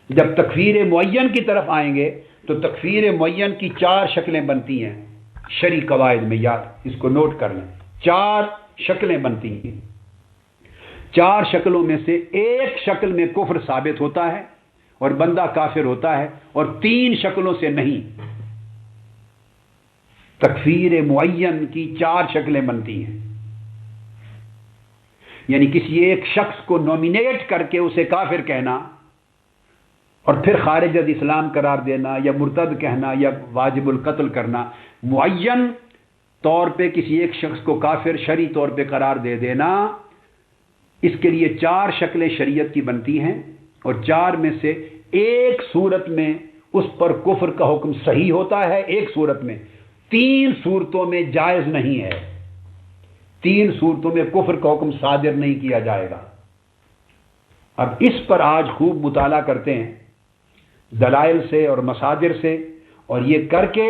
جب تکفیر معین کی طرف آئیں گے تو تکفیر معین کی 4 شکلیں بنتی ہیں شرعی قواعد میں، یاد اس کو نوٹ کر لیں، 4 شکلیں بنتی ہیں۔ 4 شکلوں میں سے ایک شکل میں کفر ثابت ہوتا ہے اور بندہ کافر ہوتا ہے، اور 3 شکلوں سے نہیں۔ تکفیر معین کی 4 شکلیں بنتی ہیں، یعنی کسی ایک شخص کو نومینیٹ کر کے اسے کافر کہنا اور پھر خارج از اسلام قرار دینا، یا مرتد کہنا، یا واجب القتل کرنا۔ معین طور پہ کسی ایک شخص کو کافر شرعی طور پہ قرار دے دینا، اس کے لیے 4 شکلیں شریعت کی بنتی ہیں، اور 4 میں سے ایک صورت میں اس پر کفر کا حکم صحیح ہوتا ہے، ایک صورت میں، 3 صورتوں میں جائز نہیں ہے، 3 صورتوں میں کفر کا حکم صادر نہیں کیا جائے گا۔ اب اس پر آج خوب مطالعہ کرتے ہیں دلائل سے اور مصادر سے، اور یہ کر کے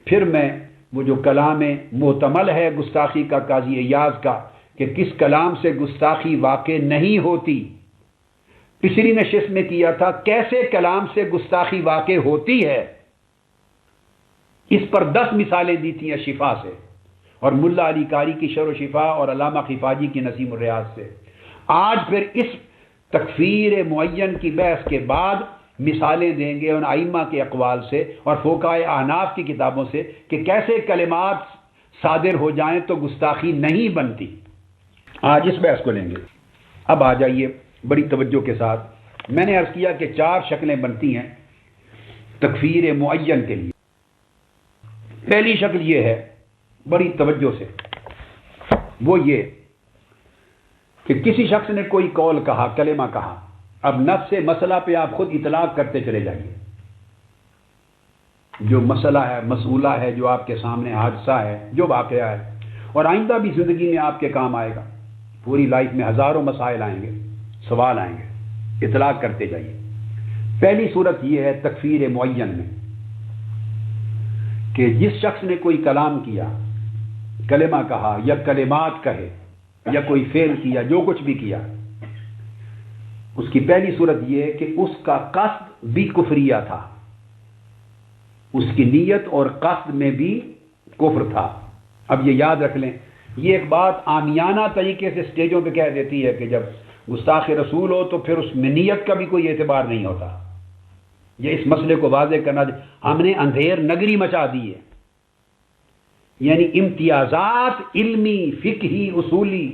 پھر میں وہ جو کلام محتمل ہے گستاخی کا قاضی ایاز کا کہ کس کلام سے گستاخی واقع نہیں ہوتی، پچھلی نشست میں کیا تھا کیسے کلام سے گستاخی واقع ہوتی ہے، اس پر 10 مثالیں دی تھیں شفا سے، اور ملا علی قاری کی شرح و شفا اور علامہ خفاجی کی نسیم الریاض سے۔ آج پھر اس تکفیر معین کی بحث کے بعد مثالیں دیں گے ان ائمہ کے اقوال سے اور فقہائے احناف کی کتابوں سے کہ کیسے کلمات صادر ہو جائیں تو گستاخی نہیں بنتی۔ آج اس بحث کو لیں گے۔ اب آ جائیے بڑی توجہ کے ساتھ، میں نے عرض کیا کہ 4 شکلیں بنتی ہیں تکفیر معین کے لیے۔ پہلی شکل یہ ہے، بڑی توجہ سے، وہ یہ کہ کسی شخص نے کوئی قول کہا، کلمہ کہا، اب نفس مسئلہ پہ آپ خود اطلاق کرتے چلے جائیے، جو مسئلہ ہے، مسئولہ ہے، جو آپ کے سامنے حادثہ ہے، جو واقعہ ہے، اور آئندہ بھی زندگی میں آپ کے کام آئے گا، پوری لائف میں ہزاروں مسائل آئیں گے، سوال آئیں گے، اطلاق کرتے جائیے۔ پہلی صورت یہ ہے تکفیر معین میں کہ جس شخص نے کوئی کلام کیا، کلمہ کہا یا کلمات کہے یا کوئی فعل کیا، جو کچھ بھی کیا، اس کی پہلی صورت یہ ہے کہ اس کا قصد بھی کفریہ تھا، اس کی نیت اور قصد میں بھی کفر تھا۔ اب یہ یاد رکھ لیں، یہ ایک بات عامیانہ طریقے سے سٹیجوں پہ کہہ دیتی ہے کہ جب گستاخ رسول ہو تو پھر اس میں نیت کا بھی کوئی اعتبار نہیں ہوتا۔ یہ اس مسئلے کو واضح کرنا، ہم نے اندھیر نگری مچا دی ہے، یعنی امتیازات علمی، فقہی، اصولی،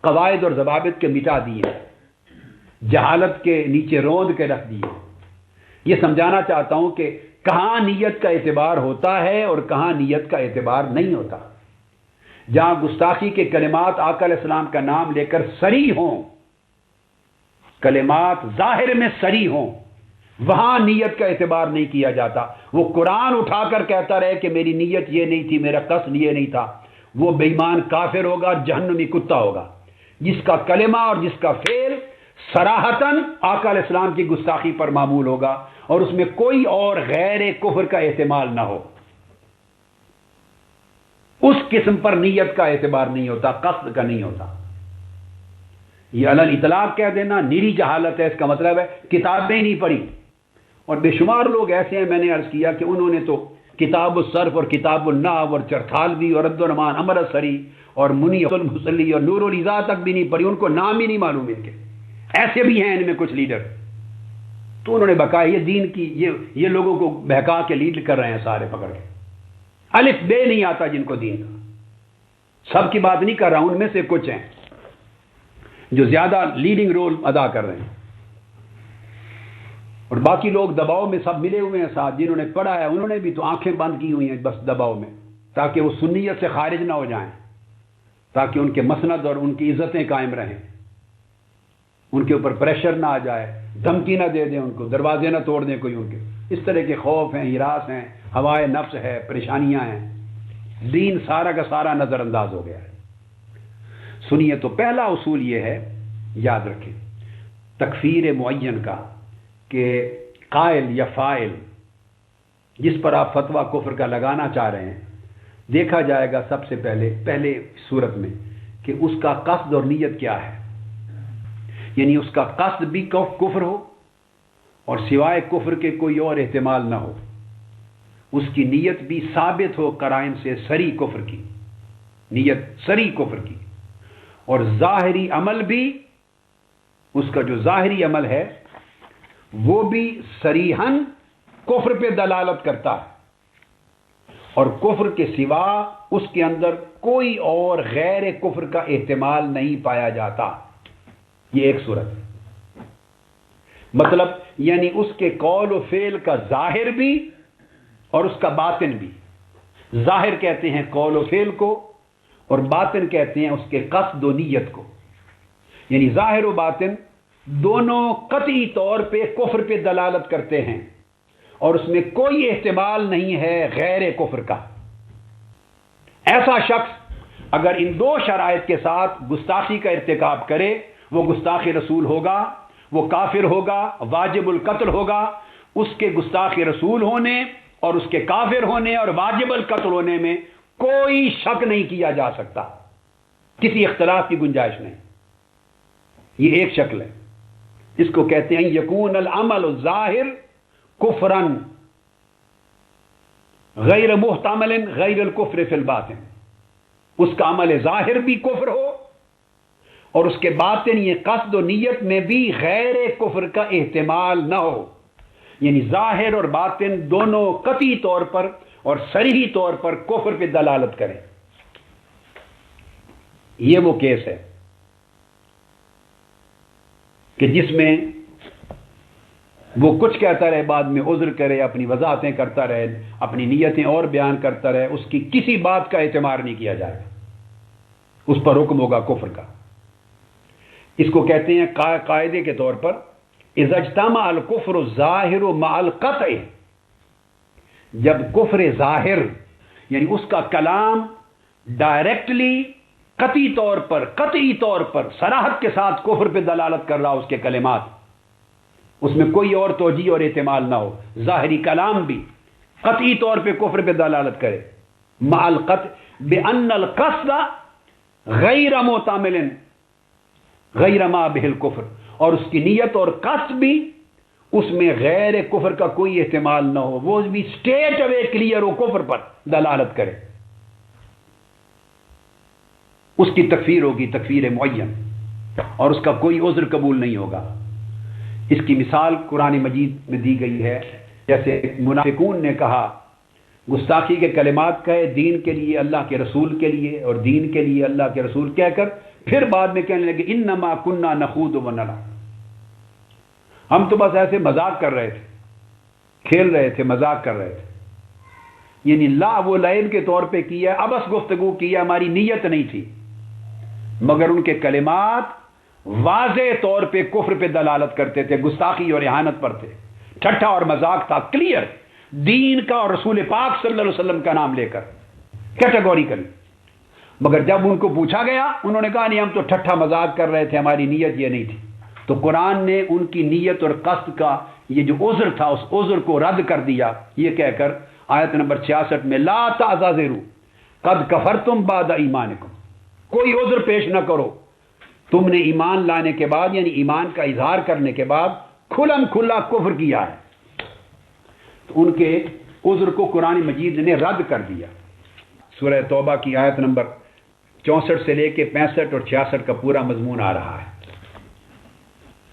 قواعد اور ضوابط کے مٹا دیے، جہالت کے نیچے روند کے رکھ دیے۔ یہ سمجھانا چاہتا ہوں کہ کہاں نیت کا اعتبار ہوتا ہے اور کہاں نیت کا اعتبار نہیں ہوتا۔ جہاں گستاخی کے کلمات آقا علیہ السلام کا نام لے کر صریح ہوں، کلمات ظاہر میں صریح ہوں، وہاں نیت کا اعتبار نہیں کیا جاتا۔ وہ قرآن اٹھا کر کہتا رہے کہ میری نیت یہ نہیں تھی، میرا قصد یہ نہیں تھا، وہ بے ایمان کافر ہوگا، جہنمی کتا ہوگا۔ جس کا کلمہ اور جس کا فعل صراحتاً آقا علیہ السلام کی گستاخی پر معمول ہوگا اور اس میں کوئی اور غیر کفر کا احتمال نہ ہو، اس قسم پر نیت کا اعتبار نہیں ہوتا، قصد کا نہیں ہوتا۔ یہ علی اطلاق کہہ دینا نیری جہالت ہے، اس کا مطلب ہے کتابیں نہیں پڑھی۔ اور بے شمار لوگ ایسے ہیں، میں نے عرض کیا کہ انہوں نے تو کتاب الصرف اور کتاب النحو اور چرتھالوی اور عبد الرحمن امرتسری اور منی المصلی اور نور الرضا تک بھی نہیں پڑھی، ان کو نام ہی نہیں معلوم ان کے۔ ایسے بھی ہیں ان میں کچھ لیڈر، تو انہوں نے بقایا یہ دین کی یہ لوگوں کو بہکا کے لیڈ کر رہے ہیں سارے پکڑ کے، الف بے نہیں آتا جن کو دین کا۔ سب کی بات نہیں کر رہا ہوں، ان میں سے کچھ ہیں جو زیادہ لیڈنگ رول ادا کر رہے ہیں، اور باقی لوگ دباؤ میں سب ملے ہوئے ہیں ساتھ۔ جنہوں نے پڑھا ہے انہوں نے بھی تو آنکھیں بند کی ہوئی ہیں بس دباؤ میں، تاکہ وہ سنیت سے خارج نہ ہو جائیں، تاکہ ان کے مسند اور ان کی عزتیں قائم رہیں، ان کے اوپر پریشر نہ آ جائے، دھمکی نہ دے دیں ان کو، دروازے نہ توڑ دیں کوئی ان کے۔ اس طرح کے خوف ہیں، ہراس ہیں، ہوائے نفس ہے، پریشانیاں ہیں، دین سارا کا سارا نظر انداز ہو گیا ہے۔ سنیے، تو پہلا اصول یہ ہے، یاد رکھیں تکفیر معین کا، کہ قائل یا فاعل جس پر آپ فتویٰ کفر کا لگانا چاہ رہے ہیں، دیکھا جائے گا سب سے پہلے صورت میں کہ اس کا قصد اور نیت کیا ہے، یعنی اس کا قصد بھی کفر ہو اور سوائے کفر کے کوئی اور احتمال نہ ہو، اس کی نیت بھی ثابت ہو قرائن سے سری کفر کی، نیت سری کفر کی، اور ظاہری عمل بھی، اس کا جو ظاہری عمل ہے وہ بھی صریحاً کفر پہ دلالت کرتا ہے، اور کفر کے سوا اس کے اندر کوئی اور غیر کفر کا احتمال نہیں پایا جاتا۔ یہ ایک صورت ہے، مطلب یعنی اس کے قول و فعل کا ظاہر بھی اور اس کا باطن بھی۔ ظاہر کہتے ہیں قول و فعل کو، اور باطن کہتے ہیں اس کے قصد و نیت کو، یعنی ظاہر و باطن دونوں قطعی طور پہ کفر پہ دلالت کرتے ہیں، اور اس میں کوئی احتمال نہیں ہے غیر کفر کا۔ ایسا شخص اگر ان دو شرائط کے ساتھ گستاخی کا ارتکاب کرے، وہ گستاخ رسول ہوگا، وہ کافر ہوگا، واجب القتل ہوگا۔ اس کے گستاخ رسول ہونے اور اس کے کافر ہونے اور واجب القتل ہونے میں کوئی شک نہیں کیا جا سکتا، کسی اختلاف کی گنجائش نہیں۔ یہ ایک شکل ہے، اس کو کہتے ہیں یکون العمل الظاہر کفرن غیر محتمل غیر الکفر فی الباطن، اس کا عمل ظاہر بھی کفر ہو اور اس کے باطن یہ قصد و نیت میں بھی غیر کفر کا احتمال نہ ہو، یعنی ظاہر اور باطن دونوں قطعی طور پر اور صریحی طور پر کفر پہ دلالت کریں۔ یہ وہ کیس ہے کہ جس میں وہ کچھ کہتا رہے، بعد میں عذر کرے، اپنی وضاحتیں کرتا رہے، اپنی نیتیں اور بیان کرتا رہے، اس کی کسی بات کا اعتبار نہیں کیا جائے گا، اس پر حکم ہوگا کفر کا۔ اس کو کہتے ہیں قاعدے کے طور پر اذا اجتمع الکفر الظاہر مع القطع، جب کفر ظاہر یعنی اس کا کلام ڈائریکٹلی قطعی طور پر صراحت کے ساتھ کفر پہ دلالت کر رہا، اس کے کلمات، اس میں کوئی اور توجیہ اور احتمال نہ ہو، ظاہری کلام بھی قطعی طور پہ کفر پہ دلالت کرے، مع القطع بان القصد غیر محتمل غیر ما بہ الکفر، اور اس کی نیت اور قصد بھی اس میں غیر کفر کا کوئی احتمال نہ ہو، وہ بھی اسٹیٹ اوے کلیئر ہو، کفر پر دلالت کرے، اس کی تکفیر ہوگی، تکفیر معین، اور اس کا کوئی عذر قبول نہیں ہوگا۔ اس کی مثال قرآن مجید میں دی گئی ہے، جیسے منافقون نے کہا، گستاخی کے کلمات کہے دین کے لیے، اللہ کے رسول کے لیے، اور دین کے لیے اللہ کے رسول کہہ کر پھر بعد میں کہنے لگے انما کننا نخوض ونلعب، ہم تو بس ایسے مذاق کر رہے تھے، کھیل رہے تھے، مذاق کر رہے تھے، یعنی لعب و لعب کے طور پہ کیا، ابس گفتگو کیا، ہماری نیت نہیں تھی، مگر ان کے کلمات واضح طور پہ کفر پہ دلالت کرتے تھے، گستاخی اور اہانت پر تھے، ٹھٹھا اور مذاق تھا، کلیئر دین کا اور رسول پاک صلی اللہ علیہ وسلم کا نام لے کر کیٹیگوریکلی۔ مگر جب ان کو پوچھا گیا، انہوں نے کہا نہیں، ہم تو ٹھٹھا مذاق کر رہے تھے، ہماری نیت یہ نہیں تھی۔ تو قرآن نے ان کی نیت اور قصد کا یہ جو عذر تھا، اس عذر کو رد کر دیا، یہ کہہ کر آیت نمبر 66 میں لا تعتذروا قد کفرتم بعد ایمانکم، کوئی عذر پیش نہ کرو، تم نے ایمان لانے کے بعد یعنی ایمان کا اظہار کرنے کے بعد کھلم کھلا کفر کیا ہے۔ تو ان کے عذر کو قرآن مجید نے رد کر دیا۔ سورہ توبہ کی آیت نمبر 64 سے لے کے 65 اور 66 کا پورا مضمون آ رہا ہے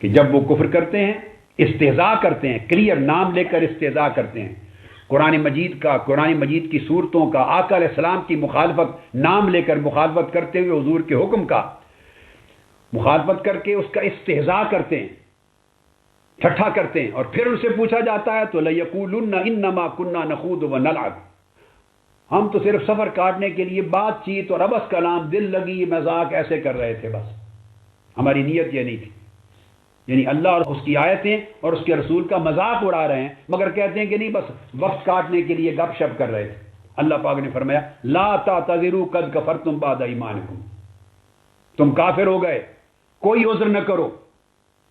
کہ جب وہ کفر کرتے ہیں، استہزاء کرتے ہیں، کلیئر نام لے کر استہزاء کرتے ہیں، قرآن مجید کی صورتوں کا، آقا علیہ السلام کی مخالفت نام لے کر مخالفت کرتے ہوئے حضور کے حکم کا مخالفت کر کے اس کا استہزاء کرتے ہیں، ٹھٹھا کرتے ہیں، اور پھر ان سے پوچھا جاتا ہے تو لَيَقُولُنَّ إِنَّمَا كُنَّا نَخُوضُ وَنَلْعَبُ، ہم تو صرف سفر کاٹنے کے لیے بات چیت اور ابس کلام، دل لگی مذاق ایسے کر رہے تھے، بس ہماری نیت یہ نہیں تھی۔ یعنی اللہ اور اس کی آیتیں اور اس کے رسول کا مذاق اڑا رہے ہیں، مگر کہتے ہیں کہ نہیں، بس وقت کاٹنے کے لیے گپ شپ کر رہے تھے۔ اللہ پاک نے فرمایا لا تعتذروا قد کفرتم بعد ایمانکم، تم کافر ہو گئے، کوئی عذر نہ کرو،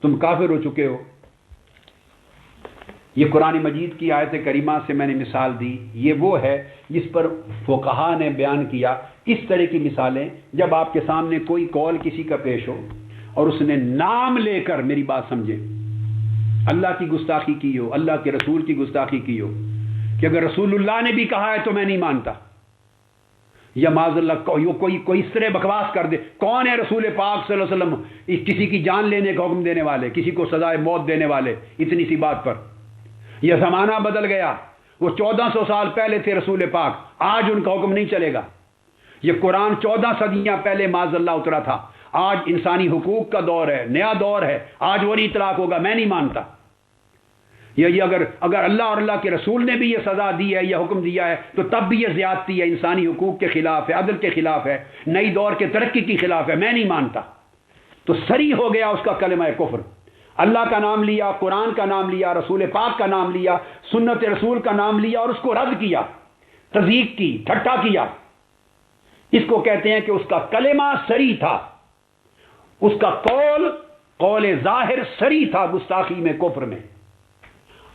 تم کافر ہو چکے ہو۔ یہ قرآن مجید کی آیت کریمہ سے میں نے مثال دی، یہ وہ ہے جس پر فقہا نے بیان کیا اس طرح کی مثالیں، جب آپ کے سامنے کوئی قول کسی کا پیش ہو اور اس نے نام لے کر، میری بات سمجھیں، اللہ کی گستاخی کی ہو، اللہ کے رسول کی گستاخی کی ہو، کہ اگر رسول اللہ نے بھی کہا ہے تو میں نہیں مانتا، یا معاذ اللہ کوئی اس طرح بکواس کر دے، کون ہے رسول پاک صلی اللہ علیہ وسلم کسی کی جان لینے کا حکم دینے والے، کسی کو سزائے موت دینے والے اتنی سی بات پر؟ یہ زمانہ بدل گیا، وہ 1400 سال پہلے تھے رسول پاک، آج ان کا حکم نہیں چلے گا۔ یہ قرآن 14 صدیاں پہلے معاذ اللہ اترا تھا، آج انسانی حقوق کا دور ہے، نیا دور ہے، آج وہ نہیں اطلاق ہوگا، میں نہیں مانتا۔ یہ اگر اللہ اور اللہ کے رسول نے بھی یہ سزا دی ہے، یہ حکم دیا ہے، تو تب بھی یہ زیادتی ہے، انسانی حقوق کے خلاف ہے، عدل کے خلاف ہے، نئی دور کے ترقی کے خلاف ہے، میں نہیں مانتا۔ تو صریح ہو گیا اس کا کلمہ کفر، اللہ کا نام لیا، قرآن کا نام لیا، رسول پاک کا نام لیا، سنت رسول کا نام لیا اور اس کو رد کیا، تضییق کی، ٹھٹھا کیا۔ اس کو کہتے ہیں کہ اس کا کلمہ صریح تھا، اس کا قول ظاہر صریح تھا گستاخی میں، کفر میں۔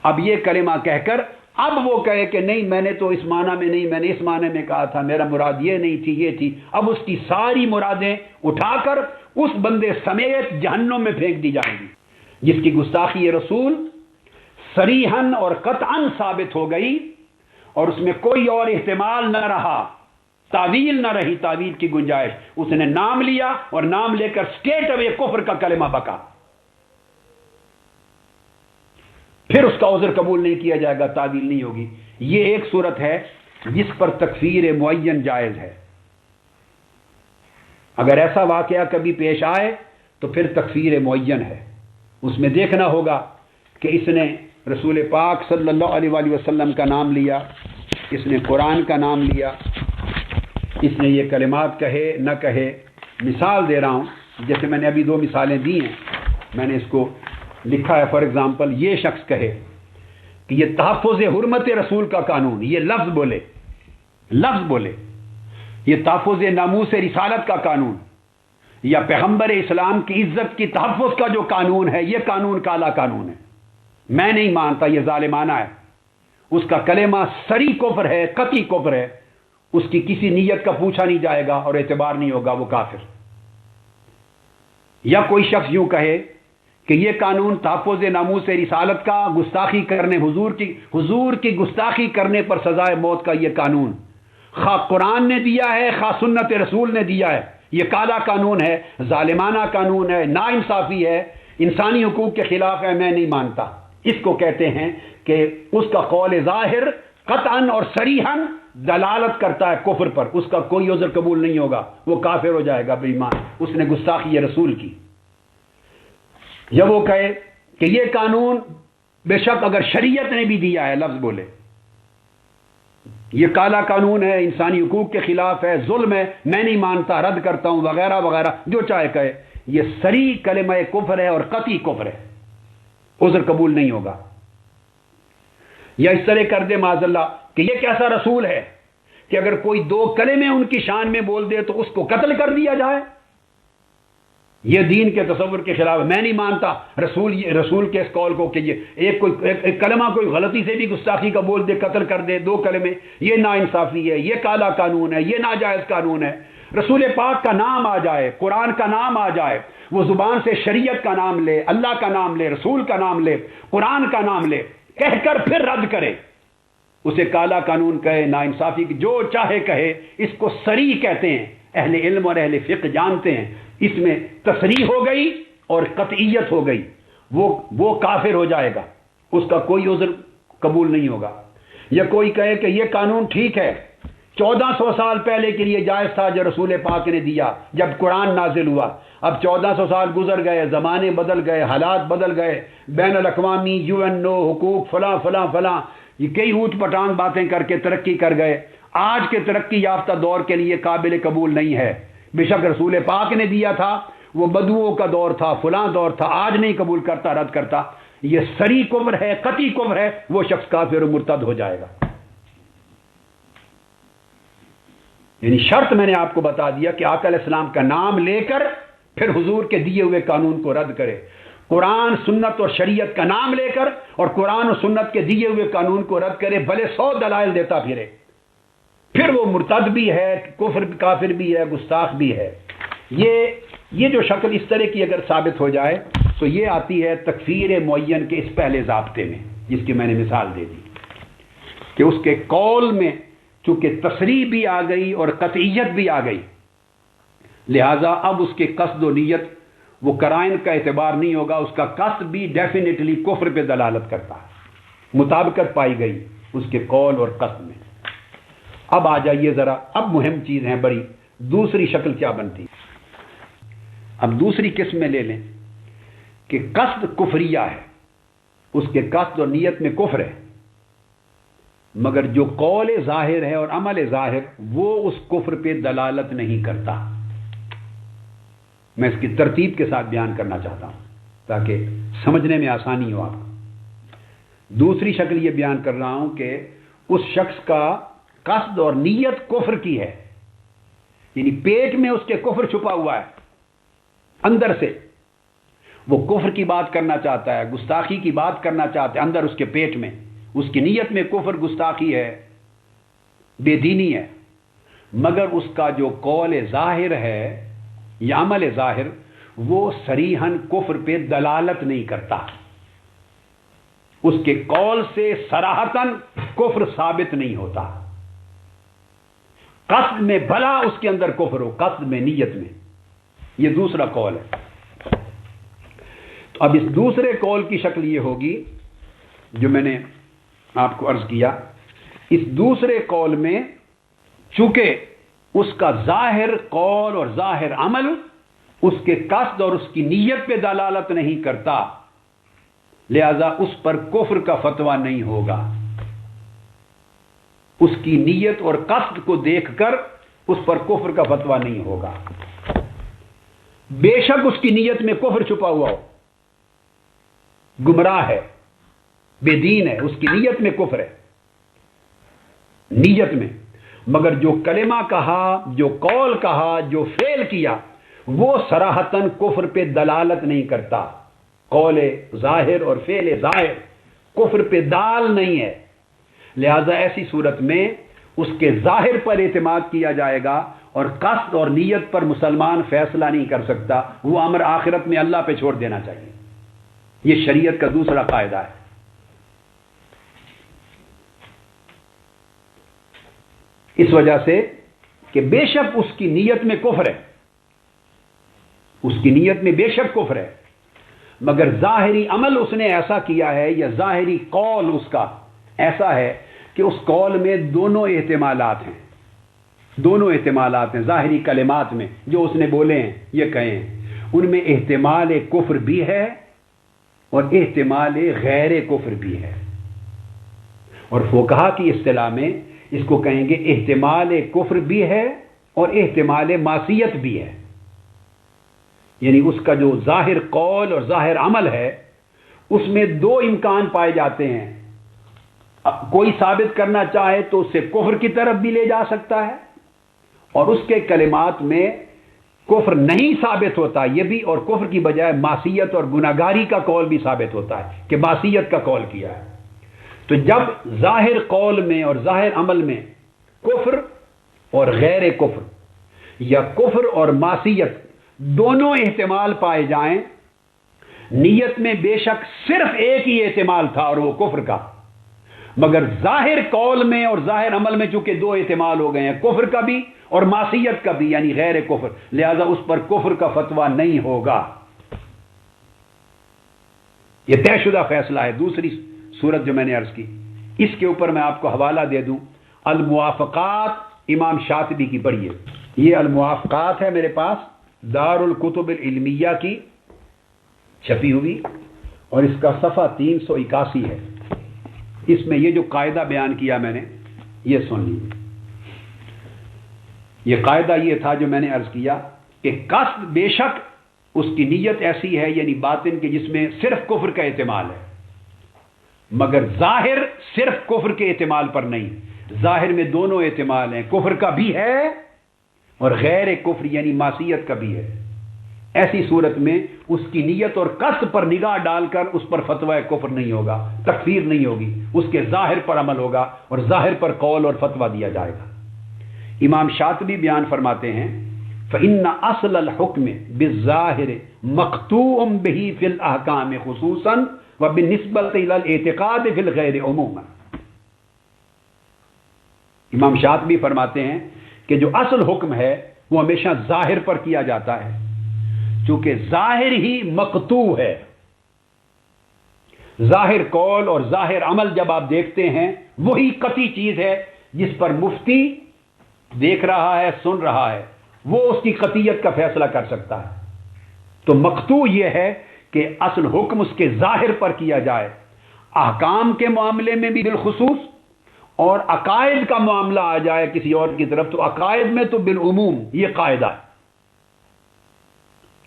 اب یہ کلمہ کہہ کر اب وہ کہے کہ نہیں میں نے تو اس معنی میں نہیں، میں نے اس معنی میں کہا تھا، میرا مراد یہ نہیں تھی، یہ تھی، اب اس کی ساری مرادیں اٹھا کر اس بندے سمیت جہنم میں پھینک دی جائیں گی، جس کی گستاخی رسول صریحاً اور قطعاً ثابت ہو گئی، اور اس میں کوئی اور احتمال نہ رہا، تعویل نہ رہی، تعویل کی گنجائش۔ اس نے نام لیا اور نام لے کر اسٹیٹ اوے کفر کا کلمہ بکا، پھر اس کا عذر قبول نہیں کیا جائے گا، تعویل نہیں ہوگی۔ یہ ایک صورت ہے جس پر تکفیر معین جائز ہے۔ اگر ایسا واقعہ کبھی پیش آئے تو پھر تکفیر معین ہے، اس میں دیکھنا ہوگا کہ اس نے رسول پاک صلی اللہ علیہ وآلہ وسلم کا نام لیا، اس نے قرآن کا نام لیا، اس نے یہ کلمات کہے نہ کہے۔ مثال دے رہا ہوں، جیسے میں نے ابھی 2 مثالیں دی ہیں، میں نے اس کو لکھا ہے۔ فار ایگزامپل، یہ شخص کہے کہ یہ تحفظ حرمت رسول کا قانون، یہ لفظ بولے یہ تحفظ ناموس رسالت کا قانون، یا پیغمبر اسلام کی عزت کی تحفظ کا جو قانون ہے، یہ قانون کالا قانون ہے، میں نہیں مانتا، یہ ظالمانہ ہے۔ اس کا کلمہ صریح کفر ہے، قطعی کفر ہے، اس کی کسی نیت کا پوچھا نہیں جائے گا اور اعتبار نہیں ہوگا، وہ کافر۔ یا کوئی شخص یوں کہے کہ یہ قانون تحفظ ناموس رسالت کا، گستاخی کرنے، حضور کی گستاخی کرنے پر سزائے موت کا یہ قانون خواہ قرآن نے دیا ہے خواہ سنت رسول نے دیا ہے، یہ کالا قانون ہے، ظالمانہ قانون ہے، ناانصافی ہے، انسانی حقوق کے خلاف ہے، میں نہیں مانتا۔ اس کو کہتے ہیں کہ اس کا قول ظاہر قطعاً اور صریحاً دلالت کرتا ہے کفر پر، اس کا کوئی عذر قبول نہیں ہوگا، وہ کافر ہو جائے گا بے ایمان، اس نے گستاخی رسول کی۔ یا وہ کہے کہ یہ قانون بے شک اگر شریعت نے بھی دیا ہے، لفظ بولے یہ کالا قانون ہے، انسانی حقوق کے خلاف ہے، ظلم ہے، میں نہیں مانتا، رد کرتا ہوں، وغیرہ وغیرہ، جو چاہے کہے، یہ صریح کلمہ کفر ہے اور قطعی کفر ہے، عذر قبول نہیں ہوگا۔ یا اس طرح کر دے معاذ اللہ کہ یہ کیسا رسول ہے کہ اگر کوئی 2 کلمے ان کی شان میں بول دے تو اس کو قتل کر دیا جائے، یہ دین کے تصور کے خلاف، میں نہیں مانتا رسول کے اس قول کو کہ یہ ایک کلمہ کوئی غلطی سے بھی گستاخی کا بول دے، قتل کر دے 2 کلمے، یہ ناانصافی ہے، یہ کالا قانون ہے، یہ ناجائز قانون ہے۔ رسول پاک کا نام آ جائے، قرآن کا نام آ جائے، وہ زبان سے شریعت کا نام لے، اللہ کا نام لے، رسول کا نام لے، قرآن کا نام لے، کہہ کر پھر رد کرے، اسے کالا قانون کہے، ناانصافی جو چاہے کہے، اس کو صریح کہتے ہیں، اہل علم اور اہل فقہ جانتے ہیں، اس میں تصریح ہو گئی اور قطعیت ہو گئی، وہ کافر ہو جائے گا، اس کا کوئی عذر قبول نہیں ہوگا۔ یا کوئی کہے کہ یہ قانون ٹھیک ہے، 1400 سال پہلے کے لیے جائز تھا جو رسول پاک نے دیا جب قرآن نازل ہوا، اب 1400 سال گزر گئے، زمانے بدل گئے، حالات بدل گئے، بین الاقوامی UNO حقوق فلاں فلاں فلاں، یہ کئی اوٹ پٹانگ باتیں کر کے ترقی کر گئے، آج کے ترقی یافتہ دور کے لیے قابل قبول نہیں ہے۔ بے شک رسول پاک نے دیا تھا، وہ بدوؤں کا دور تھا، فلاں دور تھا، آج نہیں قبول کرتا، رد کرتا، یہ صریح کفر ہے، قطعی کفر ہے، وہ شخص کافر و مرتد ہو جائے گا۔ یعنی شرط میں نے آپ کو بتا دیا کہ آقا علیہ السلام کا نام لے کر پھر حضور کے دیے ہوئے قانون کو رد کرے، قرآن سنت اور شریعت کا نام لے کر اور قرآن و سنت کے دیے ہوئے قانون کو رد کرے، بھلے 100 دلائل دیتا پھرے، پھر وہ مرتد بھی ہے، کافر بھی ہے، گستاخ بھی ہے۔ یہ جو شکل اس طرح کی اگر ثابت ہو جائے تو یہ آتی ہے تکفیر معین کے اس پہلے ضابطے میں، جس کی میں نے مثال دے دی کہ اس کے قول میں چونکہ تصریح بھی آ گئی اور قطعیت بھی آ گئی، لہذا اب اس کے قصد و نیت وہ قرائن کا اعتبار نہیں ہوگا، اس کا قصد بھی ڈیفینیٹلی کفر پہ دلالت کرتا ہے، مطابقت پائی گئی اس کے قول اور قصد میں۔ اب آ جائیے ذرا، اب مہم چیز ہے بڑی، دوسری شکل کیا بنتی؟ اب دوسری قسم میں لے لیں کہ قصد کفریہ ہے، اس کے قصد اور نیت میں کفر ہے، مگر جو قول ظاہر ہے اور عمل ظاہر وہ اس کفر پہ دلالت نہیں کرتا۔ میں اس کی ترتیب کے ساتھ بیان کرنا چاہتا ہوں تاکہ سمجھنے میں آسانی ہو آپ کو۔ دوسری شکل یہ بیان کر رہا ہوں کہ اس شخص کا قصد اور نیت کفر کی ہے، یعنی پیٹ میں اس کے کفر چھپا ہوا ہے، اندر سے وہ کفر کی بات کرنا چاہتا ہے، گستاخی کی بات کرنا چاہتا ہے، اندر اس کے پیٹ میں اس کی نیت میں کفر، گستاخی ہے، بے دینی ہے، مگر اس کا جو قول ظاہر ہے یا عمل ظاہر وہ صریحاً کفر پہ دلالت نہیں کرتا، اس کے قول سے صراحتاً کفر ثابت نہیں ہوتا، قصد میں بھلا اس کے اندر کفر ہو، قصد میں، نیت میں، یہ دوسرا قول ہے۔ تو اب اس دوسرے قول کی شکل یہ ہوگی جو میں نے آپ کو عرض کیا، اس دوسرے قول میں چونکہ اس کا ظاہر قول اور ظاہر عمل اس کے قصد اور اس کی نیت پہ دلالت نہیں کرتا، لہذا اس پر کفر کا فتویٰ نہیں ہوگا، اس کی نیت اور قصد کو دیکھ کر اس پر کفر کا فتویٰ نہیں ہوگا، بے شک اس کی نیت میں کفر چھپا ہوا ہو، گمراہ ہے، بے دین ہے، اس کی نیت میں کفر ہے، نیت میں، مگر جو کلمہ کہا، جو قول کہا، جو فعل کیا وہ صراحتاً کفر پہ دلالت نہیں کرتا، قول ظاہر اور فعل ظاہر کفر پہ دال نہیں ہے، لہذا ایسی صورت میں اس کے ظاہر پر اعتماد کیا جائے گا اور قصد اور نیت پر مسلمان فیصلہ نہیں کر سکتا، وہ امر آخرت میں اللہ پہ چھوڑ دینا چاہیے۔ یہ شریعت کا دوسرا قاعدہ ہے۔ اس وجہ سے کہ بے شک اس کی نیت میں کفر ہے، اس کی نیت میں بے شک کفر ہے، مگر ظاہری عمل اس نے ایسا کیا ہے یا ظاہری قول اس کا ایسا ہے کہ اس قول میں دونوں احتمالات ہیں، دونوں احتمالات ہیں ظاہری کلمات میں جو اس نے بولے ہیں، یہ کہے ہیں، ان میں احتمال کفر بھی ہے اور احتمال غیر کفر بھی ہے، اور فقہا کی اصطلاح میں اس کو کہیں گے احتمال کفر بھی ہے اور احتمال معصیت بھی ہے، یعنی اس کا جو ظاہر قول اور ظاہر عمل ہے اس میں دو امکان پائے جاتے ہیں، کوئی ثابت کرنا چاہے تو اسے کفر کی طرف بھی لے جا سکتا ہے، اور اس کے کلمات میں کفر نہیں ثابت ہوتا یہ بھی، اور کفر کی بجائے معصیت اور گناہگاری کا قول بھی ثابت ہوتا ہے کہ معصیت کا قول کیا ہے۔ تو جب ظاہر قول میں اور ظاہر عمل میں کفر اور غیر کفر یا کفر اور معصیت دونوں احتمال پائے جائیں، نیت میں بے شک صرف ایک ہی احتمال تھا اور وہ کفر کا، مگر ظاہر قول میں اور ظاہر عمل میں چونکہ دو احتمال ہو گئے ہیں، کفر کا بھی اور معصیت کا بھی یعنی غیر کفر، لہذا اس پر کفر کا فتویٰ نہیں ہوگا، یہ طے شدہ فیصلہ ہے۔ دوسری صورت جو میں نے عرض کی، اس کے اوپر میں آپ کو حوالہ دے دوں، الموافقات امام شاطبی کی پڑھیے، یہ الموافقات ہے میرے پاس دار الکتب العلمیہ کی چھپی ہوئی، اور اس کا صفحہ 381 ہے، اس میں یہ جو قاعدہ بیان کیا میں نے یہ سن لیجیے۔ یہ قاعدہ یہ تھا جو میں نے عرض کیا کہ قصد بے شک اس کی نیت ایسی ہے یعنی باطن کے جس میں صرف کفر کا احتمال ہے، مگر ظاہر صرف کفر کے احتمال پر نہیں، ظاہر میں دونوں احتمال ہیں، کفر کا بھی ہے اور غیر کفر یعنی معصیت کا بھی ہے، ایسی صورت میں اس کی نیت اور قصد پر نگاہ ڈال کر اس پر فتویٰ کفر نہیں ہوگا، تکفیر نہیں ہوگی، اس کے ظاہر پر عمل ہوگا اور ظاہر پر قول اور فتویٰ دیا جائے گا۔ امام شاطبی بیان فرماتے ہیں فإن اصل الحکم بالظاہر مقطوع به فی الاحکام خصوصا وبالنسبة الى الاعتقاد فی الغیر عموما. امام شاطبی فرماتے ہیں کہ جو اصل حکم ہے وہ ہمیشہ ظاہر پر کیا جاتا ہے، چونکہ ظاہر ہی مقطوع ہے. ظاہر قول اور ظاہر عمل جب آپ دیکھتے ہیں وہی قطعی چیز ہے جس پر مفتی دیکھ رہا ہے، سن رہا ہے، وہ اس کی قطعیت کا فیصلہ کر سکتا ہے. تو مقطوع یہ ہے کہ اصل حکم اس کے ظاہر پر کیا جائے، احکام کے معاملے میں بھی بالخصوص، اور عقائد کا معاملہ آ جائے کسی اور کی طرف تو عقائد میں تو بالعموم یہ قاعدہ ہے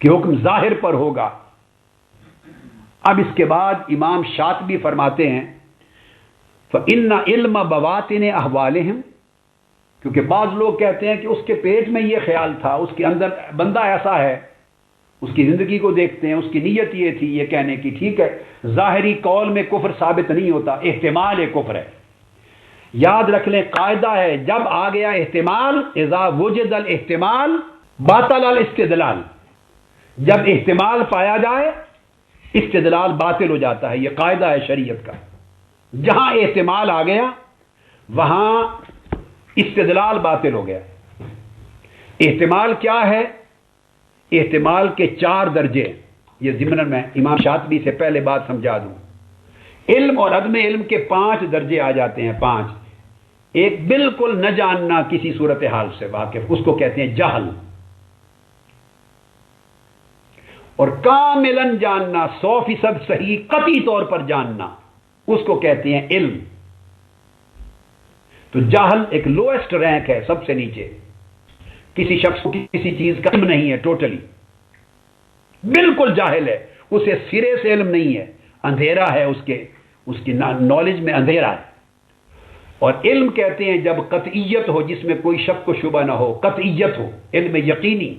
کہ حکم ظاہر پر ہوگا. اب اس کے بعد امام شاطبی فرماتے ہیں فَإِنَّ عِلْمَ بَوَاطِنِ أَحْوَالِهِمْ، کیونکہ بعض لوگ کہتے ہیں کہ اس کے پیٹ میں یہ خیال تھا، اس کے اندر بندہ ایسا ہے، اس کی زندگی کو دیکھتے ہیں، اس کی نیت یہ تھی یہ کہنے کی. ٹھیک ہے، ظاہری قول میں کفر ثابت نہیں ہوتا، احتمال کفر ہے. یاد رکھ لیں قاعدہ ہے جب آ گیا احتمال، اذا وجد الاحتمال باطل الاستدلال، جب احتمال پایا جائے استدلال باطل ہو جاتا ہے. یہ قاعدہ ہے شریعت کا. جہاں احتمال آ گیا وہاں استدلال باطل ہو گیا. احتمال کیا ہے؟ احتمال کے 4 درجے. یہ ضمن میں امام شاطبی سے پہلے بات سمجھا دوں. علم اور عدم علم کے 5 درجے آ جاتے ہیں. 5. ایک بالکل نہ جاننا کسی صورتحال سے واقف، اس کو کہتے ہیں جہل. اور کاملاً جاننا، 100% صحیح قطعی طور پر جاننا، اس کو کہتے ہیں علم. تو جہل ایک لوئسٹ رینک ہے، سب سے نیچے. کسی شخص کو کسی چیز کا علم نہیں ہے، ٹوٹلی بالکل جاہل ہے، اسے سرے سے علم نہیں ہے، اندھیرا ہے، اس کی نالج میں اندھیرا ہے. اور علم کہتے ہیں جب قطعیت ہو، جس میں کوئی شک و شبہ نہ ہو، قطعیت ہو، علم یقینی،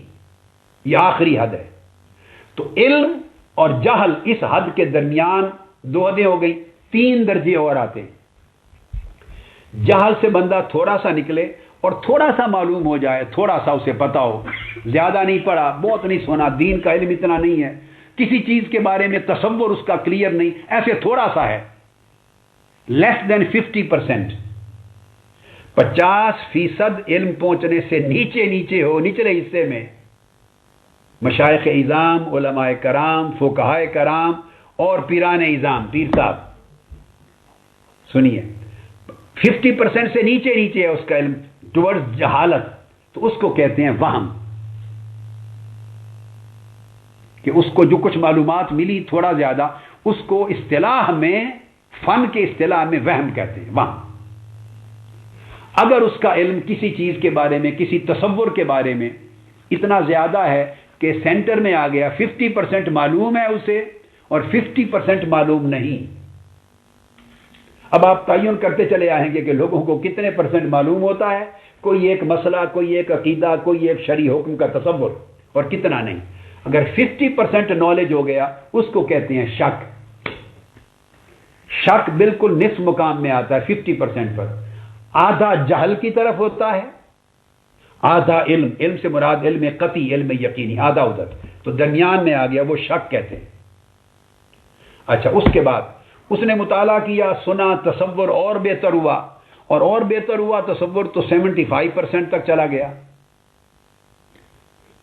یہ آخری حد ہے. تو علم اور جہل اس حد کے درمیان 2 حدیں ہو گئی. 3 درجے اور آتے ہیں. جہل سے بندہ تھوڑا سا نکلے اور تھوڑا سا معلوم ہو جائے، تھوڑا سا اسے پتا ہو، زیادہ نہیں پڑھا، بہت نہیں سنا، دین کا علم اتنا نہیں ہے، کسی چیز کے بارے میں تصور اس کا کلیئر نہیں، ایسے تھوڑا سا ہے، لیس دین 50%. 50% علم پہنچنے سے نیچے ہو، نچلے حصے میں مشائخ اعظام، علماء کرام، فقہاء کرام اور پیران اعظام، پیر صاحب سنیے، 50% سے نیچے ہے اس کا علم ٹورڈز جہالت، تو اس کو کہتے ہیں وہم. کہ اس کو جو کچھ معلومات ملی تھوڑا زیادہ، اس کو اصطلاح میں، فن کے اصطلاح میں وہم کہتے ہیں، وہم. اگر اس کا علم کسی چیز کے بارے میں، کسی تصور کے بارے میں اتنا زیادہ ہے کہ سینٹر میں آ گیا، 50% معلوم ہے اسے اور 50% معلوم نہیں. اب آپ تعین کرتے چلے آئیں گے کہ لوگوں کو کتنے % معلوم ہوتا ہے، کوئی ایک مسئلہ، کوئی ایک عقیدہ، کوئی ایک شرعی حکم کا تصور، اور کتنا نہیں. اگر 50% نالج ہو گیا اس کو کہتے ہیں شک. شک بالکل نصف مقام میں آتا ہے 50% پر. آدھا جہل کی طرف ہوتا ہے، آدھا علم سے مراد علم قطعی، علم یقینی، آدھا ادھر، تو درمیان میں آ گیا، وہ شک کہتے ہیں. اچھا، اس کے بعد اس نے مطالعہ کیا، سنا، تصور اور بہتر ہوا، اور بہتر ہوا تصور تو 75% تک چلا گیا،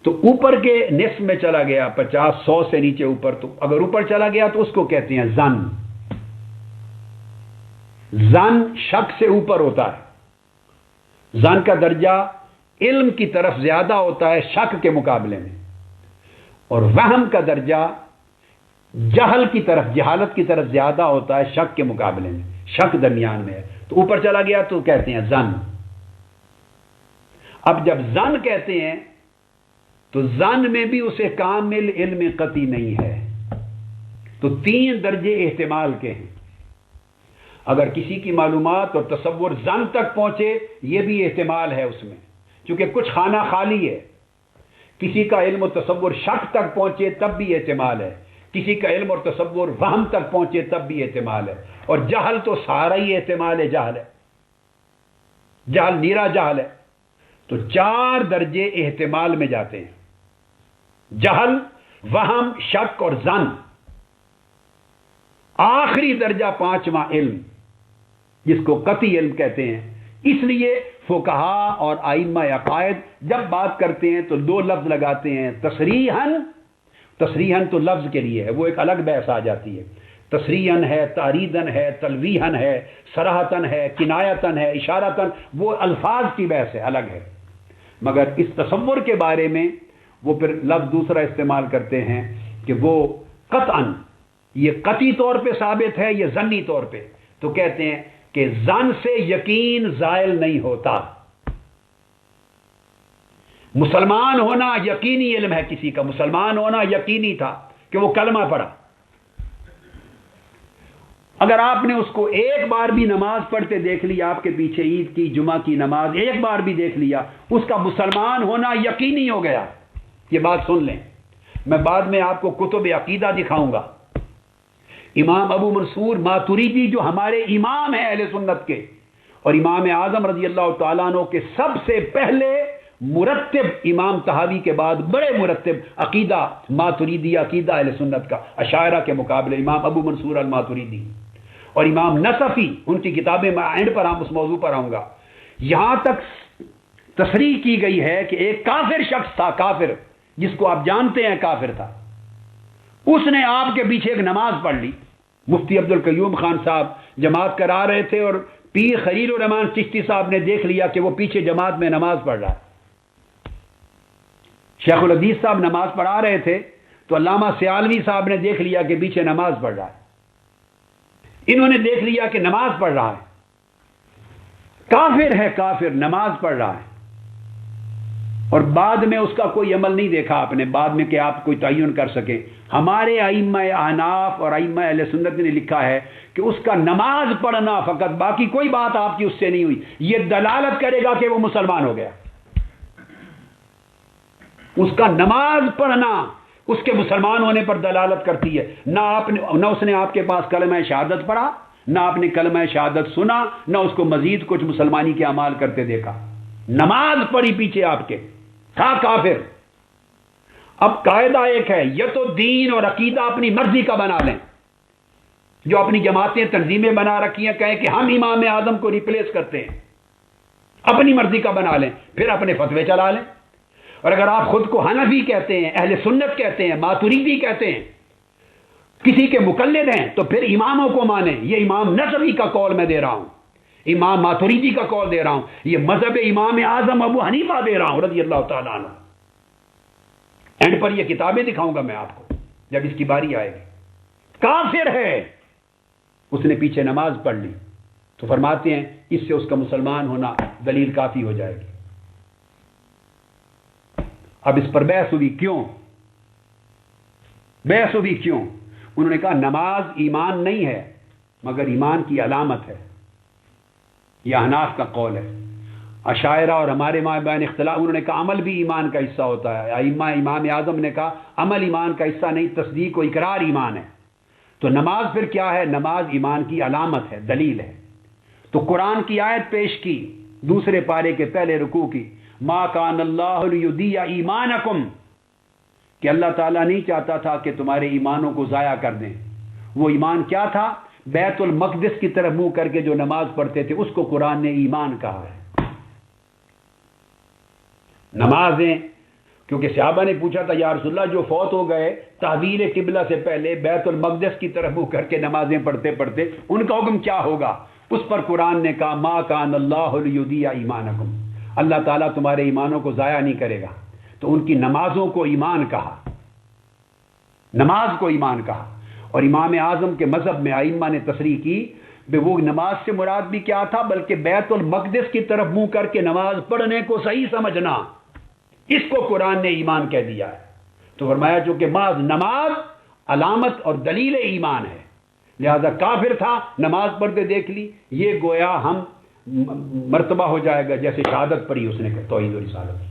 تو اوپر کے نصف میں چلا گیا، 50-100 سے نیچے اوپر. تو اگر اوپر چلا گیا تو اس کو کہتے ہیں ظن. ظن شک سے اوپر ہوتا ہے. ظن کا درجہ علم کی طرف زیادہ ہوتا ہے شک کے مقابلے میں، اور وہم کا درجہ جہالت کی طرف زیادہ ہوتا ہے شک کے مقابلے میں. شک درمیان میں ہے، تو اوپر چلا گیا تو کہتے ہیں ظن. اب جب ظن کہتے ہیں تو ظن میں بھی اسے کامل علم قطعی نہیں ہے. تو 3 درجے احتمال کے ہیں. اگر کسی کی معلومات اور تصور ظن تک پہنچے، یہ بھی احتمال ہے اس میں، چونکہ کچھ خانہ خالی ہے. کسی کا علم و تصور شک تک پہنچے تب بھی احتمال ہے، کسی کا علم اور تصور وہم تک پہنچے تب بھی احتمال ہے. اور جہل تو سارا ہی احتمال ہے، جہل نیرا جہل ہے. تو 4 درجے احتمال میں جاتے ہیں: جہل، وہم، شک اور ظن. آخری درجہ 5واں علم، جس کو قطعی علم کہتے ہیں. اس لیے فقہا اور ائمہ عقائد جب بات کرتے ہیں تو 2 لفظ لگاتے ہیں: تصریحاً تو لفظ کے لیے ہے، وہ ایک الگ بحث آ جاتی ہے. تصریحاً ہے، تعریداً ہے، تلویحاً ہے، صراحتاً ہے، کنایتاً ہے، اشارتاً، وہ الفاظ کی بحث ہے، الگ ہے. مگر اس تصور کے بارے میں وہ پھر لفظ دوسرا استعمال کرتے ہیں کہ وہ قطعاً، یہ قطعی طور پہ ثابت ہے، یہ ظنی طور پہ. تو کہتے ہیں کہ ظن سے یقین زائل نہیں ہوتا. مسلمان ہونا یقینی علم ہے. کسی کا مسلمان ہونا یقینی تھا کہ وہ کلمہ پڑھا. اگر آپ نے اس کو ایک بار بھی نماز پڑھتے دیکھ لیا، آپ کے پیچھے عید کی، جمعہ کی نماز ایک بار بھی دیکھ لیا، اس کا مسلمان ہونا یقینی ہو گیا. یہ بات سن لیں. میں بعد میں آپ کو کتب عقیدہ دکھاؤں گا. امام ابو منصور ماتریدی جو ہمارے امام ہیں اہل سنت کے، اور امام اعظم رضی اللہ تعالیٰ عنہ کے سب سے پہلے مرتب، امام طحاوی کے بعد بڑے مرتب عقیدہ ماتریدی، عقیدہ اہل سنت کا اشاعرہ کے مقابلے امام ابو منصور الماتریدی، اور امام نصفی، ان کی کتابیں میں اینڈ پر اس موضوع پر آؤں گا. یہاں تک تصریح کی گئی ہے کہ ایک کافر شخص تھا، کافر جس کو آپ جانتے ہیں کافر تھا، اس نے آپ کے پیچھے ایک نماز پڑھ لی. مفتی عبد القیوم خان صاحب جماعت کرا رہے تھے، اور پیر خلیل الرحمان چشتی صاحب نے دیکھ لیا کہ وہ پیچھے جماعت میں نماز پڑھ رہا ہے. شیخ الحدیث صاحب نماز پڑھا رہے تھے تو علامہ سیالوی صاحب نے دیکھ لیا کہ پیچھے نماز پڑھ رہا ہے. انہوں نے دیکھ لیا کہ نماز پڑھ رہا ہے. کافر ہے، کافر نماز پڑھ رہا ہے. اور بعد میں اس کا کوئی عمل نہیں دیکھا آپ نے، بعد میں کہ آپ کوئی تعین کر سکیں. ہمارے ائمہ احناف اور ائمہ اہل سنت نے لکھا ہے کہ اس کا نماز پڑھنا فقط، باقی کوئی بات آپ کی اس سے نہیں ہوئی، یہ دلالت کرے گا کہ وہ مسلمان ہو گیا. اس کا نماز پڑھنا اس کے مسلمان ہونے پر دلالت کرتی ہے. نہ اس نے آپ کے پاس کلمہ شہادت پڑھا، نہ آپ نے کلمہ شہادت سنا، نہ اس کو مزید کچھ مسلمانی کے اعمال کرتے دیکھا. نماز پڑھی پیچھے آپ کے، تھا کافر. اب قاعدہ ایک ہے، یہ تو دین اور عقیدہ اپنی مرضی کا بنا لیں. جو اپنی جماعتیں تنظیمیں بنا رکھی ہیں، کہیں کہ ہم امام اعظم کو ریپلیس کرتے ہیں، اپنی مرضی کا بنا لیں، پھر اپنے فتوے چلا لیں. اور اگر آپ خود کو حنفی کہتے ہیں، اہل سنت کہتے ہیں، ماتریدی کہتے ہیں، کسی کے مقلد ہیں، تو پھر اماموں کو مانیں. یہ امام نصفی کا قول میں دے رہا ہوں، امام ماتریدی کا قول دے رہا ہوں، یہ مذہب امام اعظم ابو حنیفہ دے رہا ہوں رضی اللہ تعالیٰ عنہ. اینڈ پر یہ کتابیں دکھاؤں گا میں آپ کو جب اس کی باری آئے گی. کافر ہے، اس نے پیچھے نماز پڑھ لی، تو فرماتے ہیں اس سے اس کا مسلمان ہونا دلیل کافی ہو جائے گی. اب اس پر بحث ہوئی، کیوں بحث ہوئی؟ کیوں؟ انہوں نے کہا نماز ایمان نہیں ہے مگر ایمان کی علامت ہے. یہ احناف کا قول ہے. اشاعرہ اور ہمارے مابین اختلاف، انہوں نے کہا عمل بھی ایمان کا حصہ ہوتا ہے. امام اعظم نے کہا عمل ایمان کا حصہ نہیں، تصدیق و اقرار ایمان ہے. تو نماز پھر کیا ہے؟ نماز ایمان کی علامت ہے، دلیل ہے. تو قرآن کی آیت پیش کی 2 پارے کے پہلے رکوع کی، ما کان اللہ لیضیع ایمانکم، کہ اللہ تعالیٰ نہیں چاہتا تھا کہ تمہارے ایمانوں کو ضائع کر دیں. وہ ایمان کیا تھا؟ بیت المقدس کی طرف منہ کر کے جو نماز پڑھتے تھے اس کو قرآن نے ایمان کہا ہے. نمازیں، کیونکہ صحابہ نے پوچھا تھا یا رسول اللہ جو فوت ہو گئے تحویل قبلہ سے پہلے بیت المقدس کی طرف منہ کر کے نمازیں پڑھتے پڑھتے ان کا حکم کیا ہوگا؟ اس پر قرآن نے کہا ما کان اللہ لیضیع ایمانکم، اللہ تعالیٰ تمہارے ایمانوں کو ضائع نہیں کرے گا. تو ان کی نمازوں کو ایمان کہا، نماز کو ایمان کہا. اور امام اعظم کے مذہب میں ائمہ نے تصریح کی کہ وہ نماز سے مراد بھی کیا تھا، بلکہ بیت المقدس کی طرف منہ کر کے نماز پڑھنے کو صحیح سمجھنا، اس کو قرآن نے ایمان کہہ دیا ہے. تو فرمایا چونکہ نماز علامت اور دلیل ایمان ہے، لہذا کافر تھا، نماز پڑھتے دیکھ لی، یہ گویا ہم مرتبہ ہو جائے گا جیسے شہادت پڑھی اس نے توحید و رسالت.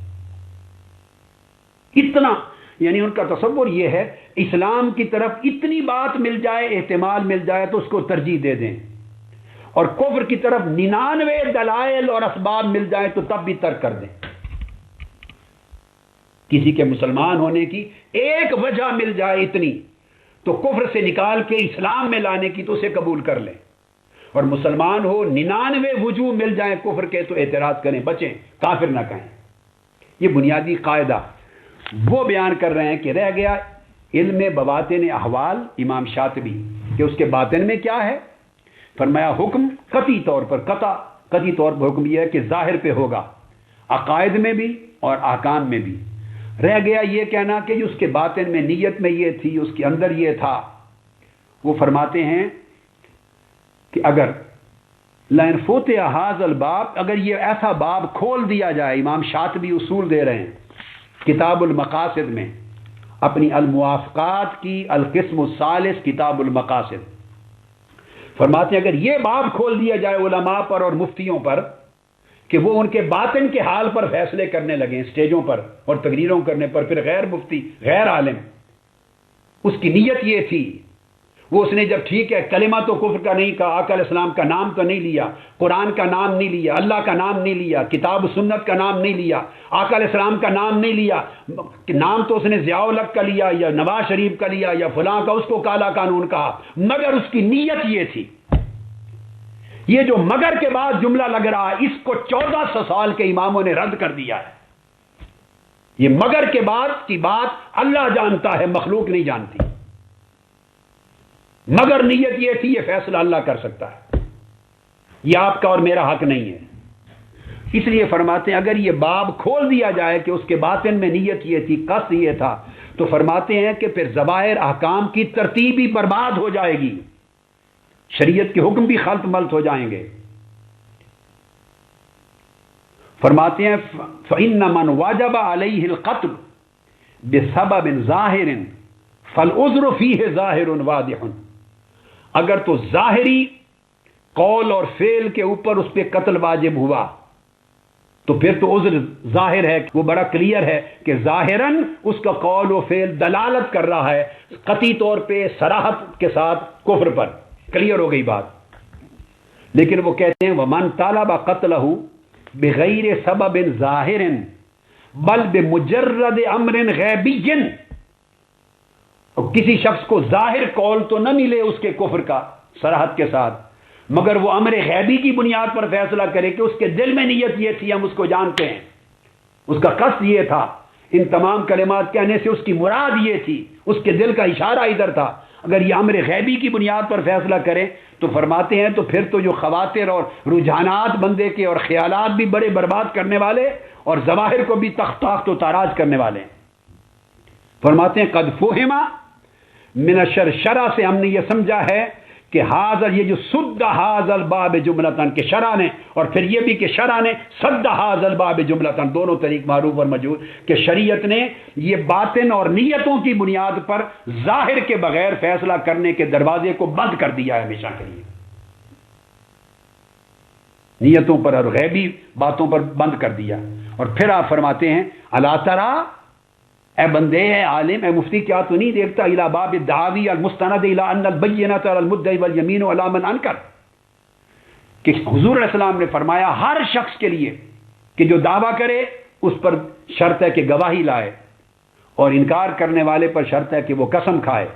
اتنا یعنی ان کا تصور یہ ہے اسلام کی طرف اتنی بات مل جائے، احتمال مل جائے تو اس کو ترجیح دے دیں، اور کفر کی طرف 99 دلائل اور اسباب مل جائیں تو تب بھی ترک کر دیں. کسی کے مسلمان ہونے کی ایک وجہ مل جائے اتنی تو کفر سے نکال کے اسلام میں لانے کی تو اسے قبول کر لیں، اور مسلمان ہو 99 وجوہ مل جائیں کفر کے تو اعتراض کریں، بچیں، کافر نہ کہیں۔ یہ بنیادی قاعدہ وہ بیان کر رہے ہیں کہ رہ گیا علم بواطن احوال امام شاطبی کہ اس کے باطن میں کیا ہے۔ فرمایا حکم قطعی طور پر قطعی طور پر حکم یہ ہے کہ ظاہر پہ ہوگا، عقائد میں بھی اور احکام میں بھی۔ رہ گیا یہ کہنا کہ اس کے باطن میں نیت میں یہ تھی، اس کے اندر یہ تھا۔ وہ فرماتے ہیں کہ اگر لئن فتح ھذا الباب، اگر یہ ایسا باب کھول دیا جائے، امام شاطبی اصول دے رہے ہیں کتاب المقاصد میں اپنی الموافقات کی القسم الثالث کتاب المقاصد، فرماتے ہیں اگر یہ باب کھول دیا جائے علماء پر اور مفتیوں پر کہ وہ ان کے باطن کے حال پر فیصلے کرنے لگیں اسٹیجوں پر اور تقریروں کرنے پر، پھر غیر مفتی غیر عالم، اس کی نیت یہ تھی، وہ اس نے جب ٹھیک ہے کلمہ تو کفر کا نہیں کہا، آقا علیہ السلام کا نام تو نہیں لیا، قرآن کا نام نہیں لیا، اللہ کا نام نہیں لیا، کتاب و سنت کا نام نہیں لیا، آقا علیہ السلام کا نام نہیں لیا، نام تو اس نے ضیاء الحق کا لیا یا نواز شریف کا لیا یا فلاں کا، اس کو کالا قانون کہا، مگر اس کی نیت یہ تھی۔ یہ جو مگر کے بعد جملہ لگ رہا ہے اس کو 1400 سال کے اماموں نے رد کر دیا ہے۔ یہ مگر کے بعد کی بات اللہ جانتا ہے، مخلوق نہیں جانتی۔ مگر نیت یہ تھی، یہ فیصلہ اللہ کر سکتا ہے، یہ آپ کا اور میرا حق نہیں ہے۔ اس لیے فرماتے ہیں اگر یہ باب کھول دیا جائے کہ اس کے باطن میں نیت یہ تھی، قصد یہ تھا، تو فرماتے ہیں کہ پھر ظواہر احکام کی ترتیب ہی برباد ہو جائے گی، شریعت کے حکم بھی خلط ملط ہو جائیں گے۔ فرماتے ہیں فَإِنَّ مَنْ وَجَبَ عَلَيْهِ الْقَتْلُ بِسَبَبٍ ظَاهِرٍ فَالْعُذْرُ فِيهِ ظَاهِرٌ وَاضِحٌ، اگر تو ظاہری قول اور فعل کے اوپر اس پہ قتل واجب ہوا تو پھر تو عذر ظاہر ہے، وہ بڑا کلیئر ہے کہ ظاہراً اس کا قول و فعل دلالت کر رہا ہے قطعی طور پہ صراحت کے ساتھ کفر پر، کلیئر ہو گئی بات۔ لیکن وہ کہتے ہیں وَمَنْ طَلَبَ قَتْلَهُ بِغَيْرِ سَبَبٍ ظَاهِرٍ بَلْ بِمُجَرَّدِ أَمْرٍ غَیبِیٍّ، اور کسی شخص کو ظاہر قول تو نہ ملے اس کے کفر کا صراحت کے ساتھ، مگر وہ امر غیبی کی بنیاد پر فیصلہ کرے کہ اس کے دل میں نیت یہ تھی، ہم اس کو جانتے ہیں، اس کا قصد یہ تھا، ان تمام کلمات کہنے سے اس کی مراد یہ تھی، اس کے دل کا اشارہ ادھر تھا، اگر یہ امر غیبی کی بنیاد پر فیصلہ کریں تو فرماتے ہیں تو پھر تو جو خواطر اور رجحانات بندے کے اور خیالات بھی بڑے برباد کرنے والے اور ظواہر کو بھی تخت و تاراج کرنے والے ہیں۔ فرماتے ہیں قد فہما من الشر، شرع سے ہم نے یہ سمجھا ہے کہ حاضر یہ جو سد حاضر الباب جملتاً کہ شرع نے، اور پھر یہ بھی کہ شرع نے سد حاضر الباب جملتاً، دونوں طریق معروف اور مجہول، کہ شریعت نے یہ باطن اور نیتوں کی بنیاد پر ظاہر کے بغیر فیصلہ کرنے کے دروازے کو بند کر دیا ہے ہمیشہ کے لیے، نیتوں پر اور غیبی باتوں پر بند کر دیا۔ اور پھر آپ فرماتے ہیں الا تری، اے بندے، اے عالم، اے مفتی، کیا تو نہیں دیکھتا الی باب الدعاوی المستند الی ان البینۃ علی المدعی والیمین علی من انکر، کہ حضور علیہ السلام نے فرمایا ہر شخص کے لیے کہ جو دعویٰ کرے اس پر شرط ہے کہ گواہی لائے، اور انکار کرنے والے پر شرط ہے کہ وہ قسم کھائے۔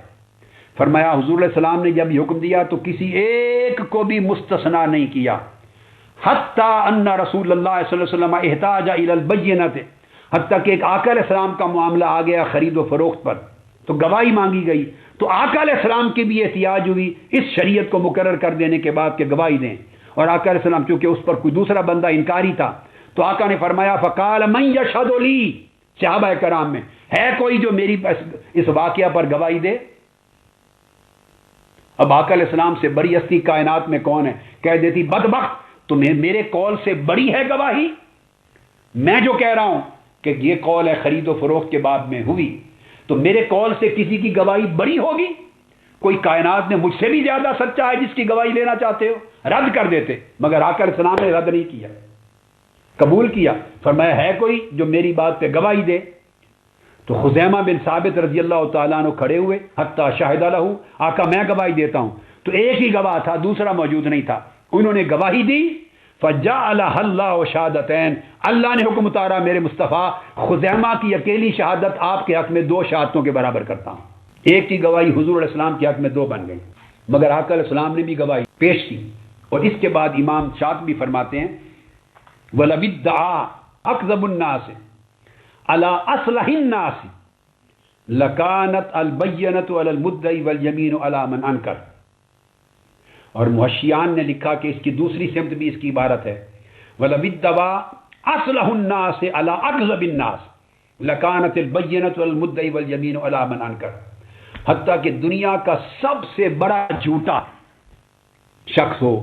فرمایا حضور علیہ السلام نے جب حکم دیا تو کسی ایک کو بھی مستثنا نہیں کیا، حتیٰ ان رسول اللہ صلی اللہ علیہ وسلم احتاج الی البینۃ، حتیٰ کہ ایک آقا علیہ السلام کا معاملہ آ گیا خرید و فروخت پر تو گواہی مانگی گئی، تو آقا علیہ السلام کی بھی احتیاج ہوئی اس شریعت کو مقرر کر دینے کے بعد کہ گواہی دیں، اور آقا علیہ السلام چونکہ اس پر کوئی دوسرا بندہ انکاری تھا تو آقا نے فرمایا فقال من یشہد لی، صحابہ کرام میں ہے کوئی جو میری اس واقعہ پر گواہی دے؟ اب آقا علیہ السلام سے بڑی ہستی کائنات میں کون ہے؟ کہہ دیتی بدبخت تمہیں میرے قول سے بڑی ہے گواہی، میں جو کہہ رہا ہوں کہ یہ قول ہے خرید و فروخت کے بعد میں ہوئی، تو میرے قول سے کسی کی گواہی بڑی ہوگی؟ کوئی کائنات میں مجھ سے بھی زیادہ سچا ہے جس کی گواہی لینا چاہتے ہو؟ رد کر دیتے، مگر آقا علیہ السلام نے رد نہیں کیا، قبول کیا، فرمایا ہے کوئی جو میری بات پہ گواہی دے؟ تو خزیمہ بن ثابت رضی اللہ تعالیٰ عنہ کھڑے ہوئے، حتیٰ شاہد لہ، آقا میں گواہی دیتا ہوں، تو ایک ہی گواہ تھا، دوسرا موجود نہیں تھا، انہوں نے گواہی دی، فجعلها اللہ شہادتین، اللہ نے حکم اتارا میرے مصطفیٰ خزیمہ کی اکیلی شہادت آپ کے حق میں 2 شہادتوں کے برابر کرتا ہوں۔ ایک کی گواہی حضور علیہ السلام کے حق میں 2 بن گئی، مگر آقا علیہ السلام نے بھی گواہی پیش کی۔ اور اس کے بعد امام شاطبی فرماتے ہیں وَلَوِ ادَّعَىٰ أَكْذَبُ النَّاسِ عَلَىٰ أَصْلَحِ النَّاسِ لَكَانَتْ الْبَيِّنَةُ عَلَى الْمُدَّعِ وَالْيَمِينُ عَلَىٰ مَنْ أَنكَرَ۔ اور محشیان نے لکھا کہ اس کی دوسری سمت بھی اس کی عبارت ہے وَلَوِ ادَّعَىٰ أَصْلَحُ النَّاسِ عَلَىٰ أَكْذَبِ النَّاسِ لَكَانَتِ الْبَيِّنَةُ عَلَى الْمُدَّعِ وَالْيَمِينُ عَلَىٰ مَنْ أَنكَرَ۔ حتیٰ کہ دنیا کا سب سے بڑا جھوٹا شخص ہو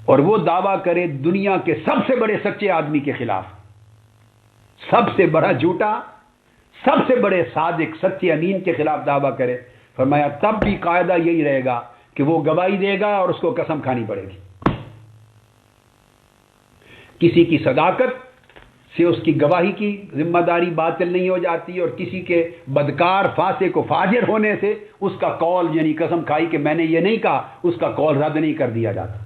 اور وہ دعویٰ کرے دنیا کے سب سے بڑے سچے آدمی کے خلاف، سب سے بڑا جھوٹا، سب سے بڑے صادق سچے امین کے خلاف دعویٰ کرے، فرمایا تب بھی قاعدہ یہی رہے گا کہ وہ گواہی دے گا اور اس کو قسم کھانی پڑے گی۔ کسی کی صداقت سے اس کی گواہی کی ذمہ داری باطل نہیں ہو جاتی، اور کسی کے بدکار فاسق و فاجر ہونے سے اس کا قول یعنی قسم کھائی کہ میں نے یہ نہیں کہا، اس کا قول رد نہیں کر دیا جاتا۔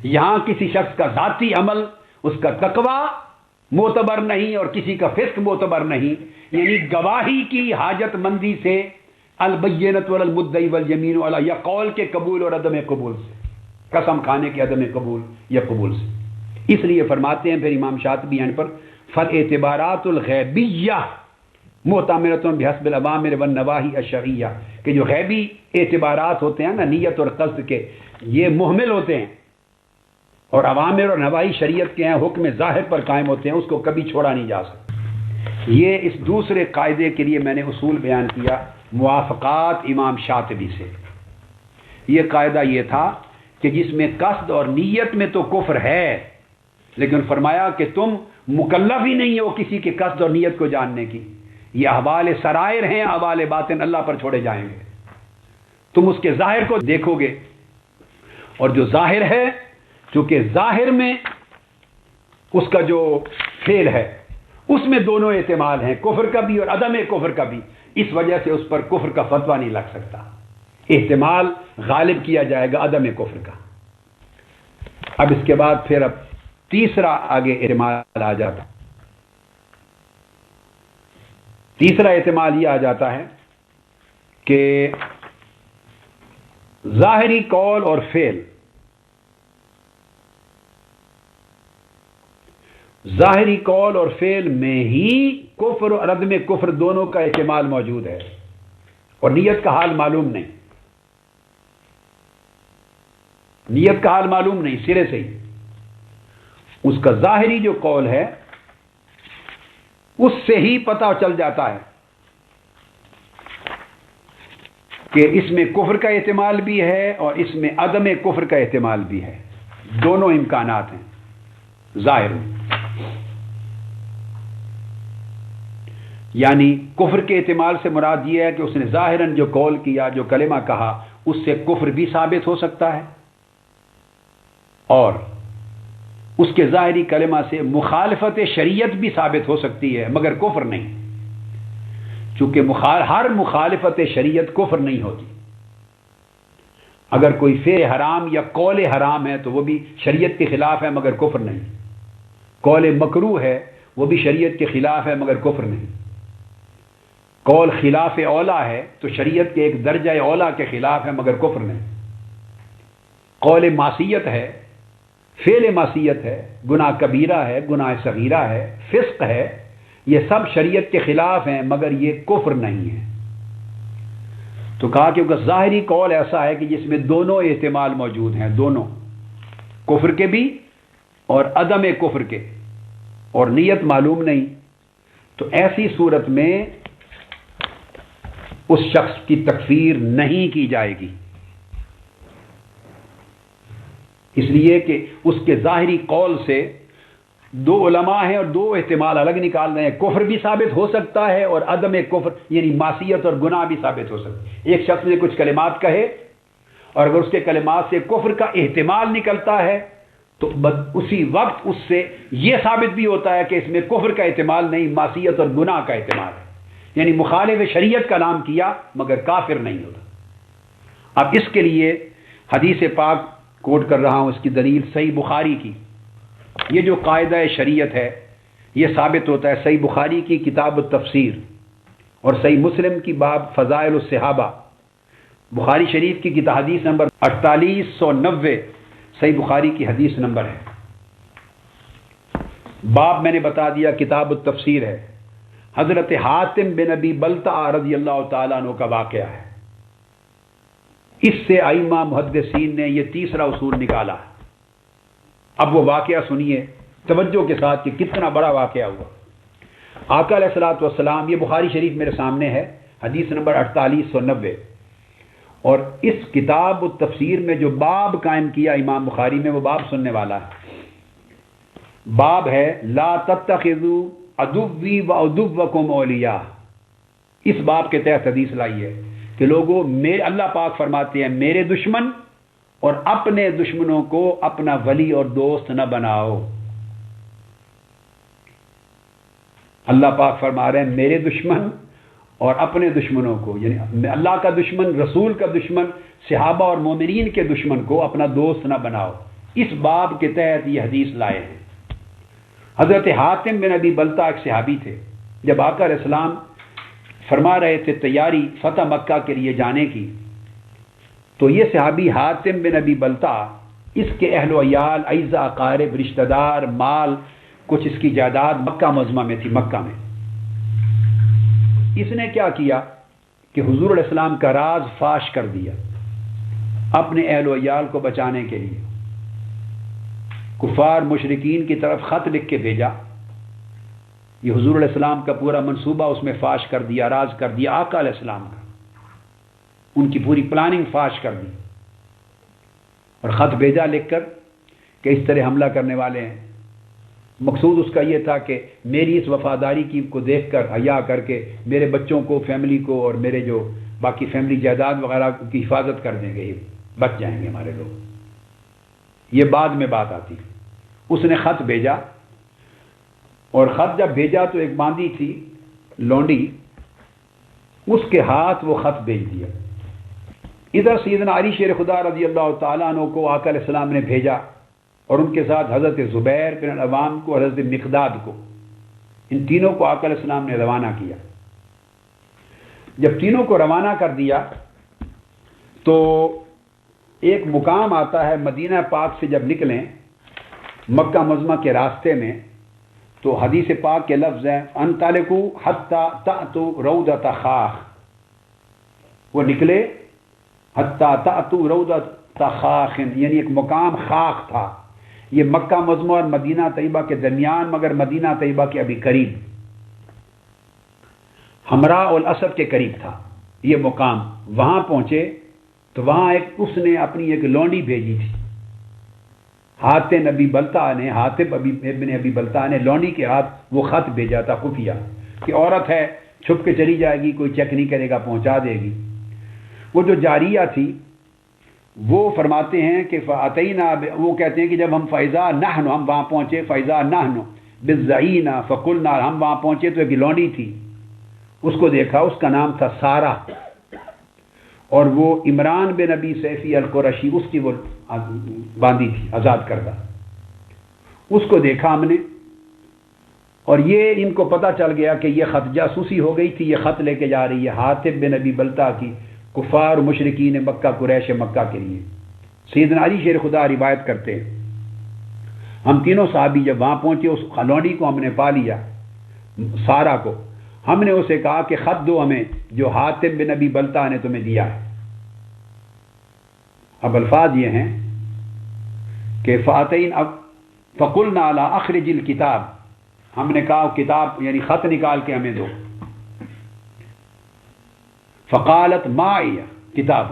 یہاں کسی شخص کا ذاتی عمل، اس کا تقوی معتبر نہیں اور کسی کا فسق معتبر نہیں، یعنی گواہی کی حاجت مندی سے البینۃ علی المدعی والیمین علی، یا قول کے قبول اور عدم قبول سے، قسم کھانے کے عدم قبول یا قبول سے۔ اس لیے فرماتے ہیں پھر امام شاطبی یہاں پر فالاعتبارات الغیبیہ معتمرۃ بحسب الاوامر والنواہی الشرعیہ، کہ جو غیبی اعتبارات ہوتے ہیں نا نیت اور قصد کے، یہ محمل ہوتے ہیں، اور اوامر اور نواہی شریعت کے ہیں حکم ظاہر پر قائم ہوتے ہیں، اس کو کبھی چھوڑا نہیں جا سکتا۔ یہ اس دوسرے قاعدے کے لیے میں نے اصول بیان کیا موافقات امام شاطبی سے۔ یہ قاعدہ یہ تھا کہ جس میں قصد اور نیت میں تو کفر ہے، لیکن فرمایا کہ تم مکلف ہی نہیں ہو کسی کے قصد اور نیت کو جاننے کی، یہ احوال سرائر ہیں، احوال باطن اللہ پر چھوڑے جائیں گے، تم اس کے ظاہر کو دیکھو گے، اور جو ظاہر ہے چونکہ ظاہر میں اس کا جو فعل ہے اس میں دونوں احتمال ہیں، کفر کا بھی اور عدم کفر کا بھی، اس وجہ سے اس پر کفر کا فتویٰ نہیں لگ سکتا، احتمال غالب کیا جائے گا عدم کفر کا۔ اب اس کے بعد پھر اب تیسرا آگے احتمال آ جاتا، تیسرا احتمال یہ آ جاتا ہے کہ ظاہری قول اور فعل، ظاہری قول اور فعل میں ہی کفر اور عدم کفر دونوں کا احتمال موجود ہے، اور نیت کا حال معلوم نہیں، نیت کا حال معلوم نہیں سرے سے ہی، اس کا ظاہری جو قول ہے اس سے ہی پتہ چل جاتا ہے کہ اس میں کفر کا احتمال بھی ہے اور اس میں عدم کفر کا احتمال بھی ہے، دونوں امکانات ہیں ظاہر میں۔ یعنی کفر کے احتمال سے مراد یہ ہے کہ اس نے ظاہراً جو قول کیا، جو کلمہ کہا، اس سے کفر بھی ثابت ہو سکتا ہے، اور اس کے ظاہری کلمہ سے مخالفت شریعت بھی ثابت ہو سکتی ہے مگر کفر نہیں، چونکہ ہر مخالفت شریعت کفر نہیں ہوتی۔ اگر کوئی فعل حرام یا قول حرام ہے تو وہ بھی شریعت کے خلاف ہے مگر کفر نہیں، قول مکروہ ہے وہ بھی شریعت کے خلاف ہے مگر کفر نہیں، قول خلاف اولا ہے تو شریعت کے ایک درجہ اولا کے خلاف ہے مگر کفر نہیں، قول معصیت ہے، فعل معصیت ہے، گناہ کبیرہ ہے، گناہ صغیرہ ہے، فسق ہے، یہ سب شریعت کے خلاف ہیں مگر یہ کفر نہیں ہے۔ تو کہا کہ ظاہری قول ایسا ہے کہ جس میں دونوں احتمال موجود ہیں، دونوں کفر کے بھی اور عدم کفر کے، اور نیت معلوم نہیں، تو ایسی صورت میں اس شخص کی تکفیر نہیں کی جائے گی، اس لیے کہ اس کے ظاہری قول سے 2 علماء ہیں اور 2 احتمال الگ نکال رہے ہیں، کفر بھی ثابت ہو سکتا ہے اور عدم کفر یعنی معصیت اور گناہ بھی ثابت ہو سکتا ہے۔ ایک شخص نے کچھ کلمات کہے اور اگر اس کے کلمات سے کفر کا احتمال نکلتا ہے تو اسی وقت اس سے یہ ثابت بھی ہوتا ہے کہ اس میں کفر کا احتمال نہیں، معصیت اور گناہ کا احتمال ہے، یعنی مخالف شریعت کا نام کیا مگر کافر نہیں ہوتا۔ اب اس کے لیے حدیث پاک کوٹ کر رہا ہوں اس کی دلیل صحیح بخاری کی. یہ جو قاعدہ شریعت ہے یہ ثابت ہوتا ہے صحیح بخاری کی کتاب التفسیر اور صحیح مسلم کی باب فضائل الصحابہ. بخاری شریف کی کتاب حدیث نمبر 4890 صحیح بخاری کی حدیث نمبر ہے. باب میں نے بتا دیا کتاب التفسیر ہے. حضرت حاتم بن ابی بلتع رضی اللہ تعالیٰ عنہ کا واقعہ ہے. اس سے ائمہ محدثین نے یہ تیسرا اصول نکالا. اب وہ واقعہ سنیے توجہ کے ساتھ کہ کتنا بڑا واقعہ ہوا. آقا علیہ الصلوۃ والسلام، یہ بخاری شریف میرے سامنے ہے حدیث نمبر 4890، اور اس کتاب التفسیر میں جو باب قائم کیا امام بخاری میں وہ باب سننے والا ہے. باب ہے لا تتخذوا عدوی وعدوکم اولیاء. اس باب کے تحت حدیث لائی ہے کہ لوگوں، اللہ پاک فرماتے ہیں میرے دشمن اور اپنے دشمنوں کو اپنا ولی اور دوست نہ بناؤ. اللہ پاک فرما رہے ہیں میرے دشمن اور اپنے دشمنوں کو، یعنی اللہ کا دشمن، رسول کا دشمن، صحابہ اور مومنین کے دشمن کو اپنا دوست نہ بناؤ. اس باب کے تحت یہ حدیث لائے ہیں. حضرت حاتم بن ابی بلتع ایک صحابی تھے. جب آقا علیہ السلام فرما رہے تھے تیاری فتح مکہ کے لیے جانے کی، تو یہ صحابی حاتم بن ابی بلتع، اس کے اہل و عیال، اعزا، اقارب، رشتہ دار، مال، کچھ اس کی جائیداد مکہ معظمہ میں تھی. مکہ میں اس نے کیا کیا کہ حضور علیہ السلام کا راز فاش کر دیا اپنے اہل و عیال کو بچانے کے لیے. کفار مشرکین کی طرف خط لکھ کے بھیجا. یہ حضور علیہ السلام کا پورا منصوبہ اس میں فاش کر دیا، راز کر دیا آقا علیہ السلام کا. ان کی پوری پلاننگ فاش کر دی اور خط بھیجا لکھ کر کہ اس طرح حملہ کرنے والے ہیں. مقصود اس کا یہ تھا کہ میری اس وفاداری کی کو دیکھ کر حیا کر کے میرے بچوں کو، فیملی کو اور میرے جو باقی فیملی جائیداد وغیرہ کی حفاظت کر دیں گے، یہ بچ جائیں گے ہمارے لوگ. یہ بعد میں بات آتی. اس نے خط بھیجا، اور خط جب بھیجا تو ایک باندھی تھی لونڈی، اس کے ہاتھ وہ خط بھیج دیا. ادھر سیدنا علی شیر خدا رضی اللہ تعالیٰ عنہ کو آقا علیہ السلام نے بھیجا، اور ان کے ساتھ حضرت زبیر بن العوام کو، حضرت مقداد کو، ان تینوں کو آقا علیہ السلام نے روانہ کیا. جب تینوں کو روانہ کر دیا تو ایک مقام آتا ہے مدینہ پاک سے جب نکلیں مکہ معظمہ کے راستے میں، تو حدیث پاک کے لفظ ہیں انطلقوا حتی تأتوا روضۃ خاخ. وہ نکلے حتی تأتوا روضۃ خاخ، یعنی ایک مقام خاخ تھا. یہ مکہ معظمہ اور مدینہ طیبہ کے درمیان، مگر مدینہ طیبہ کے ابھی قریب، حمراء الاسد کے قریب تھا یہ مقام. وہاں پہنچے تو وہاں اس نے اپنی ایک لونڈی بھیجی تھی. حاتم ابی بلتع نے، حاتم ابن ابی بلتع نے لونڈی کے ہاتھ وہ خط بھیجا تھا خفیہ کہ عورت ہے، چھپ کے چلی جائے گی، کوئی چیک نہیں کرے گا، پہنچا دے گی. وہ جو جاریہ تھی وہ فرماتے ہیں کہ فاتینا، وہ کہتے ہیں کہ جب ہم فیضا نحن، ہم وہاں پہنچے، فیضا نحن بالزعینہ فقلنا، ہم وہاں پہنچے تو ایک لونڈی تھی. اس کو دیکھا، اس کا نام تھا سارہ، اور وہ عمران بن ابی سیفی القرشی، اس کی وہ باندھی تھی، آزاد کردہ. اس کو دیکھا ہم نے، اور یہ ان کو پتہ چل گیا کہ یہ خط جاسوسی ہو گئی تھی، یہ خط لے کے جا رہی ہے حاتم بن ابی بلتع کی کفار و مشرکین مکہ، قریش مکہ کے لیے. سیدنا علی شیر خدا روایت کرتے ہیں ہم تینوں صحابی جب وہاں پہنچے، اس لونڈی کو ہم نے پا لیا، سارہ کو. ہم نے اسے کہا کہ خط دو ہمیں جو حاتم بن ابی بلتع نے تمہیں دیا ہے. اب الفاظ یہ ہیں کہ فاتین اب فقلنا لا اخرج الکتاب، ہم نے کہا کتاب یعنی خط نکال کے ہمیں دو. فقالت معی کتاب،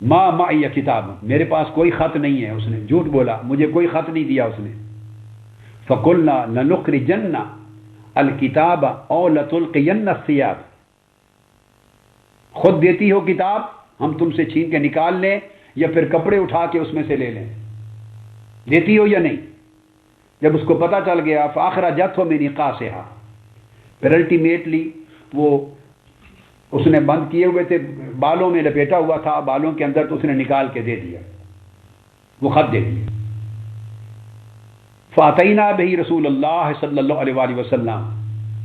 ما معی کتاب، میرے پاس کوئی خط نہیں ہے. اس نے جھوٹ بولا، مجھے کوئی خط نہیں دیا اس نے. فقلنا لنخرجن الکتاب او لتلقین الثیاب، خود دیتی ہو کتاب ہم تم سے چھین کے نکال لیں یا پھر کپڑے اٹھا کے اس میں سے لے لیں، دیتی ہو یا نہیں. جب اس کو پتہ چل گیا فاخرجتہ من قاصها، پھر الٹیمیٹلی وہ اس نے بند کیے ہوئے تھے، بالوں میں لپیٹا ہوا تھا، بالوں کے اندر، تو اس نے نکال کے دے دیا. وہ خط دے دیے. فاتینہ بہی رسول اللہ صلی اللہ علیہ وآلہ وسلم،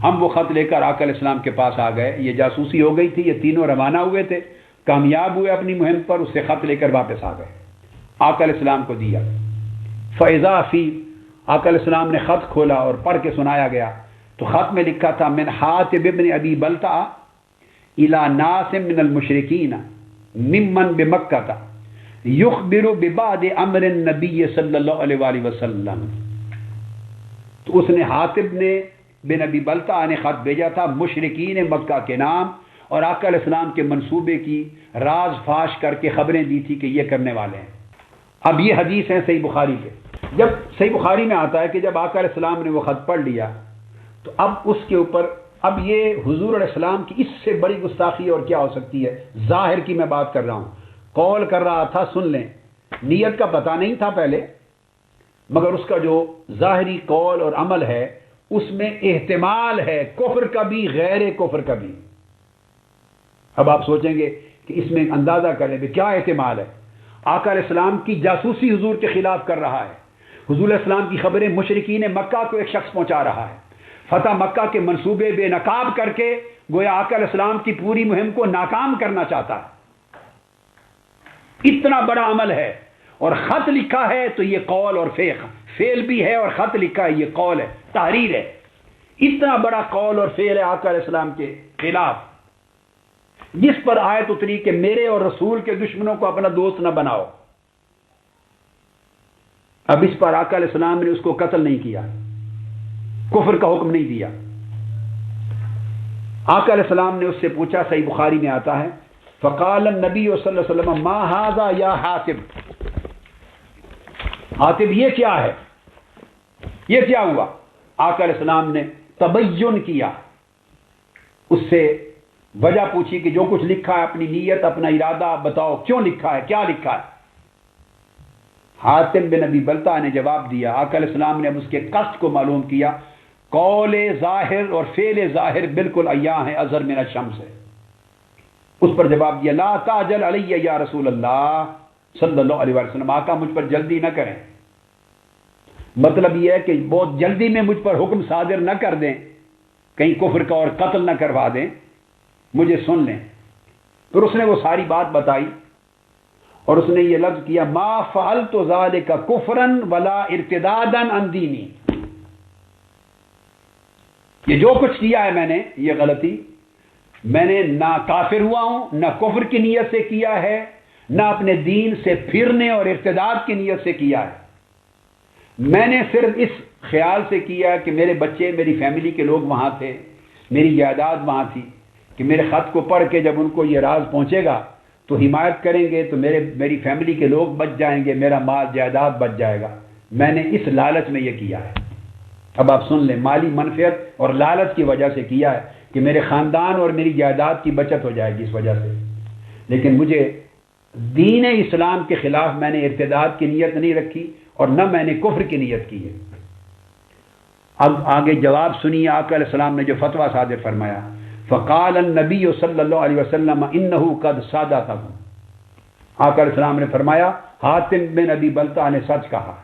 ہم وہ خط لے کر آقا علیہ السلام کے پاس آ گئے. یہ جاسوسی ہو گئی تھی، یہ تینوں روانہ ہوئے تھے، کامیاب ہوئے اپنی مہم پر، اس سے خط لے کر واپس آ گئے. آقا علیہ السلام کو دیا. فاذا فی، آقا علیہ السلام نے خط کھولا اور پڑھ کے سنایا گیا تو خط میں لکھا تھا من حاتب ابن ابی بلتع الی ناس من المشرکین ممن بمکہ یخبر ببعض امر النبی صلی اللہ علیہ وآلہ وسلم. تو اس نے حاتب نے بن ابی بلتع نے خط بھیجا تھا مشرکین مکہ کے نام، اور آقا علیہ السلام کے منصوبے کی راز فاش کر کے خبریں دی تھی کہ یہ کرنے والے ہیں. اب یہ حدیث ہے صحیح بخاری کے. جب صحیح بخاری میں آتا ہے کہ جب آقا علیہ السلام نے وہ خط پڑھ لیا تو اب اس کے اوپر اب یہ حضور علیہ السلام کی اس سے بڑی گستاخی اور کیا ہو سکتی ہے. ظاہر کی میں بات کر رہا ہوں، قول کر رہا تھا، سن لیں، نیت کا پتہ نہیں تھا پہلے، مگر اس کا جو ظاہری قول اور عمل ہے اس میں احتمال ہے کفر کا بھی غیر کفر کا بھی. اب آپ سوچیں گے کہ اس میں اندازہ کریں کہ کیا احتمال ہے. آقا علیہ السلام کی جاسوسی حضور کے خلاف کر رہا ہے، حضور علیہ السلام کی خبریں مشرکین مکہ کو ایک شخص پہنچا رہا ہے، فتح مکہ کے منصوبے بے نقاب کر کے گویا آقا علیہ السلام کی پوری مہم کو ناکام کرنا چاہتا ہے. اتنا بڑا عمل ہے اور خط لکھا ہے تو یہ قول اور فعل بھی ہے، اور خط لکھا ہے یہ قول ہے، تحریر ہے. اتنا بڑا قول اور فعل ہے آقا علیہ السلام کے خلاف، جس پر آیت اتری کہ میرے اور رسول کے دشمنوں کو اپنا دوست نہ بناؤ. اب اس پر آقا علیہ السلام نے اس کو قتل نہیں کیا، کفر کا حکم نہیں دیا. آقا علیہ السلام نے اس سے پوچھا، صحیح بخاری میں آتا ہے، فقال النبی صلی اللہ علیہ وسلم ما ھذا یا حاتب، حاتب یہ کیا ہے، یہ کیا ہوا. آقا علیہ السلام نے تبین کیا، اس سے وجہ پوچھی کہ جو کچھ لکھا ہے اپنی نیت اپنا ارادہ بتاؤ، کیوں لکھا ہے، کیا لکھا ہے. حاتم بن ابی بلتع نے جواب دیا. آقا علیہ السلام نے اب اس کے قصد کو معلوم کیا. قول ظاہر اور فعل ظاہر بالکل عیاں ہے، اظہر من الشمس ہے. اس پر جواب دیا لا تعجل علی یا رسول اللہ صلی اللہ علیہ وسلم، آقا مجھ پر جلدی نہ کریں. مطلب یہ ہے کہ بہت جلدی میں مجھ پر حکم صادر نہ کر دیں، کہیں کفر کا اور قتل نہ کروا دیں، مجھے سن لیں. پھر اس نے وہ ساری بات بتائی اور اس نے یہ لفظ کیا ما فعلت ذلک کفرا ولا ارتدادا عن دینی، یہ جو کچھ کیا ہے میں نے، یہ غلطی میں نے نہ کافر ہوا ہوں، نہ کفر کی نیت سے کیا ہے، نہ اپنے دین سے پھرنے اور ارتداد کی نیت سے کیا ہے. میں نے صرف اس خیال سے کیا کہ میرے بچے، میری فیملی کے لوگ وہاں تھے، میری جائیداد وہاں تھی، کہ میرے خط کو پڑھ کے جب ان کو یہ راز پہنچے گا تو حمایت کریں گے تو میری فیملی کے لوگ بچ جائیں گے، میرا مال جائیداد بچ جائے گا. میں نے اس لالچ میں یہ کیا ہے. اب آپ سن لیں، مالی منفعت اور لالچ کی وجہ سے کیا ہے کہ میرے خاندان اور میری جائیداد کی بچت ہو جائے گی اس وجہ سے. لیکن مجھے دین اسلام کے خلاف میں نے ارتداد کی نیت نہیں رکھی اور نہ میں نے کفر کی نیت کی ہے. اب آگے جواب سنیے آقا علیہ السلام نے جو فتویٰ صادر فرمایا. فقال النبی صلی اللہ علیہ وسلم انه قد صادقکم، آقا علیہ السلام نے فرمایا حاتم بن ابی بلتع نے سچ کہا.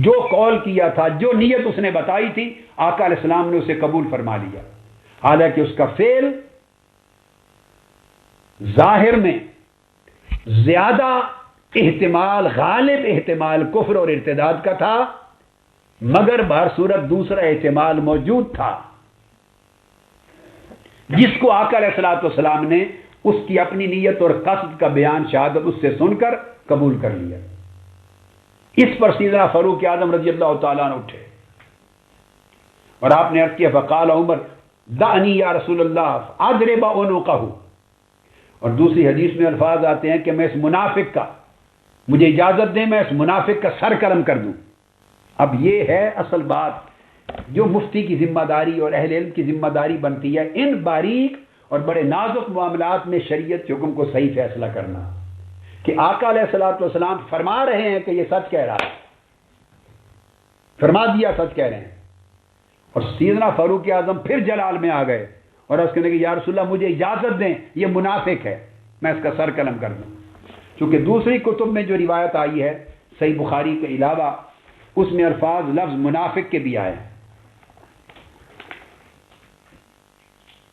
جو قول کیا تھا، جو نیت اس نے بتائی تھی، آقا علیہ السلام نے اسے قبول فرما لیا. حالانکہ اس کا فعل ظاہر میں زیادہ احتمال، غالب احتمال کفر اور ارتداد کا تھا، مگر بہر صورت دوسرا احتمال موجود تھا جس کو آقا علیہ الصلوۃ والسلام نے اس کی اپنی نیت اور قصد کا بیان شہادت اس سے سن کر قبول کر لیا. اس پر سیدنا فاروق اعظم رضی اللہ تعالیٰ عنہ اٹھے اور آپ نے عرض کیا فقال عمر دعنی یا رسول اللہ اضرب عنقہ، اور دوسری حدیث میں الفاظ آتے ہیں کہ میں اس منافق کا، مجھے اجازت دیں میں اس منافق کا سر قلم کر دوں. اب یہ ہے اصل بات جو مفتی کی ذمہ داری اور اہل علم کی ذمہ داری بنتی ہے، ان باریک اور بڑے نازک معاملات میں شریعت کے حکم کو صحیح فیصلہ کرنا. کہ آقا علیہ الصلوۃ والسلام فرما رہے ہیں کہ یہ سچ کہہ رہا ہے، فرما دیا سچ کہہ رہے ہیں، اور سیدنا فاروق اعظم پھر جلال میں آ گئے اور اس کہنے کہ یا رسول اللہ مجھے اجازت دیں، یہ منافق ہے، میں اس کا سر قلم کر دوں. چونکہ دوسری کتب میں جو روایت آئی ہے صحیح بخاری کے علاوہ، اس میں الفاظ لفظ منافق کے بھی آئے.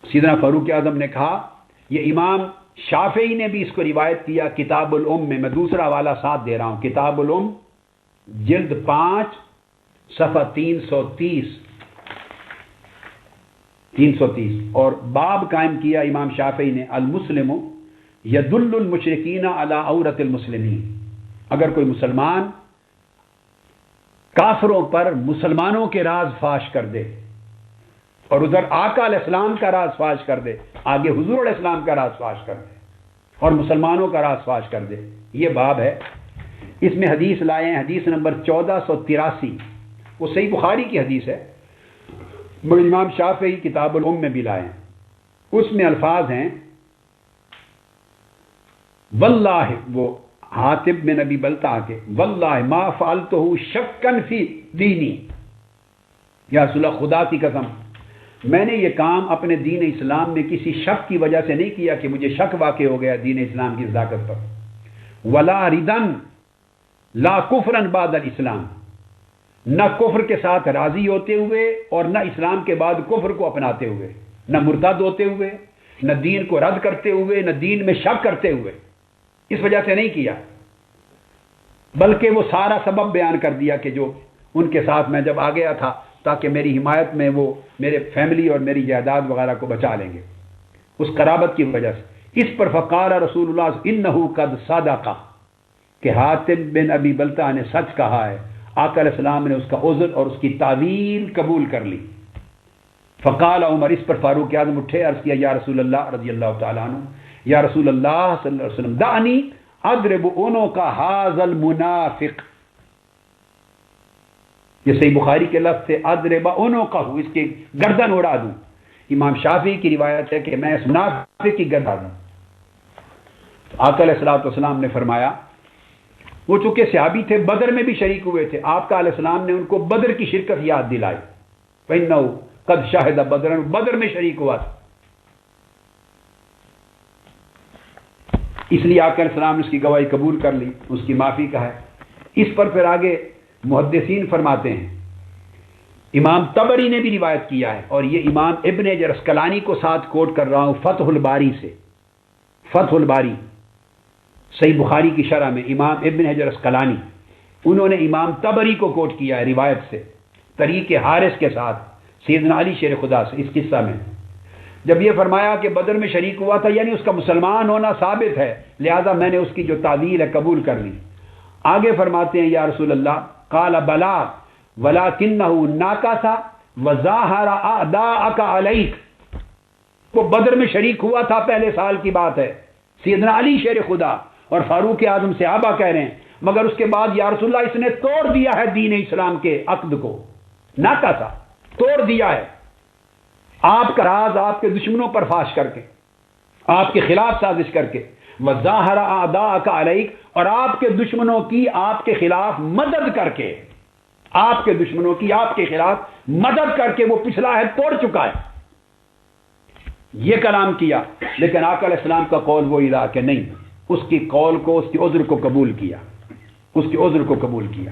سیدنا فاروق اعظم نے کہا، یہ امام شافعی نے بھی اس کو روایت کیا کتاب الام میں دوسرا حوالہ ساتھ دے رہا ہوں، کتاب الام جلد 5 صفحہ 330 اور باب قائم کیا امام شافعی نے، المسلم یدل المشرکین علی عورت المسلمین. اگر کوئی مسلمان کافروں پر مسلمانوں کے راز فاش کر دے اور ادھر آقا علیہ السلام کا راز فاش کر دے، آگے حضور علیہ السلام کا راز فاش کر دے اور مسلمانوں کا راز فاش کر دے، یہ باب ہے. اس میں حدیث لائے ہیں، حدیث نمبر 1483، وہ صحیح بخاری کی حدیث ہے، مگر امام شافعی کتاب الام میں بھی لائے ہیں. اس میں الفاظ ہیں، واللہ، وہ حاتب بن ابی بلتع کے، واللہ ما فعلتہ شکا فی دینی، یا رسول اللہ خدا کی قسم میں نے یہ کام اپنے دین اسلام میں کسی شک کی وجہ سے نہیں کیا کہ مجھے شک واقع ہو گیا دین اسلام کی صداقت پر. ولا ردن لا کفرا بعد الاسلام، نہ کفر کے ساتھ راضی ہوتے ہوئے اور نہ اسلام کے بعد کفر کو اپناتے ہوئے، نہ مرتد ہوتے ہوئے، نہ دین کو رد کرتے ہوئے، نہ دین میں شک کرتے ہوئے، اس وجہ سے نہیں کیا. بلکہ وہ سارا سبب بیان کر دیا کہ جو ان کے ساتھ میں جب آ گیا تھا تاکہ میری حمایت میں وہ میرے فیملی اور میری جائیداد وغیرہ کو بچا لیں گے اس قرابت کی وجہ سے. اس پر فقال رسول اللہ انہ قد صدق، کہ حاتب بن ابی بلتع نے سچ کہا ہے. آقا علیہ السلام نے اس کا عذر اور اس کی تعویل قبول کر لی. فقال عمر، اس پر فاروق اعظم اٹھے، عرض کیا یا رسول اللہ رضی اللہ تعالیٰ عنہ، یا رسول اللہ صلی اللہ علیہ وسلم دعنی اضرب عنق ھذا المنافق. یہ صحیح بخاری کے لفظ سے اضرب عنقہ، اس کی گردن اڑا دوں. امام شافعی کی روایت ہے کہ میں اس منافق کی گردن اڑا دوں. آقا علیہ الصلوۃ والسلام نے فرمایا، وہ چونکہ صحابی تھے، بدر میں بھی شریک ہوئے تھے، آقا علیہ السلام نے ان کو بدر کی شرکت یاد دلائی. فإنه قد شاہد بدرا، بدر میں شریک ہوا تھا، اس لیے آقا علیہ السلام نے اس کی گواہی قبول کر لی، اس کی معافی کا ہے. اس پر پھر آگے محدثین فرماتے ہیں، امام طبری نے بھی روایت کیا ہے، اور یہ امام ابن حجر اسقلانی کو ساتھ کوٹ کر رہا ہوں فتح الباری سے. فتح الباری صحیح بخاری کی شرح میں امام ابن حجر اسقلانی، انہوں نے امام طبری کو کوٹ کیا ہے روایت سے، طریق حارث کے ساتھ سیدنا علی شیر خدا سے. اس قصہ میں جب یہ فرمایا کہ بدر میں شریک ہوا تھا، یعنی اس کا مسلمان ہونا ثابت ہے، لہذا میں نے اس کی جو تعویل ہے قبول کر لی. آگے فرماتے ہیں یا رسول اللہ، قال بلا ولکنہ ناکث وظاہر اعداءک علیک، وہ بدر میں شریک ہوا تھا، پہلے سال کی بات ہے، سیدنا علی شیر خدا اور فاروق اعظم صحابہ کہہ رہے ہیں، مگر اس کے بعد یا رسول اللہ اس نے توڑ دیا ہے دین اسلام کے عقد کو. ناکث، توڑ دیا ہے، آپ کا راز آپ کے دشمنوں پر فاش کر کے، آپ کے خلاف سازش کر کے، وظاہر اعداءک علیک، اور آپ کے دشمنوں کی آپ کے خلاف مدد کر کے، آپ کے دشمنوں کی آپ کے خلاف مدد کر کے وہ پچھلا ہے توڑ چکا ہے. یہ کلام کیا، لیکن آقا علیہ السلام کا قول وہی رہا کہ نہیں، اس کی قول کو، اس کی عذر کو قبول کیا، اس کے عذر کو قبول کیا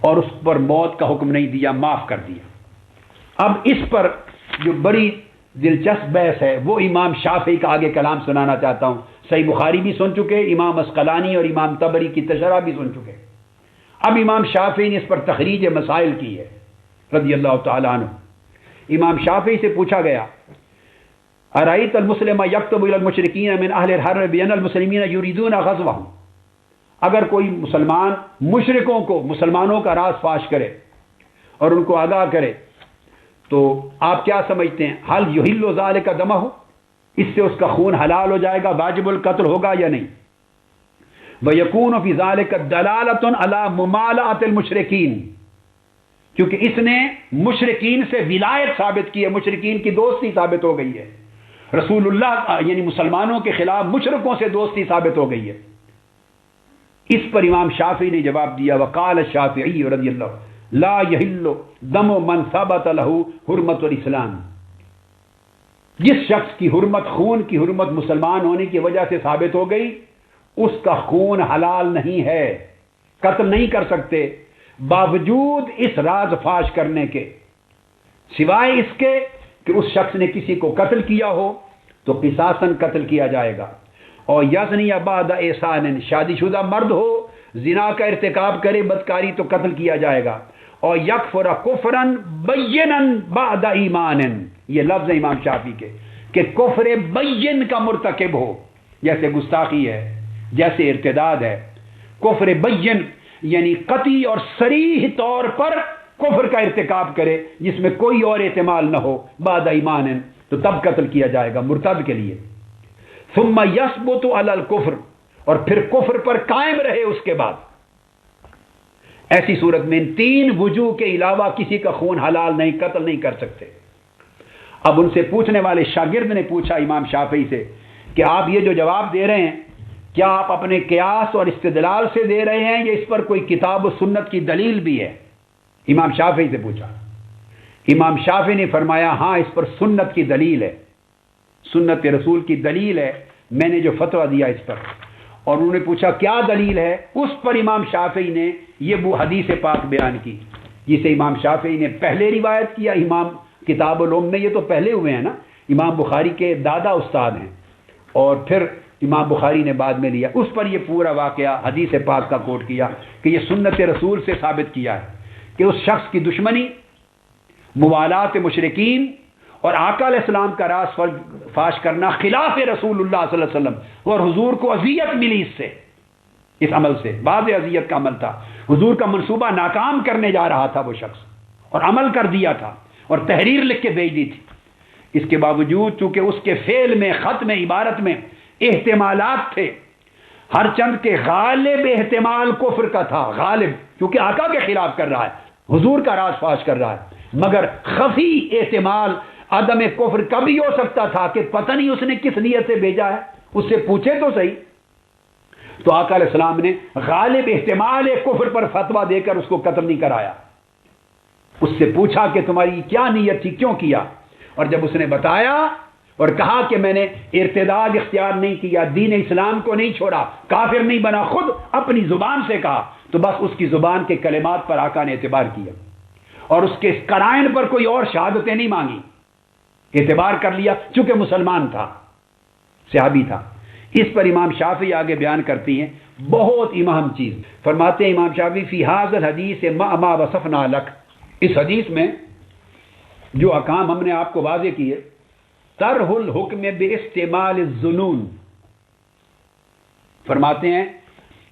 اور اس پر موت کا حکم نہیں دیا، معاف کر دیا. اب اس پر جو بڑی دلچسپ بحث ہے وہ امام شافعی کا آگے کلام سنانا چاہتا ہوں. صحیح بخاری بھی سن چکے، امام اسقلانی اور امام طبری کی تشرح بھی سن چکے. اب امام شافعی نے اس پر تخریج مسائل کی ہے رضی اللہ تعالیٰ عنہ. امام شافعی سے پوچھا گیا، ارأیت المسلم یکتب الی المشرکین من اہل الحرب بان المسلمین یریدون غزوهم، اگر کوئی مسلمان مشرکوں کو مسلمانوں کا راز فاش کرے اور ان کو آگاہ کرے تو آپ کیا سمجھتے ہیں، حل یحل ذلک دمہ، اس سے اس کا خون حلال ہو جائے گا، واجب القتل ہوگا یا نہیں؟ وَيَكُونُ فِي ذَلِكَ دَلَالَةٌ عَلَى مُمَالَأَةِ الْمُشْرِكِينَ، کیونکہ اس نے مشرکین سے ولایت ثابت کی ہے، مشرکین کی دوستی ثابت ہو گئی ہے، رسول اللہ یعنی مسلمانوں کے خلاف مشرکوں سے دوستی ثابت ہو گئی ہے. اس پر امام شافعی نے جواب دیا، وقال الشافعی رضی اللہ لا یحل دم من ثبت له حرمت الاسلام، جس شخص کی حرمت، خون کی حرمت مسلمان ہونے کی وجہ سے ثابت ہو گئی، اس کا خون حلال نہیں ہے، قتل نہیں کر سکتے باوجود اس راز فاش کرنے کے، سوائے اس کے کہ اس شخص نے کسی کو قتل کیا ہو تو قصاصاً قتل کیا جائے گا، اور یزنی بعد احسان، شادی شدہ مرد ہو زنا کا ارتکاب کرے بدکاری تو قتل کیا جائے گا، اور یکفر کفرا بینا بعد ایمان، یہ لفظ ہے امام شافعی کے کہ کفر بین کا مرتکب ہو، جیسے گستاخی ہے، جیسے ارتداد ہے، کفر بین یعنی قطعی اور صریح طور پر کفر کا ارتکاب کرے جس میں کوئی اور احتمال نہ ہو، بعد ایمان، تو تب قتل کیا جائے گا مرتد کے لیے۔ ثم یثبت علی الکفر، اور پھر کفر پر قائم رہے اس کے بعد، ایسی صورت میں ان تین وجوہ کے علاوہ کسی کا خون حلال نہیں، قتل نہیں کر سکتے۔ اب ان سے پوچھنے والے شاگرد نے پوچھا امام شافعی سے کہ آپ یہ جو جواب دے رہے ہیں کیا آپ اپنے قیاس اور استدلال سے دے رہے ہیں یا اس پر کوئی کتاب و سنت کی دلیل بھی ہے؟ امام شافعی سے پوچھا۔ امام شافعی نے فرمایا ہاں اس پر سنت کی دلیل ہے، سنت رسول کی دلیل ہے، میں نے جو فتویٰ دیا اس پر۔ اور انہوں نے پوچھا کیا دلیل ہے؟ اس پر امام شافعی نے یہ وہ حدیث پاک بیان کی جسے امام شافعی نے پہلے روایت کیا، امام کتاب العلم میں، یہ تو پہلے ہوئے ہیں نا، امام بخاری کے دادا استاد ہیں، اور پھر امام بخاری نے بعد میں لیا، اس پر یہ پورا واقعہ حدیث پاک کا کوٹ کیا کہ یہ سنت رسول سے ثابت کیا ہے کہ اس شخص کی دشمنی، موالات مشرکین اور آقا علیہ السلام کا راز فاش کرنا خلاف رسول اللہ صلی اللہ علیہ وسلم، اور حضور کو اذیت ملی اس سے، اس عمل سے، بعض اذیت کا عمل تھا، حضور کا منصوبہ ناکام کرنے جا رہا تھا وہ شخص، اور عمل کر دیا تھا اور تحریر لکھ کے بھیج دی تھی۔ اس کے باوجود چونکہ اس کے فعل میں، خط میں، عبارت میں احتمالات تھے، ہر چند کے غالب احتمال کفر کا تھا، غالب، کیونکہ آقا کے خلاف کر رہا ہے، حضور کا راز فاش کر رہا ہے، مگر خفی احتمال عدم کفر کبھی ہو سکتا تھا کہ پتہ نہیں اس نے کس نیت سے بھیجا ہے، اس سے پوچھے تو صحیح۔ تو آقا علیہ السلام نے غالب احتمال کفر پر فتویٰ دے کر اس کو قتل نہیں کرایا، اس سے پوچھا کہ تمہاری کیا نیت تھی، کیوں کیا؟ اور جب اس نے بتایا اور کہا کہ میں نے ارتداد اختیار نہیں کیا، دین اسلام کو نہیں چھوڑا، کافر نہیں بنا، خود اپنی زبان سے کہا، تو بس اس کی زبان کے کلمات پر آقا نے اعتبار کیا اور اس کے قرائن پر کوئی اور شہادتیں نہیں مانگی، اعتبار کر لیا چونکہ مسلمان تھا، صحابی تھا۔ اس پر امام شافعی آگے بیان کرتی ہیں بہت اہم چیز، فرماتے ہیں امام شافعی فی ھذا الحدیث ما وصفنا لک، اس حدیث میں جو احکام ہم نے آپ کو واضح کیے، طرح الحکم باستعمال الظنون، فرماتے ہیں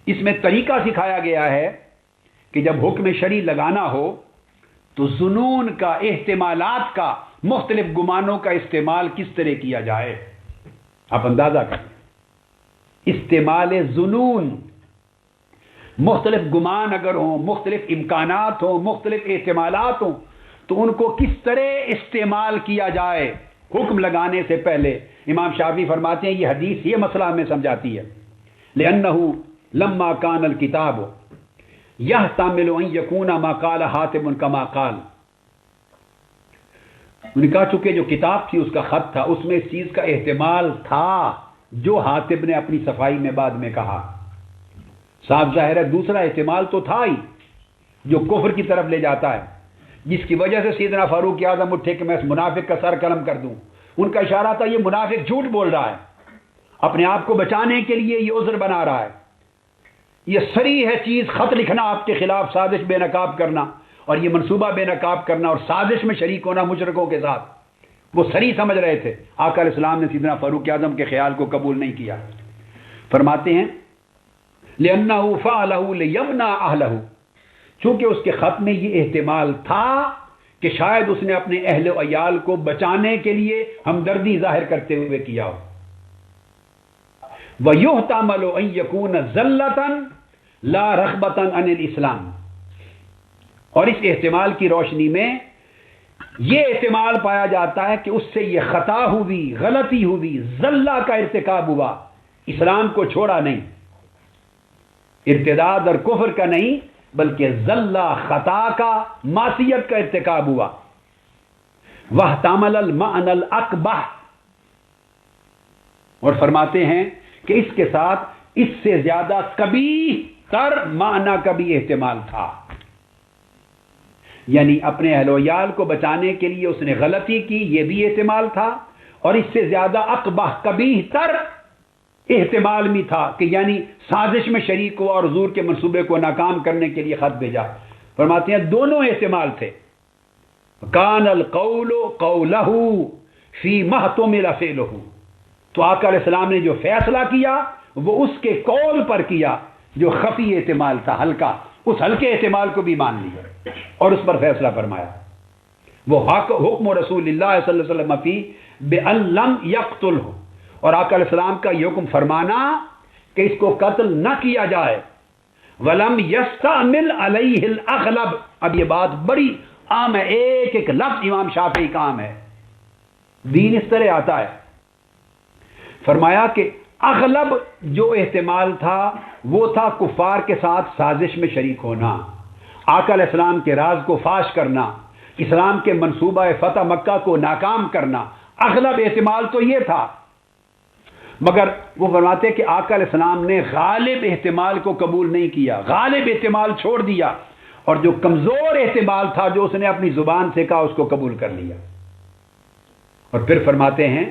اس میں طریقہ سکھایا گیا ہے کہ جب حکم شرعی لگانا ہو تو ظنون کا، احتمالات کا، مختلف گمانوں کا استعمال کس طرح کیا جائے، آپ اندازہ کریں، استعمال ظنون، مختلف گمان اگر ہوں، مختلف امکانات ہوں، مختلف احتمالات ہوں، تو ان کو کس طرح استعمال کیا جائے حکم لگانے سے پہلے۔ امام شافعی فرماتے ہیں یہ حدیث یہ مسئلہ ہمیں سمجھاتی ہے، لِأَنَّهُ لَمَّا كَانَ الْكِتَابُ يَحْتَمِلُ أَن يَكُونَ مَا قَالَ حَاتِبٌ كَمَا قَالَ، انہوں نے کہا چونکہ جو کتاب تھی، اس کا خط تھا، اس میں اس چیز کا احتمال تھا جو حاتب نے اپنی صفائی میں بعد میں کہا، صاف ظاہر ہے دوسرا احتمال تو تھا ہی جو کفر کی طرف لے جاتا ہے، جس کی وجہ سے سیدنا فاروق اعظم اٹھے کہ میں اس منافق کا سر قلم کر دوں، ان کا اشارہ تھا یہ منافق جھوٹ بول رہا ہے، اپنے آپ کو بچانے کے لیے یہ عذر بنا رہا ہے، یہ صریح ہے چیز، خط لکھنا آپ کے خلاف، سازش بے نقاب کرنا اور یہ منصوبہ بے نقاب کرنا اور سازش میں شریک ہونا مشرکوں کے ساتھ، وہ صریح سمجھ رہے تھے۔ آقا علیہ السلام نے سیدنا فاروق اعظم کے خیال کو قبول نہیں کیا، فرماتے ہیں لِأَنَّهُ فَعَلَهُ لِيَمْنَعَ أَهْلَهُ، چونکہ اس کے خط میں یہ احتمال تھا کہ شاید اس نے اپنے اہل و عیال کو بچانے کے لیے ہمدردی ظاہر کرتے ہوئے کیا ہو، وَيُحْتَمَلُ أَن يَكُونَ زَلَّةً لَا رَغْبَةً عَنِ الْإِسْلَامِ، اور اس احتمال کی روشنی میں یہ احتمال پایا جاتا ہے کہ اس سے یہ خطا ہوئی، غلطی ہوئی، زلہ کا ارتکاب ہوا، اسلام کو چھوڑا نہیں، ارتداد اور کفر کا نہیں بلکہ زلہ، خطا کا، معصیت کا ارتکاب ہوا۔ وَاحْتَمَلَ الْمَعْنَى الْأَقْبَحَ، اور فرماتے ہیں کہ اس کے ساتھ اس سے زیادہ قبیح تر معنی کا بھی احتمال تھا، یعنی اپنے اہل و عیال کو بچانے کے لیے اس نے غلطی کی، یہ بھی احتمال تھا، اور اس سے زیادہ اقبح قبیح تر احتمال بھی تھا کہ یعنی سازش میں شریک ہوا اور حضور کے منصوبے کو ناکام کرنے کے لیے خط بھیجا۔ فرماتے ہیں دونوں احتمال تھے۔ کان القول قولہ فی محتمل فعلہ، تو آقا علیہ السلام نے جو فیصلہ کیا وہ اس کے قول پر کیا جو خفی احتمال تھا، ہلکا، اس ہلکے احتمال کو بھی مان لیا اور اس پر فیصلہ فرمایا۔ وہ حکم رسول اللہ صلی اللہ علیہ وسلم فی بأن لم یقتلہ، اور آقا علیہ السلام کا یہ حکم فرمانا کہ اس کو قتل نہ کیا جائے۔ وَلَمْ يَسْتَعْمِلْ عَلَيْهِ الْأَغْلَبِ، اب یہ بات بڑی عام ہے، ایک ایک لفظ امام شافعی کا عام ہے، دین اس طرح آتا ہے۔ فرمایا کہ اغلب جو احتمال تھا وہ تھا کفار کے ساتھ سازش میں شریک ہونا، آقا علیہ السلام کے راز کو فاش کرنا، اسلام کے منصوبہ فتح مکہ کو ناکام کرنا، اغلب احتمال تو یہ تھا۔ مگر وہ فرماتے کہ آقا علیہ السلام نے غالب احتمال کو قبول نہیں کیا، غالب احتمال چھوڑ دیا، اور جو کمزور احتمال تھا جو اس نے اپنی زبان سے کہا اس کو قبول کر لیا۔ اور پھر فرماتے ہیں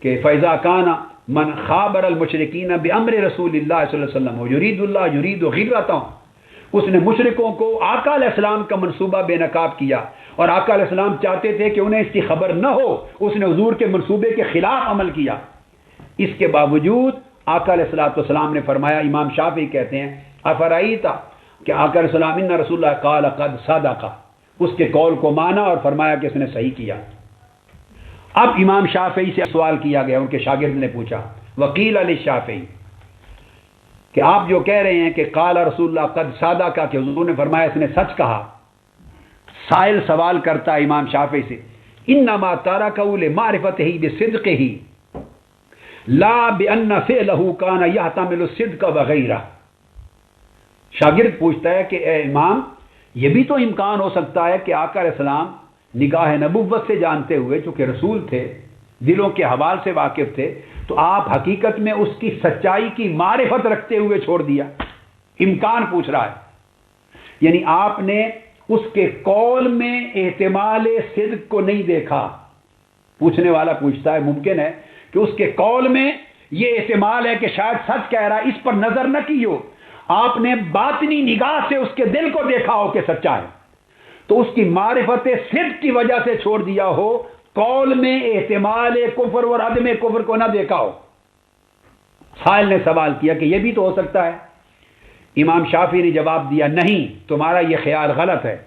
کہ فَإِذَا كَانَ مَنْ خَابَرَ الْمُشْرِكِينَ بِأَمْرِ رسول اللہ صلی اللہ علیہ وسلم یرید اللہ یرید غِرَّتَهُم، اس نے مشرکوں کو آقا علیہ السلام کا منصوبہ بے نقاب کیا، اور آقا علیہ السلام چاہتے تھے کہ انہیں اس کی خبر نہ ہو، اس نے حضور کے منصوبے کے خلاف عمل کیا۔ اس کے باوجود آقا علیہ السلام نے فرمایا، امام شافعی کہتے ہیں افرائیتا، کہ آقا علیہ السلام ان رسول اللہ قال قد صدق، اس کے قول کو مانا اور فرمایا کہ اس نے صحیح کیا۔ اب امام شافعی سے سوال کیا گیا، ان کے شاگرد نے پوچھا، وکیل علی شافعی، کہ آپ جو کہہ رہے ہیں کہ قال رسول اللہ قد صدق، کہ حضور نے فرمایا اس نے سچ کہا، سائل سوال کرتا ہے امام شافعی سے، انما ترکہ لمعرفتہ بصدقہ لا بأن فعلہ کان یحتمل الصدق وغیرہ۔ شاگرد پوچھتا ہے کہ اے امام، یہ بھی تو امکان ہو سکتا ہے کہ آقا علیہ السلام نگاہ نبوت سے جانتے ہوئے، چونکہ رسول تھے، دلوں کے حوال سے واقف تھے، تو آپ حقیقت میں اس کی سچائی کی معرفت رکھتے ہوئے چھوڑ دیا۔ امکان پوچھ رہا ہے، یعنی آپ نے اس کے قول میں احتمال صدق کو نہیں دیکھا۔ پوچھنے والا پوچھتا ہے ممکن ہے کہ اس کے قول میں یہ احتمال ہے کہ شاید سچ کہہ رہا ہے، اس پر نظر نہ کی ہو، آپ نے باطنی نگاہ سے اس کے دل کو دیکھا ہو کہ سچا ہے، تو اس کی معرفت صدق کی وجہ سے چھوڑ دیا ہو، قول میں احتمال کفر اور عدم کفر کو نہ دیکھا ہو۔ سائل نے سوال کیا کہ یہ بھی تو ہو سکتا ہے۔ امام شافعی نے جواب دیا، نہیں، تمہارا یہ خیال غلط ہے۔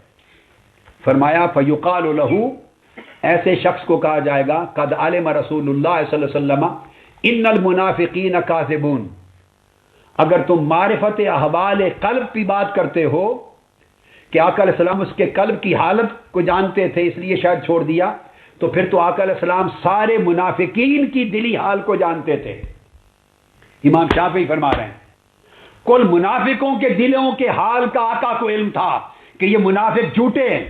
فرمایا فیقال لہ، ایسے شخص کو کہا جائے گا قد علم رسول اللہ صلی اللہ علیہ وسلم ان المنافقین کاذبون، اگر تم معرفت احوال قلب کی بات کرتے ہو کہ آقا علیہ السلام اس کے قلب کی حالت کو جانتے تھے اس لیے شاید چھوڑ دیا، تو پھر تو آقا علیہ السلام سارے منافقین کی دلی حال کو جانتے تھے۔ امام شافعی فرما رہے ہیں کل منافقوں کے دلوں کے حال کا آقا کو علم تھا کہ یہ منافق جھوٹے ہیں،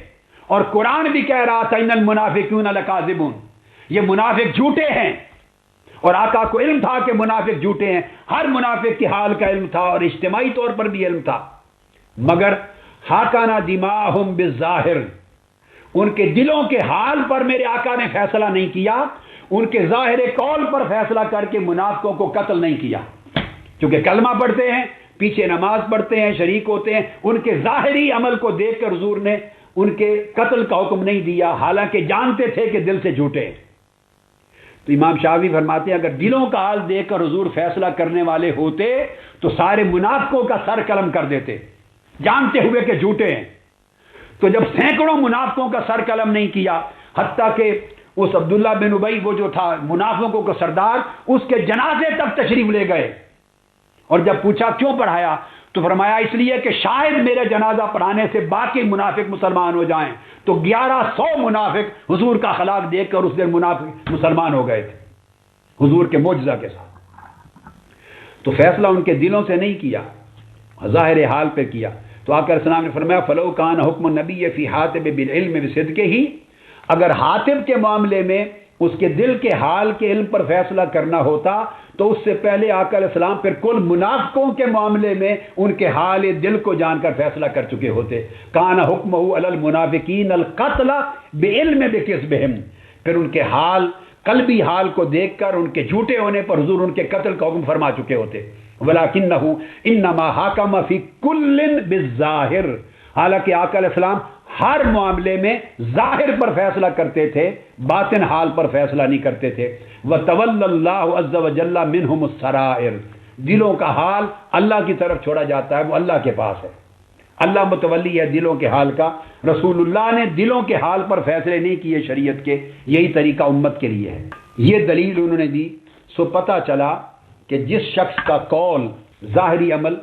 اور قرآن بھی کہہ رہا تھا ان المنافقون لکاذبون، یہ منافق جھوٹے ہیں، اور آقا کو علم تھا کہ منافق جھوٹے ہیں، ہر منافق کی حال کا علم تھا اور اجتماعی طور پر بھی علم تھا۔ مگر حاکانہ دماءہم بالظاہر، ان کے دلوں کے حال پر میرے آقا نے فیصلہ نہیں کیا، ان کے ظاہر قول پر فیصلہ کر کے منافقوں کو قتل نہیں کیا، کیونکہ کلمہ پڑھتے ہیں، پیچھے نماز پڑھتے ہیں، شریک ہوتے ہیں، ان کے ظاہری عمل کو دیکھ کر حضور نے ان کے قتل کا حکم نہیں دیا، حالانکہ جانتے تھے کہ دل سے جھوٹے ہیں۔ تو امام شافعی فرماتے ہیں اگر دلوں کا حال دیکھ کر حضور فیصلہ کرنے والے ہوتے تو سارے منافقوں کا سر قلم کر دیتے، جانتے ہوئے کہ جھوٹے ہیں۔ تو جب سینکڑوں منافقوں کا سر قلم نہیں کیا، حتیٰ کہ اس عبداللہ بن ابی، وہ جو تھا منافقوں کا سردار، اس کے جنازے تک تشریف لے گئے، اور جب پوچھا کیوں پڑھایا تو فرمایا اس لیے کہ شاید میرے جنازہ پڑھانے سے باقی منافق مسلمان ہو جائیں۔ تو 1100 منافق حضور کا اخلاق دیکھ کر اس دن منافق مسلمان ہو گئے تھے حضور کے معجزہ کے ساتھ۔ تو فیصلہ ان کے دلوں سے نہیں کیا، ظاہر حال پہ کیا۔ تو آقا علیہ السلام نے فرمایا فلو کان حکم النبی فی حاتب بالعلم بصدقہ، اگر حاتب کے معاملے میں اس کے دل کے حال کے علم پر فیصلہ کرنا ہوتا تو اس سے پہلے آقا علیہ السلام پھر کل منافقوں کے معاملے میں ان کے حال دل کو جان کر فیصلہ کر چکے ہوتے. کان حکمہ علی المنافقین القتل بعلم بکذبہم، پھر ان کے حال قلبی حال کو دیکھ کر ان کے جھوٹے ہونے پر حضور ان کے قتل کا حکم فرما چکے ہوتے. ولکنہ انما حکم فی کل بالظاہر، حالانکہ آقا علیہ السلام ہر معاملے میں ظاہر پر فیصلہ کرتے تھے، باطن حال پر فیصلہ نہیں کرتے تھے. وَتَوَلَّ اللَّهُ عَزَّ وَجَلَّ مِنْهُمُ السَّرَائِرِ، دلوں کا حال اللہ کی طرف چھوڑا جاتا ہے، وہ اللہ کے پاس ہے. اللہ متولی ہے دلوں کے حال کا. رسول اللہ نے دلوں کے حال پر فیصلے نہیں کیے شریعت کے، یہی طریقہ امت کے لیے ہے. یہ دلیل انہوں نے دی. سو پتہ چلا کہ جس شخص کا قول ظاہری عمل،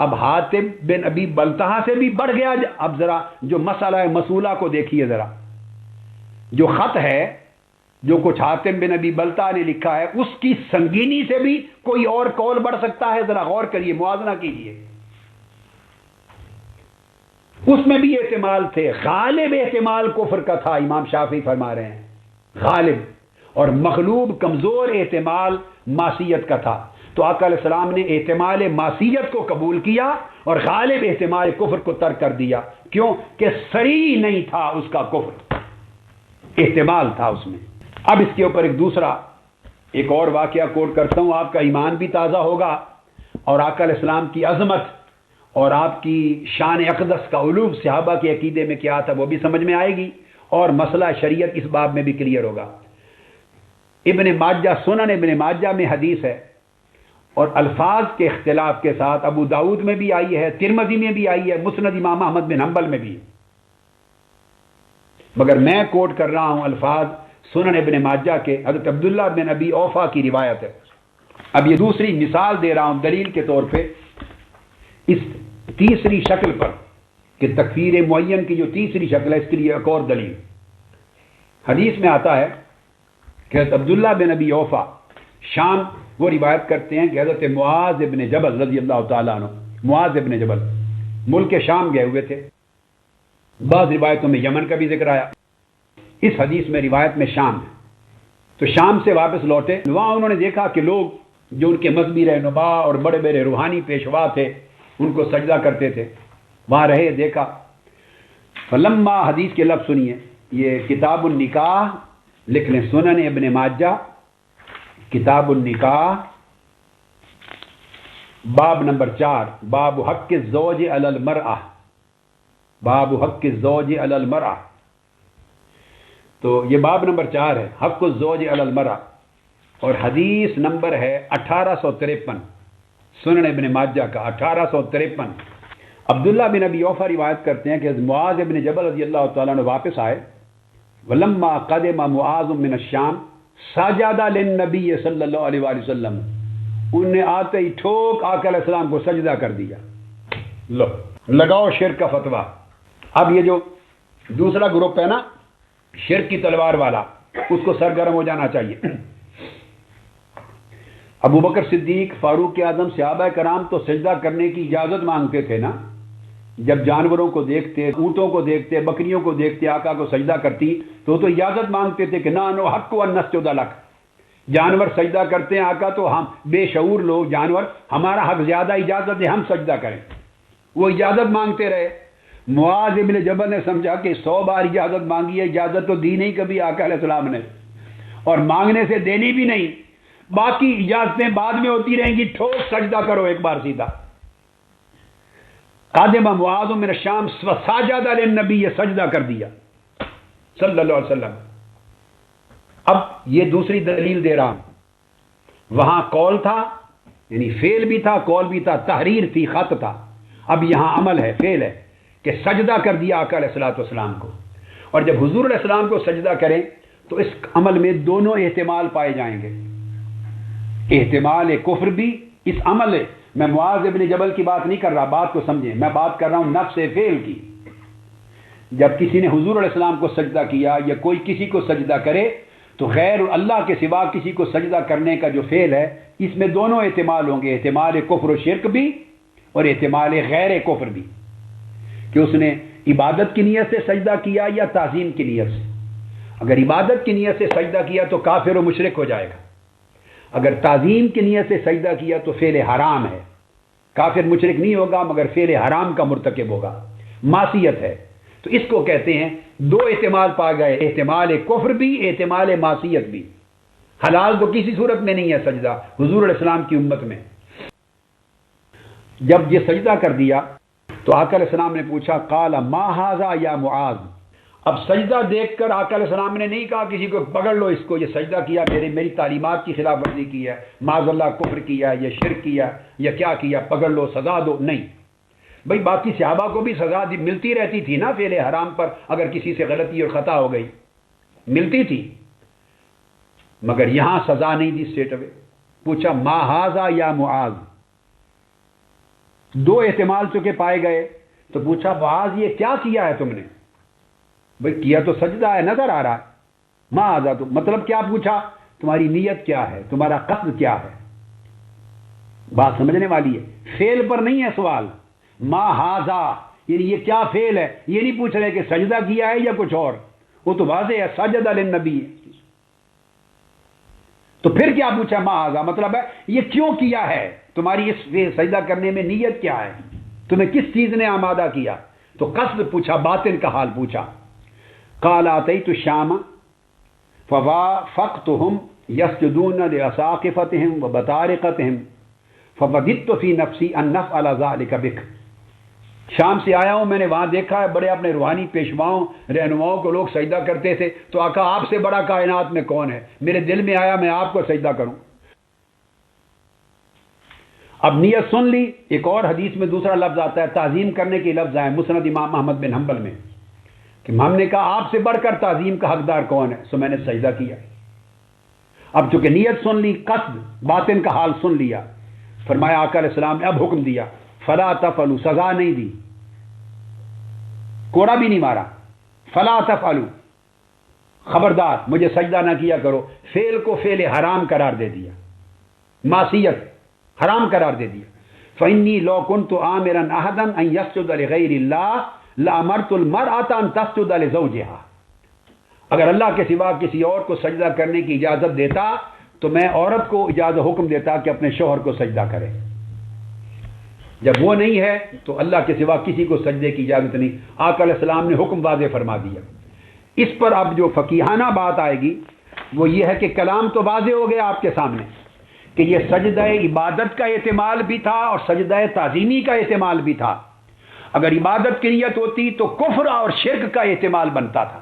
اب حاتم بن ابی بلتہا سے بھی بڑھ گیا. اب ذرا جو مسئلہ مسئولہ کو دیکھیے، ذرا جو خط ہے جو کچھ حاتم بن ابی بلتہا نے لکھا ہے، اس کی سنگینی سے بھی کوئی اور قول بڑھ سکتا ہے. ذرا غور کریے، موازنہ کیجیے. اس میں بھی احتمال تھے، غالب احتمال کفر کا تھا. امام شافعی فرما رہے ہیں غالب، اور مغلوب کمزور احتمال معصیت کا تھا. تو آقا علیہ السلام نے احتمال معصیت کو قبول کیا اور غالب احتمال کفر کو ترک کر دیا. کیوں کہ صریح نہیں تھا اس کا کفر، احتمال تھا اس میں. اب اس کے اوپر ایک اور واقعہ کوٹ کرتا ہوں، آپ کا ایمان بھی تازہ ہوگا اور آقا علیہ السلام کی عظمت اور آپ کی شان اقدس کا علوم صحابہ کے عقیدے میں کیا تھا وہ بھی سمجھ میں آئے گی، اور مسئلہ شریعت اس باب میں بھی کلیئر ہوگا. ابن ماجہ، سنن ابن ماجہ میں حدیث ہے اور الفاظ کے اختلاف کے ساتھ ابو داؤد میں بھی آئی ہے، ترمذی میں بھی آئی ہے، مسند امام احمد بن حنبل میں بھی. مگر میں کوٹ کر رہا ہوں الفاظ سنن ابن ماجہ کے، حضرت عبداللہ بن ابی اوفا کی روایت ہے. اب یہ دوسری مثال دے رہا ہوں دلیل کے طور پہ اس تیسری شکل پر کہ تکفیر معین کی جو تیسری شکل ہے، اس کے لیے ایک اور دلیل. حدیث میں آتا ہے کہ حضرت عبداللہ بن ابی اوفا شام، وہ روایت کرتے ہیں کہ حضرت معاذ ابن جبل رضی اللہ تعالیٰ عنہ، معاذ ابن جبل ملک شام گئے ہوئے تھے. بعض روایتوں میں یمن کا بھی ذکر آیا، اس حدیث میں روایت میں شام ہے. تو شام سے واپس لوٹے، وہاں انہوں نے دیکھا کہ لوگ جو ان کے مذہبی رہنما اور بڑے بڑے روحانی پیشوا تھے ان کو سجدہ کرتے تھے، وہاں رہے، دیکھا. فلما، حدیث کے لفظ سنیے، یہ کتاب النکاح لکھ لیں، سنن ابن ماجہ کتاب النکاح باب نمبر 4، باب حق الزوج علی المرأہ، باب حق الزوج علی المرأہ. تو یہ باب نمبر 4 ہے، حق الزوج علی المرأہ، اور حدیث نمبر ہے 1853، سنن ابن ماجہ کا 1853. عبداللہ بن ابی اوفا روایت کرتے ہیں کہ معاذ ابن جبل رضی اللہ تعالیٰ عنہ واپس آئے. ولما قدم معاذ من الشام سجد للنبی صلی اللہ علیہ وآلہ وسلم، انہوں نے آتے ہی ٹھوک آقا علیہ السلام کو سجدہ کر دیا. لو لگاؤ شرک کا فتویٰ. اب یہ جو دوسرا گروپ ہے نا شرک کی تلوار والا، اس کو سرگرم ہو جانا چاہیے. ابو بکر صدیق، فاروق اعظم، صحابہ کرام تو سجدہ کرنے کی اجازت مانگتے تھے نا. جب جانوروں کو دیکھتے، اونٹوں کو دیکھتے، بکریوں کو دیکھتے آقا کو سجدہ کرتی تو اجازت مانگتے تھے کہ نانو حق و نسجد لک، جانور سجدہ کرتے ہیں آقا تو ہم بے شعور لوگ جانور، ہمارا حق زیادہ، اجازت ہے ہم سجدہ کریں. وہ اجازت مانگتے رہے. معاذ ابن جبل نے سمجھا کہ 100 بار اجازت مانگی ہے، اجازت تو دی نہیں کبھی آقا علیہ السلام نے، اور مانگنے سے دینی بھی نہیں، باقی اجازتیں بعد میں ہوتی رہیں گی، ٹھوک سجدہ کرو ایک بار سیدھا. قادم معاذ من الشام سجد للنبی، یہ سجدہ کر دیا صلی اللہ علیہ وسلم. اب یہ دوسری دلیل دے رہا ہوں. وہاں قول تھا، یعنی فعل بھی تھا، قول بھی تھا، تحریر تھی، خط تھا. اب یہاں عمل ہے، فعل ہے کہ سجدہ کر دیا آقا علیہ الصلوۃ والسلام کو. اور جب حضور علیہ السلام کو سجدہ کریں تو اس عمل میں دونوں احتمال پائے جائیں گے، احتمال کفر بھی اس عمل ہے. میں معاذ ابن جبل کی بات نہیں کر رہا، بات کو سمجھیں، میں بات کر رہا ہوں نفس فعل کی. جب کسی نے حضور علیہ السلام کو سجدہ کیا یا کوئی کسی کو سجدہ کرے تو غیر اللہ کے سوا کسی کو سجدہ کرنے کا جو فعل ہے اس میں دونوں احتمال ہوں گے، احتمال کفر و شرک بھی اور احتمال غیر کفر بھی، کہ اس نے عبادت کی نیت سے سجدہ کیا یا تعظیم کی نیت سے. اگر عبادت کی نیت سے سجدہ کیا تو کافر و مشرک ہو جائے گا، اگر تعظیم کی نیت سے سجدہ کیا تو فعل حرام ہے، کافر مشرک نہیں ہوگا مگر فعل حرام کا مرتکب ہوگا، معصیت ہے۔ تو اس کو کہتے ہیں دو احتمال پا گئے، احتمال کفر بھی، احتمال معصیت بھی۔ حلال تو کسی صورت میں نہیں ہے سجدہ حضور علیہ السلام کی امت میں۔ جب یہ سجدہ کر دیا تو آقا علیہ السلام نے پوچھا قال ما ھذا یا معاذ۔ اب سجدہ دیکھ کر آقا علیہ السلام نے نہیں کہا کسی کو پکڑ لو اس کو، یہ سجدہ کیا، میری تعلیمات کی خلاف ورزی کی ہے، معاذ اللہ کفر کیا یا شرک کیا یا کیا کیا، پکڑ لو سزا دو، نہیں بھئی۔ باقی صحابہ کو بھی سزا ملتی رہتی تھی نا فعل حرام پر، اگر کسی سے غلطی اور خطا ہو گئی ملتی تھی، مگر یہاں سزا نہیں دی اسٹریٹ اوے۔ پوچھا ما ھذا یا معاذ، دو احتمال چونکہ پائے گئے تو پوچھا معاذ یہ کیا کیا ہے تم نے؟ بھئی کیا تو سجدہ ہے، نظر آ رہا ہے، ما ھذا تو مطلب کیا پوچھا، تمہاری نیت کیا ہے، تمہارا قصد کیا ہے؟ بات سمجھنے والی ہے، فعل پر نہیں ہے سوال، ما ھذا یعنی یہ کیا فعل ہے، یہ نہیں پوچھ رہے کہ سجدہ کیا ہے یا کچھ اور، وہ تو واضح ہے سجدہ للنبی ہے۔ تو پھر کیا پوچھا ما ھذا مطلب ہے یہ کیوں کیا ہے، تمہاری اس سجدہ کرنے میں نیت کیا ہے، تمہیں کس چیز نے آمادہ کیا؟ تو قصد پوچھا، باطن کا حال پوچھا۔ قال اتیت الشام فوافقتهم يسجدون لاساقفتهم وبطارقتهم فوددت في نفسي ان نفعل ذلك بك۔ شام سے آیا ہوں، میں نے وہاں دیکھا ہے بڑے اپنے روحانی پیشواؤں رہنماؤں کو لوگ سجدہ کرتے تھے، تو آقا آپ سے بڑا کائنات میں کون ہے، میرے دل میں آیا میں آپ کو سجدہ کروں۔ اب نیت سن لی۔ ایک اور حدیث میں دوسرا لفظ آتا ہے، تعظیم کرنے کے لفظ آئے مسند امام احمد بن حنبل میں کہ ہم نے کہا آپ سے بڑھ کر تعظیم کا حقدار کون ہے، سو میں نے سجدہ کیا۔ اب چونکہ نیت سن لی، قصد باطن کا حال سن لیا، فرمایا آقا علیہ السلام نے اب حکم دیا فلا تفعلوا، سزا نہیں دی، کوڑا بھی نہیں مارا، فلا تفعلوا خبردار مجھے سجدہ نہ کیا کرو، فعل کو فعل حرام قرار دے دیا، معصیت حرام قرار دے دیا۔ فإني لو كنت آمرا أحدا أن يسجد لغير الله لأمرت المرأة أن تسجد لزوجها۔ اگر اللہ کے سوا کسی اور کو سجدہ کرنے کی اجازت دیتا تو میں عورت کو اجازت حکم دیتا کہ اپنے شوہر کو سجدہ کرے۔ جب وہ نہیں ہے تو اللہ کے سوا کسی کو سجدے کی اجازت نہیں۔ آقا علیہ السلام نے حکم واضح فرما دیا۔ اس پر اب جو فقیہانہ بات آئے گی وہ یہ ہے کہ کلام تو واضح ہو گیا آپ کے سامنے کہ یہ سجدہ عبادت کا احتمال بھی تھا اور سجدہ تعظیمی کا احتمال بھی تھا۔ اگر عبادت کی نیت ہوتی تو کفر اور شرک کا احتمال بنتا تھا،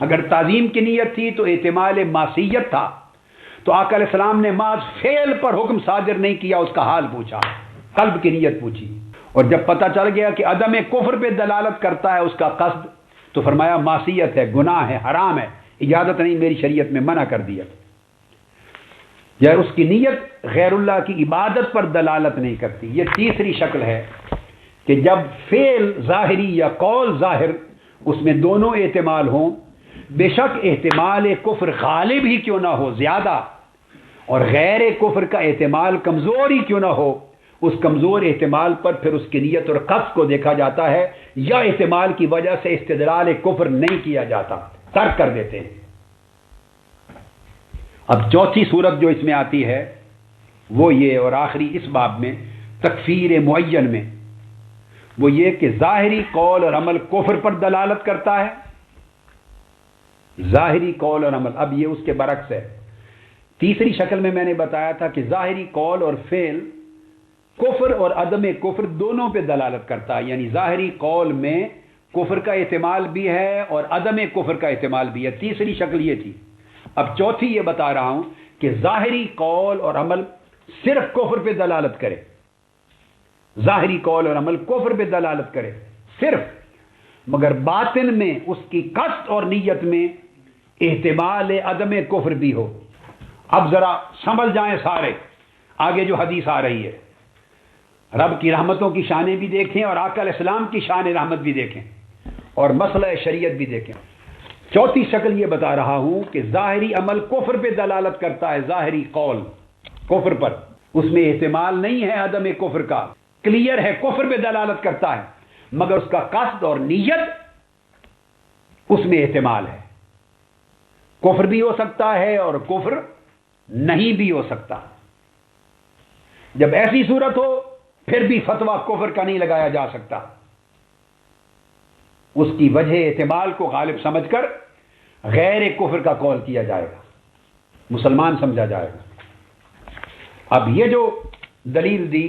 اگر تعظیم کی نیت تھی تو احتمال معصیت تھا۔ تو آقا علیہ السلام نے محض فعل پر حکم صادر نہیں کیا، اس کا حال پوچھا، قلب کی نیت پوچھی، اور جب پتہ چل گیا کہ عدم کفر پہ دلالت کرتا ہے اس کا قصد تو فرمایا معصیت ہے، گناہ ہے، حرام ہے، اجازت نہیں، میری شریعت میں منع کر دیا۔ یا اس کی نیت غیر اللہ کی عبادت پر دلالت نہیں کرتی۔ یہ تیسری شکل ہے کہ جب فعل ظاہری یا قول ظاہر اس میں دونوں احتمال ہوں، بے شک احتمال کفر غالب ہی کیوں نہ ہو زیادہ، اور غیر کفر کا احتمال کمزور ہی کیوں نہ ہو، اس کمزور احتمال پر پھر اس کی نیت اور قصد کو دیکھا جاتا ہے، یا احتمال کی وجہ سے استدلال کفر نہیں کیا جاتا، ترک کر دیتے ہیں۔ اب چوتھی صورت جو اس میں آتی ہے وہ یہ، اور آخری اس باب میں تکفیر معین میں، وہ یہ کہ ظاہری قول اور عمل کفر پر دلالت کرتا ہے، ظاہری قول اور عمل۔ اب یہ اس کے برعکس ہے۔ تیسری شکل میں نے بتایا تھا کہ ظاہری قول اور فعل کفر اور عدم کفر دونوں پہ دلالت کرتا ہے، یعنی ظاہری قول میں کفر کا احتمال بھی ہے اور عدم کفر کا احتمال بھی ہے۔ تیسری شکل یہ تھی۔ اب چوتھی یہ بتا رہا ہوں کہ ظاہری قول اور عمل صرف کفر پہ دلالت کرے، ظاہری قول اور عمل کفر پہ دلالت کرے صرف، مگر باطن میں اس کی قصد اور نیت میں احتمال عدم کفر بھی ہو۔ اب ذرا سمجھ جائیں سارے، آگے جو حدیث آ رہی ہے، رب کی رحمتوں کی شانیں بھی دیکھیں اور آقا علیہ السلام کی شان رحمت بھی دیکھیں اور مسئلہ شریعت بھی دیکھیں۔ چوتھی شکل یہ بتا رہا ہوں کہ ظاہری عمل کفر پہ دلالت کرتا ہے، ظاہری قول کفر پر، اس میں احتمال نہیں ہے عدم کفر کا، کلیئر ہے کفر پہ دلالت کرتا ہے، مگر اس کا قصد اور نیت اس میں احتمال ہے، کفر بھی ہو سکتا ہے اور کفر نہیں بھی ہو سکتا. جب ایسی صورت ہو پھر بھی فتویٰ کفر کا نہیں لگایا جا سکتا. اس کی وجہ احتمال کو غالب سمجھ کر غیر کفر کا قول کیا جائے گا، مسلمان سمجھا جائے گا. اب یہ جو دلیل دی،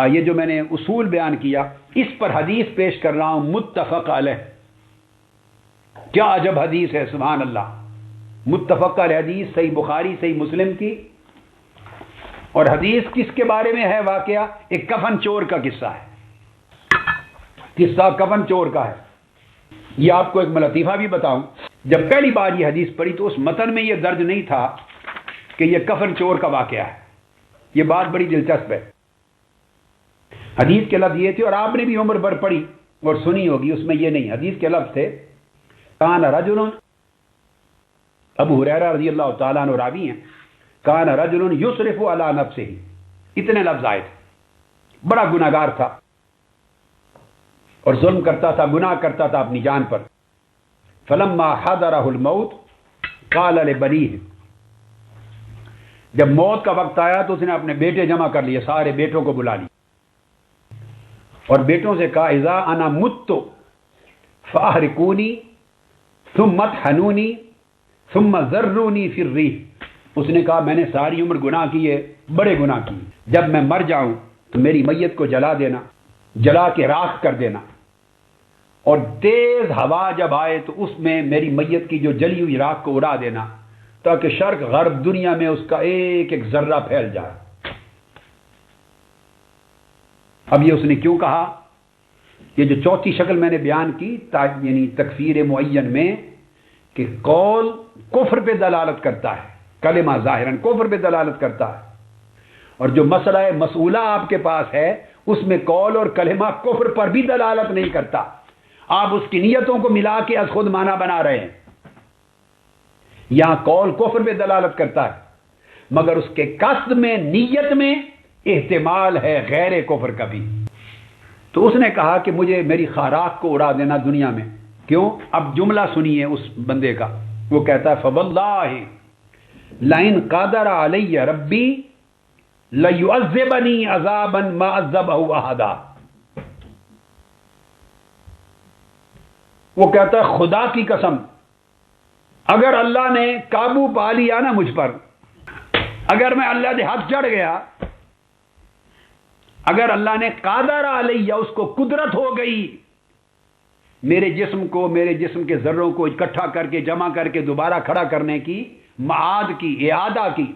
یہ جو میں نے اصول بیان کیا، اس پر حدیث پیش کر رہا ہوں متفق علیہ. کیا عجب حدیث ہے، سبحان اللہ. متفق علیہ حدیث صحیح بخاری صحیح مسلم کی. اور حدیث کس کے بارے میں ہے؟ واقعہ ایک کفن چور کا قصہ ہے. قصہ کفن چور کا ہے. یہ آپ کو ایک لطیفہ بھی بتاؤں. جب پہلی بار یہ حدیث پڑھی تو اس متن میں یہ درج نہیں تھا کہ یہ کفن چور کا واقعہ ہے. یہ بات بڑی دلچسپ ہے. حدیث کے لفظ یہ تھے، اور آپ نے بھی عمر بھر پڑھی اور سنی ہوگی، اس میں یہ نہیں. حدیث کے لفظ تھے کان رجل، ابو ہریرہ رضی اللہ تعالیٰ عنہ راوی ہیں، کان رجل یسرف علی نفسہ، اتنے لفظ آئے تھے. بڑا گناہگار تھا اور ظلم کرتا تھا، گناہ کرتا تھا اپنی جان پر. فلما حضرہ الموت قال لبنیہ، جب موت کا وقت آیا تو اس نے اپنے بیٹے جمع کر لیے، سارے بیٹوں کو بلا لی اور بیٹوں سے کہا اذا انا مت فاحرقونی ثم اطحنونی ثم ذرونی فی الریح. اس نے کہا میں نے ساری عمر گناہ کیے، بڑے گناہ کیے، جب میں مر جاؤں تو میری میت کو جلا دینا، جلا کے راکھ کر دینا، اور تیز ہوا جب آئے تو اس میں میری میت کی جو جلی ہوئی راکھ کو اڑا دینا، تاکہ شرق غرب دنیا میں اس کا ایک ایک ذرہ پھیل جائے. اب یہ اس نے کیوں کہا؟ یہ جو چوتھی شکل میں نے بیان کی، یعنی تکفیر معین میں کہ قول کفر پہ دلالت کرتا ہے، کلمہ ظاہراً کفر پہ دلالت کرتا ہے، اور جو مسئلہ مسئولہ آپ کے پاس ہے اس میں قول اور کلمہ کفر پر بھی دلالت نہیں کرتا. آپ اس کی نیتوں کو ملا کے از خود معنی بنا رہے ہیں. یہاں قول کفر پہ دلالت کرتا ہے، مگر اس کے قصد میں، نیت میں احتمال ہے غیر کفر کا بھی. تو اس نے کہا کہ مجھے میری خاراک کو اڑا دینا دنیا میں. کیوں؟ اب جملہ سنیے اس بندے کا. وہ کہتا ہے فواللہ لئن قادر علی ربی لیعذبنی عذابا ما عذبہ احدا. وہ کہتا ہے خدا کی قسم، اگر اللہ نے قابو پا لیا نا مجھ پر، اگر میں اللہ کے ہاتھ چڑھ گیا، اگر اللہ نے قادر علیہ، اس کو قدرت ہو گئی میرے جسم کو، میرے جسم کے ذروں کو اکٹھا کر کے جمع کر کے دوبارہ کھڑا کرنے کی، معاد کی، اعادہ کی،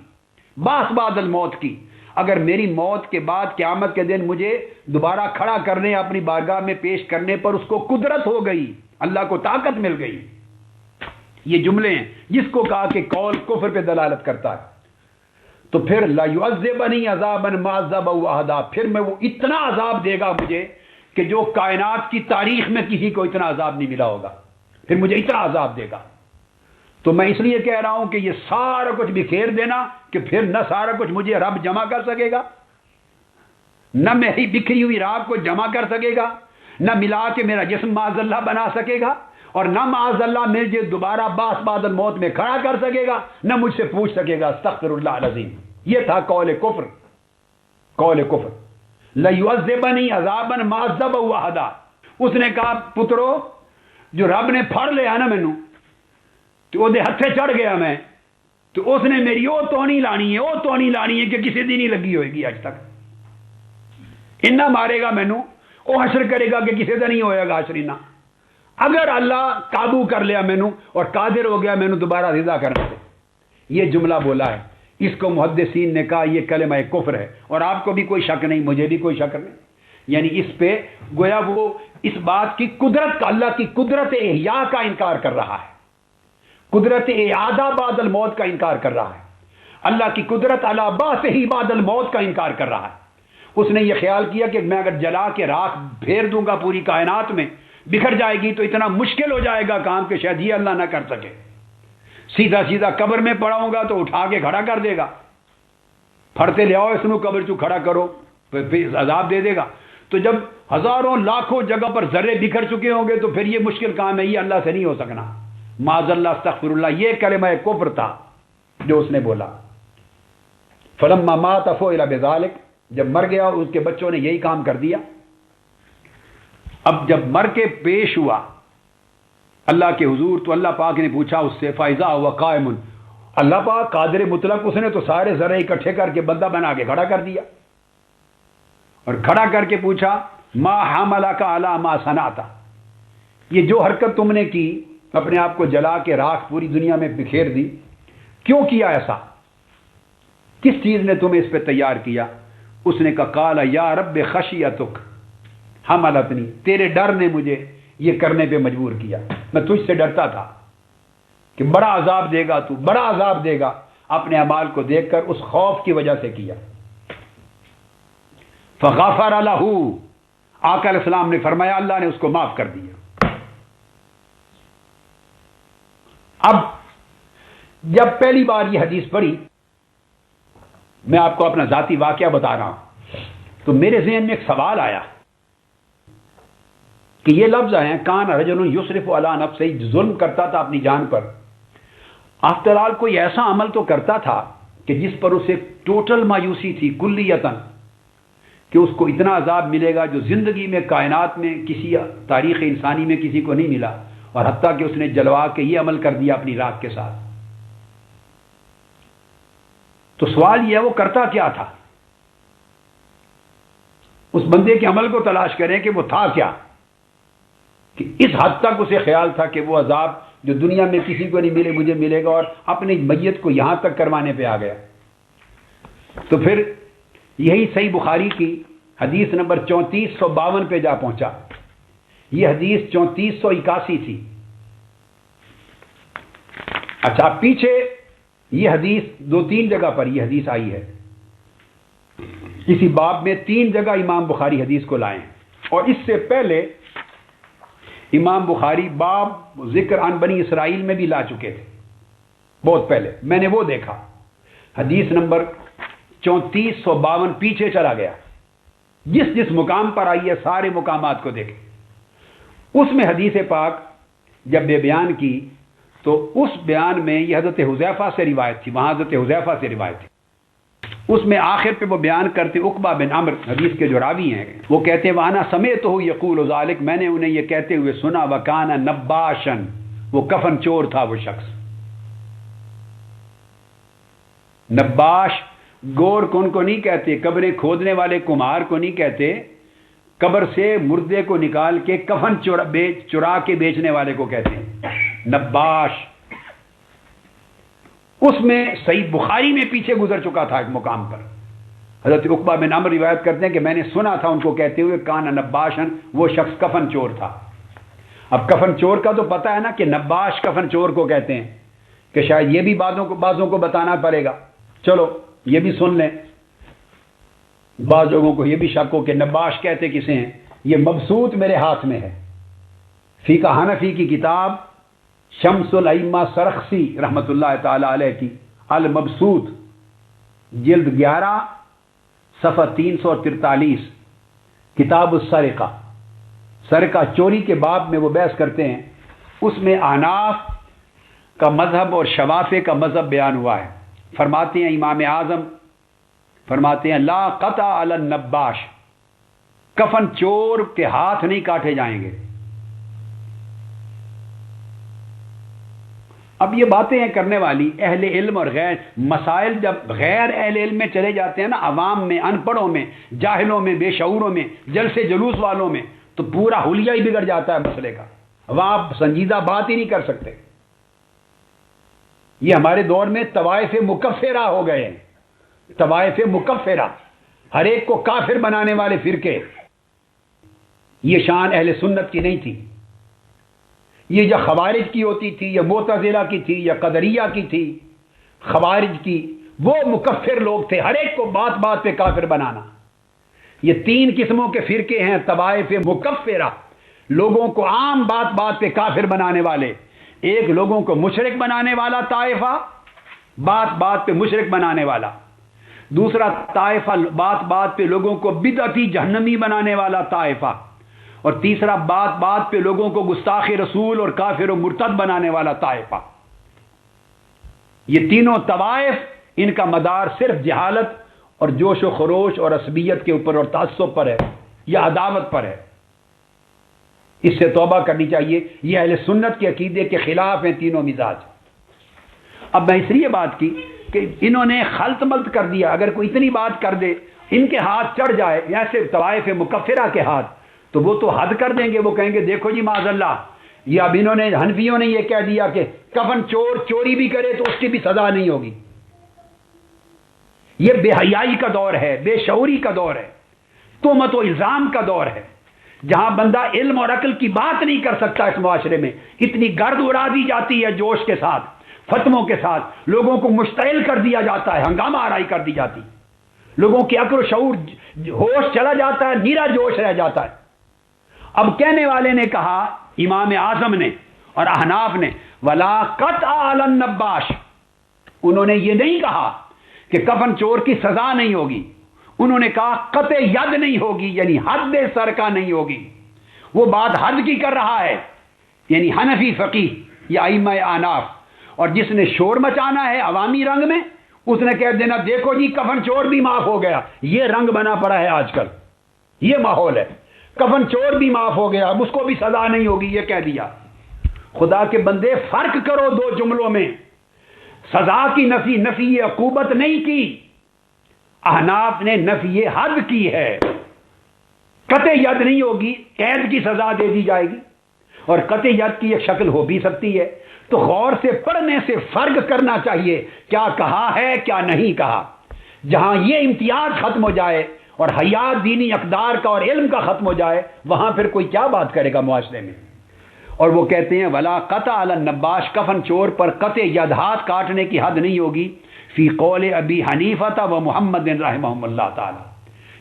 باس بعد الموت کی، اگر میری موت کے بعد قیامت کے دن مجھے دوبارہ کھڑا کرنے، اپنی بارگاہ میں پیش کرنے پر اس کو قدرت ہو گئی، اللہ کو طاقت مل گئی. یہ جملے ہیں جس کو کہا کہ قول کفر پہ دلالت کرتا ہے. تو پھر لا یعذبنی عذابا ما عذبہ احدا، پھر میں وہ اتنا عذاب دے گا مجھے کہ جو کائنات کی تاریخ میں کسی کو اتنا عذاب نہیں ملا ہوگا، پھر مجھے اتنا عذاب دے گا. تو میں اس لیے کہہ رہا ہوں کہ یہ سارا کچھ بکھیر دینا کہ پھر نہ سارا کچھ مجھے رب جمع کر سکے گا، نہ میری بکھری ہوئی راگ کو جمع کر سکے گا، نہ ملا کے میرا جسم معاذ اللہ بنا سکے گا، اور نہ معاذ اللہ مجھے دوبارہ باس بعد الموت میں کھڑا کر سکے گا، نہ مجھ سے پوچھ سکے گا. استغفر اللہ العظیم. یہ تھا قول کفر. قول کفر لیعذبنی عذابا ما عذبہ احدا. اس نے کہا پترو جو رب نے پھڑ لیا نا مینوں تو وہ ہتھے چڑھ گیا میں، تو اس نے میری وہ تونی لانی ہے، وہ تونی لانی ہے کہ کسی دن نہیں لگی ہوئے گی اج تک. انہ مارے گا مینوں، وہ حشر کرے گا کہ کسی دن نہیں ہوئے گا حشر. انہ اگر اللہ قابو کر لیا مینوں اور قادر ہو گیا مینوں دوبارہ رضا کرنے سے. یہ جملہ بولا ہے. اس کو محدثین نے کہا یہ کلمہ کفر ہے، اور آپ کو بھی کوئی شک نہیں، مجھے بھی کوئی شک نہیں. یعنی اس پہ گویا وہ اس بات کی قدرت کا، اللہ کی قدرت احیاء کا انکار کر رہا ہے، قدرت اعادہ بعد الموت کا انکار کر رہا ہے، اللہ کی قدرت علی بعثہ بعد الموت کا انکار کر رہا ہے. اس نے یہ خیال کیا کہ میں اگر جلا کے راکھ پھیر دوں گا پوری کائنات میں، بکھر جائے گی تو اتنا مشکل ہو جائے گا کام کہ شاید یہ اللہ نہ کر سکے. سیدھا سیدھا قبر میں پڑاؤں گا تو اٹھا کے کھڑا کر دے گا، پھڑتے لے آؤ اس نو قبر چو کھڑا کرو، پھر عذاب دے دے گا. تو جب ہزاروں لاکھوں جگہ پر ذرے بکھر چکے ہوں گے تو پھر یہ مشکل کام ہے، یہ اللہ سے نہیں ہو سکنا. معاذ اللہ، استغفر اللہ. یہ کلمہ کفر تھا جو اس نے بولا. فلما مات فعل بذلک، جب مر گیا اس کے بچوں نے یہی کام کر دیا۔ اب جب مر کے پیش ہوا اللہ کے حضور تو اللہ پاک نے پوچھا اس سے، فاذا هو قائم، اللہ پاک قادر مطلق، اس نے تو سارے ذرے اکٹھے کر کے بندہ بنا کے کھڑا کر دیا، اور کھڑا کر کے پوچھا ما حملک علی ما صنعت، یہ جو حرکت تم نے کی، اپنے آپ کو جلا کے راکھ پوری دنیا میں بکھیر دی، کیوں کیا ایسا؟ کس چیز نے تمہیں اس پہ تیار کیا؟ اس نے کہا قال یا رب خشیتک حملتنی، تیرے ڈر نے مجھے یہ کرنے پہ مجبور کیا، میں تجھ سے ڈرتا تھا کہ بڑا عذاب دے گا، تو بڑا عذاب دے گا، اپنے اعمال کو دیکھ کر اس خوف کی وجہ سے کیا۔ فغفر لہ، آقا علیہ السلام نے فرمایا اللہ نے اس کو معاف کر دیا۔ اب جب پہلی بار یہ حدیث پڑھی، میں آپ کو اپنا ذاتی واقعہ بتا رہا ہوں، تو میرے ذہن میں ایک سوال آیا کہ یہ لفظ ہیں کان رجل یسرف علی نفسہ، ظلم کرتا تھا اپنی جان پر، آفٹر آل کوئی ایسا عمل تو کرتا تھا کہ جس پر اسے ٹوٹل مایوسی تھی کلیتاً، کہ اس کو اتنا عذاب ملے گا جو زندگی میں کائنات میں کسی تاریخ انسانی میں کسی کو نہیں ملا، اور حتیٰ کہ اس نے جلوا کے یہ عمل کر دیا اپنی راکھ کے ساتھ۔ تو سوال یہ ہے وہ کرتا کیا تھا؟ اس بندے کے عمل کو تلاش کریں کہ وہ تھا کیا، کہ اس حد تک اسے خیال تھا کہ وہ عذاب جو دنیا میں کسی کو نہیں ملے مجھے ملے گا، اور اپنی میت کو یہاں تک کروانے پہ آ گیا۔ تو پھر یہی صحیح بخاری کی حدیث نمبر 3452 پہ جا پہنچا۔ یہ حدیث 3481 تھی۔ اچھا، پیچھے یہ حدیث 2-3 جگہ پر یہ حدیث آئی ہے، اسی باب میں 3 جگہ امام بخاری حدیث کو لائے ہیں، اور اس سے پہلے امام بخاری باب ذکر عن بنی اسرائیل میں بھی لا چکے تھے، بہت پہلے میں نے وہ دیکھا۔ حدیث نمبر 3452 پیچھے چلا گیا، جس جس مقام پر آئی ہے سارے مقامات کو دیکھیں۔ اس میں حدیث پاک جب یہ بیان کی تو اس بیان میں یہ حضرت حذیفہ سے روایت تھی، وہاں حضرت حذیفہ سے روایت تھی۔ اس میں آخر پہ وہ بیان کرتے عقبہ بن عمر، حدیث کے جو راوی ہیں، وہ کہتے ہیں وَأَنَا سَمِعْتُهُ يَقُولُ ذَلِكَ، میں نے انہیں یہ کہتے ہوئے سنا، وَكَانَ نَبَّاشًا، وہ کفن چور تھا وہ شخص۔ نباش گور کون کو نہیں کہتے، قبریں کھودنے والے کمہار کو نہیں کہتے، قبر سے مردے کو نکال کے کفن چرا کے بیچنے والے کو کہتے ہیں نباش۔ اس میں صحیح بخاری میں پیچھے گزر چکا تھا ایک مقام پر، حضرت عقبہ بن عمر روایت کرتے ہیں کہ میں نے سنا تھا ان کو کہتے ہوئے کان نباشن، وہ شخص کفن چور تھا۔ اب کفن چور کا تو پتہ ہے نا کہ نباش کفن چور کو کہتے ہیں، کہ شاید یہ بھی بعضوں کو بتانا پڑے گا، چلو یہ بھی سن لیں۔ بعض لوگوں کو یہ بھی شک ہو کہ نباش کہتے کسے ہیں۔ یہ مبسوط میرے ہاتھ میں ہے، فقہ حنفی کی کتاب شمس الائمہ سرخسی رحمۃ اللہ تعالی علیہ کی المبسوط، جلد 11 صفحہ 343، کتاب السرقہ، سرقہ چوری کے باب میں وہ بحث کرتے ہیں۔ اس میں احناف کا مذہب اور شوافع کا مذہب بیان ہوا ہے۔ فرماتے ہیں امام اعظم فرماتے ہیں لا قطع علی النباش، کفن چور کے ہاتھ نہیں کاٹے جائیں گے۔ اب یہ باتیں ہیں کرنے والی اہل علم اور غیر، مسائل جب غیر اہل علم میں چلے جاتے ہیں نا، عوام میں، ان پڑھوں میں، جاہلوں میں، بے شعوروں میں، جلسے جلوس والوں میں، تو پورا حلیہ ہی بگڑ جاتا ہے مسئلے کا، وہاں آپ سنجیدہ بات ہی نہیں کر سکتے۔ یہ ہمارے دور میں طوائف مکفرہ ہو گئے ہیں، طوائف مکفرہ، ہر ایک کو کافر بنانے والے فرقے۔ یہ شان اہل سنت کی نہیں تھی، یہ یا خوارج کی ہوتی تھی، یا معتزلہ کی تھی، یا قدریہ کی تھی۔ خوارج کی وہ مکفر لوگ تھے، ہر ایک کو بات بات پہ کافر بنانا۔ یہ 3 قسموں کے فرقے ہیں طوائف مکفرہ، لوگوں کو عام بات بات پہ کافر بنانے والے۔ ایک لوگوں کو مشرک بنانے والا طائفہ، بات بات پہ مشرک بنانے والا۔ دوسرا طائفہ بات بات پہ لوگوں کو بدعتی جہنمی بنانے والا طائفہ، اور تیسرا بات بات پہ لوگوں کو گستاخ رسول اور کافر و مرتد بنانے والا طائفہ۔ یہ تینوں طوائف ان کا مدار صرف جہالت اور جوش و خروش اور عصبیت کے اوپر اور تعصب پر ہے یا عداوت پر ہے. اس سے توبہ کرنی چاہیے. یہ اہل سنت کے عقیدے کے خلاف ہیں تینوں مزاج. اب میں اس لیے بات کی کہ انہوں نے خلط ملط کر دیا. اگر کوئی اتنی بات کر دے ان کے ہاتھ چڑھ جائے ایسے طوائف مکفرہ کے ہاتھ تو وہ تو حد کر دیں گے. وہ کہیں گے دیکھو جی معاذ اللہ. یا اب انہوں نے حنفیوں نے یہ کہہ دیا کہ کفن چور چوری بھی کرے تو اس کی بھی سزا نہیں ہوگی. یہ بے حیائی کا دور ہے, بے شعوری کا دور ہے, تہمت و الزام کا دور ہے, جہاں بندہ علم اور عقل کی بات نہیں کر سکتا. اس معاشرے میں اتنی گرد اڑا دی جاتی ہے جوش کے ساتھ, فتووں کے ساتھ, لوگوں کو مشتعل کر دیا جاتا ہے, ہنگامہ آرائی کر دی جاتی, لوگوں کی عقل و شعور ہوش چلا جاتا ہے, نیرا جوش رہ جاتا ہے. اب کہنے والے نے کہا, امام اعظم نے اور احناف نے, ولا قطع علی النباش. انہوں نے یہ نہیں کہا کہ کفن چور کی سزا نہیں ہوگی, انہوں نے کہا قطع ید نہیں ہوگی, یعنی حد سر کا نہیں ہوگی. وہ بات حد کی کر رہا ہے, یعنی حنفی فقیہ یا ائمہ احناف. اور جس نے شور مچانا ہے عوامی رنگ میں, اس نے کہہ دینا دیکھو جی کفن چور بھی معاف ہو گیا. یہ رنگ بنا پڑا ہے آج کل, یہ ماحول ہے. کفن چور بھی معاف ہو گیا, اب اس کو بھی سزا نہیں ہوگی, یہ کہہ دیا. خدا کے بندے فرق کرو دو جملوں میں. سزا کی نفی, نفی عقوبت نہیں کی. احناف نے نفی حد کی ہے. قطع ید نہیں ہوگی, قید کی سزا دے دی جائے گی. اور قطع ید کی ایک شکل ہو بھی سکتی ہے. تو غور سے پڑھنے سے فرق کرنا چاہیے کیا کہا ہے کیا نہیں کہا. جہاں یہ امتیاز ختم ہو جائے اور حیات دینی اقدار کا اور علم کا ختم ہو جائے, وہاں پھر کوئی کیا بات کرے گا معاشرے میں. اور وہ کہتے ہیں ولا قطع علی النباش, کفن چور پر قطع ید ہاتھ کاٹنے کی حد نہیں ہوگی. فی قول ابی حنیفہ و محمد رحمہم اللہ تعالی.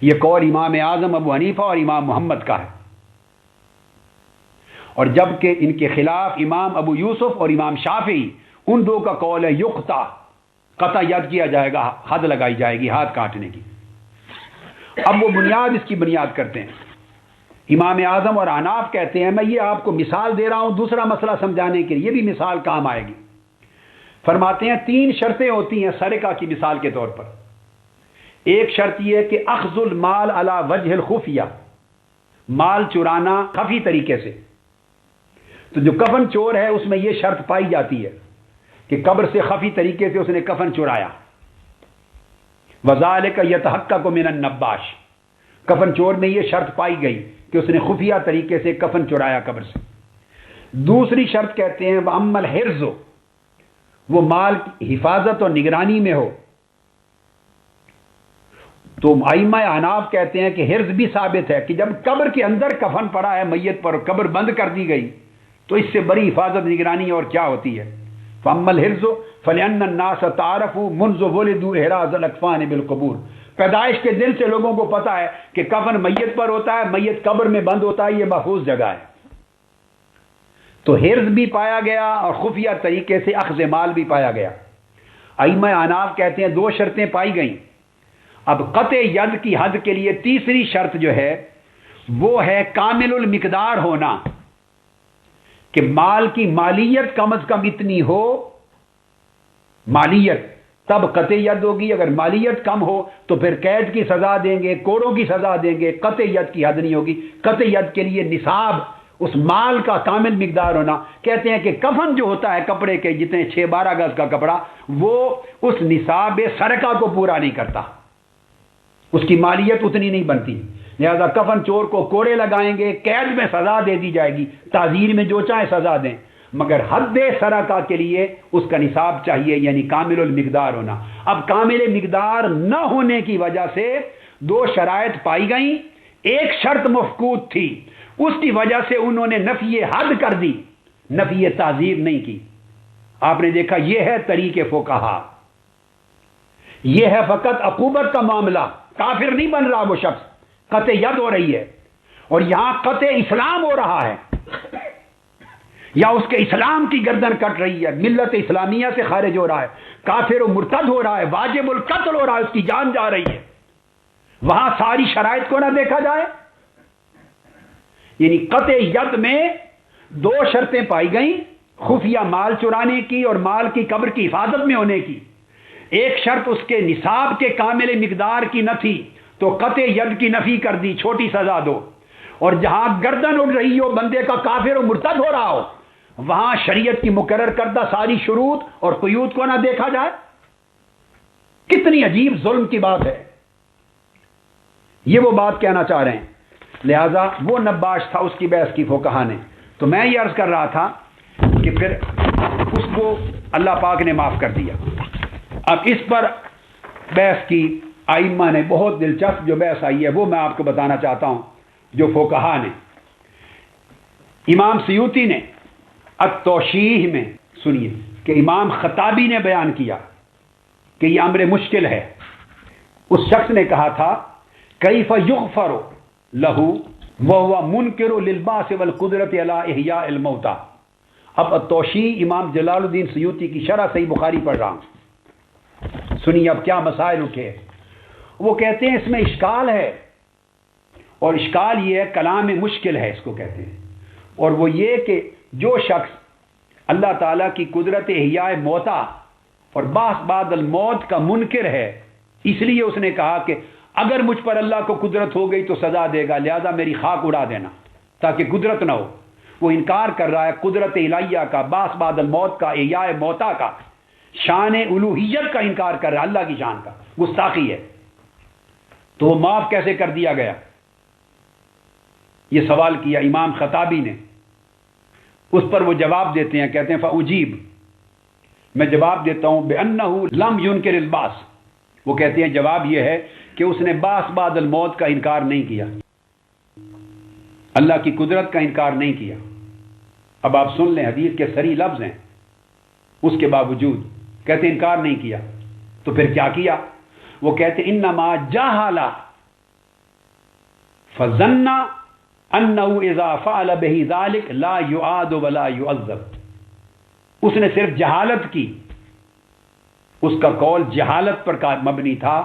یہ قول امام اعظم ابو حنیفہ اور امام محمد کا ہے. اور جبکہ ان کے خلاف امام ابو یوسف اور امام شافعی, ان دو کا قول ہے یقطع, قطع ید کیا جائے گا, حد لگائی جائے گی ہاتھ کاٹنے کی. اب وہ بنیاد اس کی بنیاد کرتے ہیں. امام اعظم اور احناف کہتے ہیں, میں یہ آپ کو مثال دے رہا ہوں دوسرا مسئلہ سمجھانے کے لیے, یہ بھی مثال کام آئے گی. فرماتے ہیں 3 شرطیں ہوتی ہیں سرقہ کی مثال کے طور پر. ایک شرط یہ ہے کہ اخذ المال علی وجہ الخفیہ, مال چرانا خفی طریقے سے. تو جو کفن چور ہے اس میں یہ شرط پائی جاتی ہے کہ قبر سے خفی طریقے سے اس نے کفن چرایا. وذالک یتحقق من النباش, کفن چور میں یہ شرط پائی گئی کہ اس نے خفیہ طریقے سے کفن چرایا قبر سے. دوسری شرط کہتے ہیں واما الحرز, وہ مال حفاظت اور نگرانی میں ہو. تو ائمہ احناف کہتے ہیں کہ حرز بھی ثابت ہے کہ جب قبر کے اندر کفن پڑا ہے میت پر, قبر بند کر دی گئی, تو اس سے بڑی حفاظت نگرانی اور کیا ہوتی ہے. فاما الحرز فلان الناس تعرفوا منذ ولدوا احراز الاکفان بالقبور, پیدائش کے دن سے لوگوں کو پتا ہے کہ کفن میت پر ہوتا ہے, میت قبر میں بند ہوتا ہے, یہ محفوظ جگہ ہے. تو حرز بھی پایا گیا اور خفیہ طریقے سے اخذ مال بھی پایا گیا. ائمہ احناف کہتے ہیں 2 شرطیں پائی گئیں. اب قطع ید کی حد کے لیے تیسری شرط جو ہے وہ ہے کامل المقدار ہونا, کہ مال کی مالیت کم از کم اتنی ہو, مالیت تب قطع ید ہوگی. اگر مالیت کم ہو تو پھر قید کی سزا دیں گے, کوڑوں کی سزا دیں گے, قطع ید کی حد نہیں ہوگی. قطع ید کے لیے نصاب, اس مال کا کامل مقدار ہونا. کہتے ہیں کہ کفن جو ہوتا ہے کپڑے کے جتنے 6-12 گز کا کپڑا, وہ اس نصاب سرقہ کو پورا نہیں کرتا, اس کی مالیت اتنی نہیں بنتی. لہذا کفن چور کو کوڑے لگائیں گے, قید میں سزا دے دی جائے گی, تعزیر میں جو چاہے سزا دیں, مگر حد سرقہ کے لیے اس کا نصاب چاہیے, یعنی کامل المقدار ہونا. اب کامل مقدار نہ ہونے کی وجہ سے 2 شرائط پائی گئیں. ایک شرط مفقود تھی, اس کی وجہ سے انہوں نے نفی حد کر دی, نفی تعزیر نہیں کی. آپ نے دیکھا یہ ہے طریق فقہا, یہ ہے فقط عقوبت کا معاملہ. کافر نہیں بن رہا وہ شخص, قطع ید ہو رہی ہے. اور یہاں قطع اسلام ہو رہا ہے, یا اس کے اسلام کی گردن کٹ رہی ہے, ملت اسلامیہ سے خارج ہو رہا ہے, کافر و مرتد ہو رہا ہے, واجب القتل ہو رہا ہے, اس کی جان جا رہی ہے. وہاں ساری شرائط کو نہ دیکھا جائے. یعنی قطع ید میں 2 شرطیں پائی گئیں, خفیہ مال چرانے کی اور مال کی قبر کی حفاظت میں ہونے کی. ایک شرط اس کے نصاب کے کامل مقدار کی نہ تھی تو قطع ید کی نفی کر دی، چھوٹی سزا دو، اور جہاں گردن اڑ رہی ہو بندے کا کافر و مرتد ہو رہا ہو وہاں شریعت کی مقرر کردہ ساری شروط اور قیود کو نہ دیکھا جائے؟ کتنی عجیب ظلم کی بات ہے۔ یہ وہ بات کہنا چاہ رہے ہیں۔ لہذا وہ نباش تھا، اس کی بحث کی فقہا نے۔ تو میں یہ عرض کر رہا تھا کہ پھر اس کو اللہ پاک نے معاف کر دیا۔ اب اس پر بحث کی ائمہ نے بہت دلچسپ جو بحث آئی ہے وہ میں آپ کو بتانا چاہتا ہوں، جو فقہا نے۔ امام سیوطی نے التوشیح میں سنیے کہ امام خطابی نے بیان کیا کہ یہ امر مشکل ہے۔ اس شخص نے کہا تھا کیف یغفر لہ وہو منکر للباس والقدرت علی احیاء الموتى۔ اب التوشیح امام جلال الدین سیوطی کی شرح صحیح بخاری پڑھ رہا ہوں، سنیے اب کیا مسائل اٹھے۔ وہ کہتے ہیں اس میں اشکال ہے، اور اشکال یہ ہے کلام مشکل ہے اس کو کہتے ہیں، اور وہ یہ کہ جو شخص اللہ تعالیٰ کی قدرت احیاء موتا اور بعث بعد الموت کا منکر ہے، اس لیے اس نے کہا کہ اگر مجھ پر اللہ کو قدرت ہو گئی تو سزا دے گا، لہذا میری خاک اڑا دینا تاکہ قدرت نہ ہو۔ وہ انکار کر رہا ہے قدرت الہیہ کا، بعث بعد الموت کا، احیاء موتا کا، شان الوہیت کا انکار کر رہا ہے، اللہ کی شان کا، گستاخی ہے۔ تو وہ معاف کیسے کر دیا گیا؟ یہ سوال کیا امام خطابی نے۔ اس پر وہ جواب دیتے ہیں، کہتے ہیں فاجیب، میں جواب دیتا ہوں بانہ لم ينکر البعث۔ وہ کہتے ہیں جواب یہ ہے کہ اس نے بعث بعد الموت کا انکار نہیں کیا، اللہ کی قدرت کا انکار نہیں کیا۔ اب آپ سن لیں، حدیث کے صریح لفظ ہیں، اس کے باوجود کہتے انکار نہیں کیا۔ تو پھر کیا کیا؟ وہ کہتے انما جاہل فظن انہ اذا فعل به ذلك لا يعاد ولا يعذب۔ اس نے صرف جہالت کی، اس کا قول جہالت پر مبنی تھا،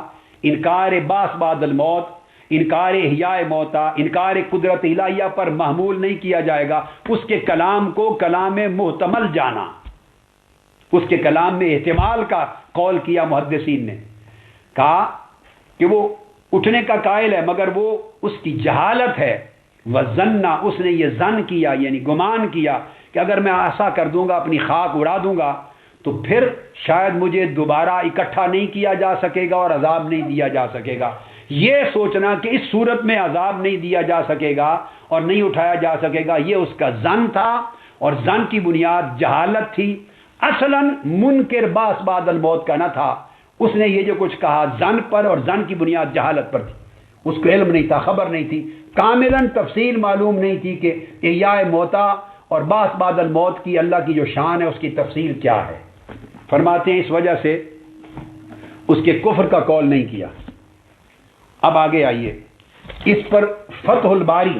انکار بعث بعد الموت، انکار احیاء موتا، انکار قدرت الہیہ پر محمول نہیں کیا جائے گا۔ اس کے کلام کو کلام محتمل جانا، اس کے کلام میں احتمال کا قول کیا۔ محدثین نے کہا کہ وہ اٹھنے کا قائل ہے مگر وہ اس کی جہالت ہے۔ وَظَنَّ، اس نے یہ ظن کیا یعنی گمان کیا کہ اگر میں ایسا کر دوں گا، اپنی خاک اڑا دوں گا تو پھر شاید مجھے دوبارہ اکٹھا نہیں کیا جا سکے گا اور عذاب نہیں دیا جا سکے گا۔ یہ سوچنا کہ اس صورت میں عذاب نہیں دیا جا سکے گا اور نہیں اٹھایا جا سکے گا، یہ اس کا ظن تھا، اور ظن کی بنیاد جہالت تھی۔ اصلاً منکر بعث بعد الموت کا نہ تھا، اس نے یہ جو کچھ کہا ظن پر، اور ظن کی بنیاد جہالت پر تھی، اس کو علم نہیں تھا، خبر نہیں تھی، کاملاً تفصیل معلوم نہیں تھی کہ احیاء موتا اور بعث بعد الموت کی اللہ کی جو شان ہے اس کی تفصیل کیا ہے۔ فرماتے ہیں اس وجہ سے اس کے کفر کا قول نہیں کیا۔ اب آگے آئیے، اس پر فتح الباری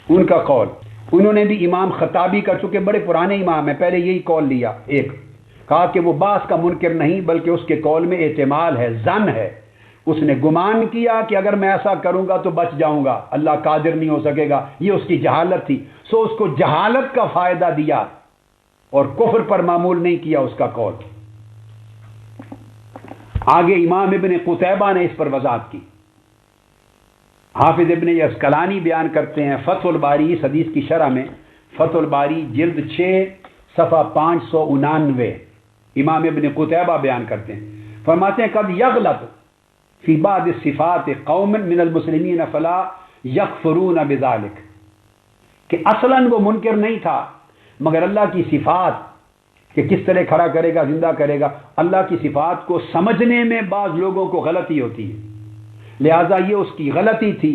ان کا قول، انہوں نے بھی امام خطابی کا، چونکہ بڑے پرانے امام ہیں، پہلے یہی قول لیا، ایک کہا کہ وہ بعث کا منکر نہیں بلکہ اس کے قول میں احتمال ہے، ظن ہے۔ اس نے گمان کیا کہ اگر میں ایسا کروں گا تو بچ جاؤں گا، اللہ قادر نہیں ہو سکے گا، یہ اس کی جہالت تھی، سو اس کو جہالت کا فائدہ دیا اور کفر پر معمول نہیں کیا اس کا قول۔ آگے امام ابن قتیبہ نے اس پر وضاحت کی۔ حافظ ابن عسقلانی بیان کرتے ہیں فتح الباری، اس حدیث کی شرح میں، فتح الباری جلد 6 صفحہ 599، امام ابن قتیبہ بیان کرتے ہیں، فرماتے ہیں قد یغلط فی بعض الصفات قوم من المسلمین فلا یکفرون بذلک، کہ اصلاً وہ منکر نہیں تھا مگر اللہ کی صفات کہ کس طرح کھڑا کرے گا، زندہ کرے گا، اللہ کی صفات کو سمجھنے میں بعض لوگوں کو غلطی ہوتی ہے، لہذا یہ اس کی غلطی تھی۔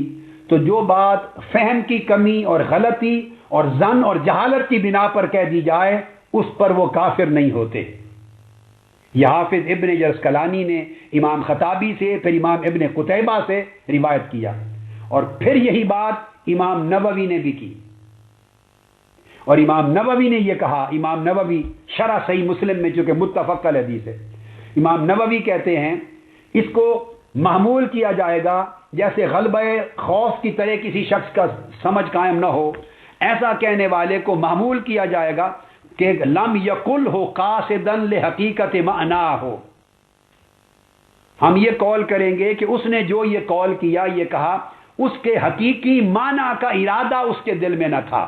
تو جو بات فہم کی کمی اور غلطی اور ظن اور جہالت کی بنا پر کہہ دی جائے اس پر وہ کافر نہیں ہوتے۔ یہ حافظ ابن عسقلانی نے امام خطابی سے، پھر امام ابن قتیبہ سے روایت کیا، اور پھر یہی بات امام نووی نے بھی کی، اور امام نووی نے یہ کہا، امام نووی شرح صحیح مسلم میں چونکہ متفق الحدیث ہے، امام نووی کہتے ہیں اس کو محمول کیا جائے گا جیسے غلبہ خوف کی طرح کسی شخص کا سمجھ قائم نہ ہو، ایسا کہنے والے کو محمول کیا جائے گا کہ لم یقل ہو قاصدا لحقیقت معنی ہو، ہم یہ قول کریں گے کہ اس نے جو یہ قول کیا، یہ کہا، اس کے حقیقی معنی کا ارادہ اس کے دل میں نہ تھا،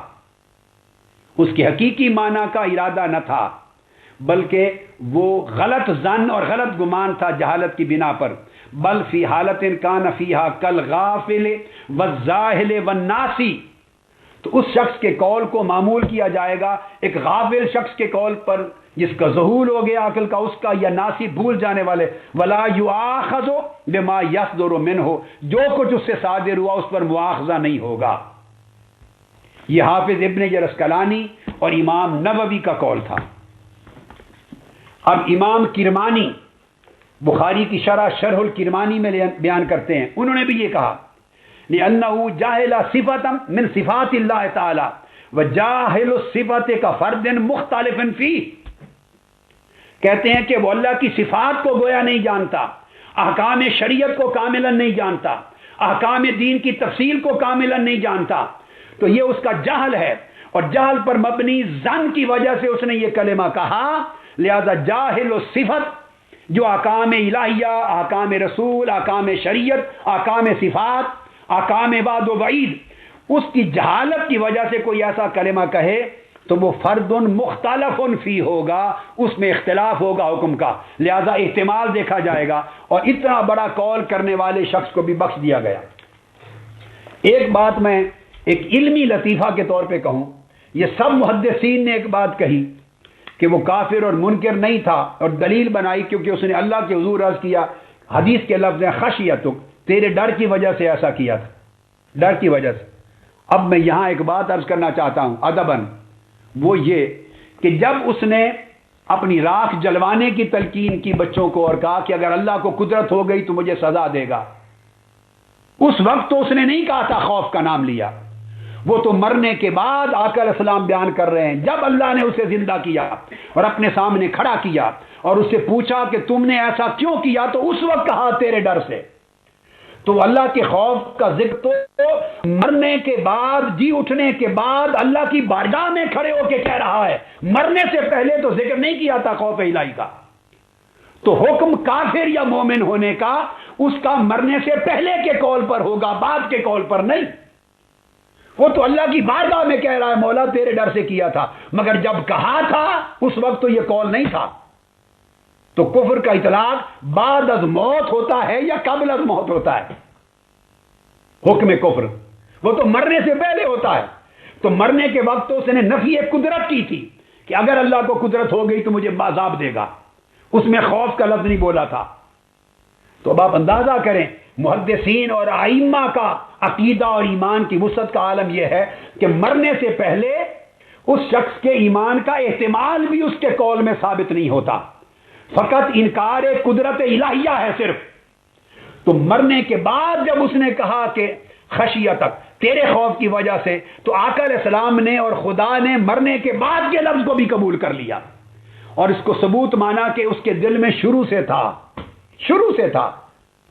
اس کے حقیقی معنی کا ارادہ نہ تھا، بلکہ وہ غلط ظن اور غلط گمان تھا جہالت کی بنا پر۔ بل فی حالت کان فیہا کالغافل والزاہل والناسی، تو اس شخص کے قول کو معمول کیا جائے گا ایک غافل شخص کے قول پر جس کا ذہول ہو گیا عقل کا، اس کا، یا ناسی بھول جانے والے۔ ولا یؤاخذ بما یصدر منہ، جو کچھ اس سے صادر ہوا اس پر مواخذہ نہیں ہوگا۔ یہ حافظ ابن عسقلانی اور امام نووی کا قول تھا۔ اب امام کرمانی بخاری کی شرح الکرمانی میں بیان کرتے ہیں، انہوں نے بھی یہ کہا لأنه جاہل صفتا من صفات اللہ تعالی وجاہل الصفت کا فرد مختلف فیہ، کہتے ہیں کہ وہ اللہ کی صفات کو گویا نہیں جانتا، احکام شریعت کو کاملا نہیں جانتا، احکام دین کی تفصیل کو کاملا نہیں جانتا، تو یہ اس کا جہل ہے، اور جہل پر مبنی ظن کی وجہ سے اس نے یہ کلمہ کہا۔ لہذا جاہل الصفت، جو احکام الہیہ، احکام رسول، احکام شریعت، احکام صفات، احکام وعد و وعید، اس کی جہالت کی وجہ سے کوئی ایسا کلمہ کہے تو وہ فرد مختلف فی ہوگا، اس میں اختلاف ہوگا حکم کا، لہذا احتمال دیکھا جائے گا، اور اتنا بڑا قول کرنے والے شخص کو بھی بخش دیا گیا۔ ایک بات میں ایک علمی لطیفہ کے طور پہ کہوں، یہ سب محدثین نے ایک بات کہی کہ وہ کافر اور منکر نہیں تھا، اور دلیل بنائی کیونکہ اس نے اللہ کے حضور عرض کیا، حدیث کے لفظ ہیں خشیتک، تیرے ڈر کی وجہ سے ایسا کیا تھا، ڈر کی وجہ سے۔ اب میں یہاں ایک بات عرض کرنا چاہتا ہوں ادباً، وہ یہ کہ جب اس نے اپنی راکھ جلوانے کی تلقین کی بچوں کو اور کہا کہ اگر اللہ کو قدرت ہو گئی تو مجھے سزا دے گا، اس وقت تو اس نے نہیں کہا تھا خوف کا نام لیا، وہ تو مرنے کے بعد آقا علیہ السلام بیان کر رہے ہیں، جب اللہ نے اسے زندہ کیا اور اپنے سامنے کھڑا کیا اور اس سے پوچھا کہ تم نے ایسا کیوں کیا، تو اس وقت کہا تیرے ڈر سے۔ تو اللہ کے خوف کا ذکر تو مرنے کے بعد، جی اٹھنے کے بعد اللہ کی بارگاہ میں کھڑے ہو کے کہہ رہا ہے، مرنے سے پہلے تو ذکر نہیں کیا تھا خوف الہی کا۔ تو حکم کافر یا مومن ہونے کا اس کا مرنے سے پہلے کے قول پر ہوگا، بعد کے قول پر نہیں۔ وہ تو اللہ کی بارگاہ میں کہہ رہا ہے مولا تیرے ڈر سے کیا تھا، مگر جب کہا تھا اس وقت تو یہ قول نہیں تھا۔ تو کفر کا اطلاق بعد از موت ہوتا ہے یا قبل از موت ہوتا ہے؟ حکم کفر وہ تو مرنے سے پہلے ہوتا ہے۔ تو مرنے کے وقت تو اس نے نفی قدرت کی تھی کہ اگر اللہ کو قدرت ہو گئی تو مجھے عذاب دے گا، اس میں خوف کا لفظ نہیں بولا تھا۔ تو اب آپ اندازہ کریں محدثین اور ائمہ کا عقیدہ اور ایمان کی وسعت کا عالم یہ ہے کہ مرنے سے پہلے اس شخص کے ایمان کا احتمال بھی اس کے قول میں ثابت نہیں ہوتا، فقط انکار قدرت الہیہ ہے صرف۔ تو مرنے کے بعد جب اس نے کہا کہ خشیتک، تیرے خوف کی وجہ سے، تو آقا علیہ السلام نے اور خدا نے مرنے کے بعد کے لفظ کو بھی قبول کر لیا، اور اس کو ثبوت مانا کہ اس کے دل میں شروع سے تھا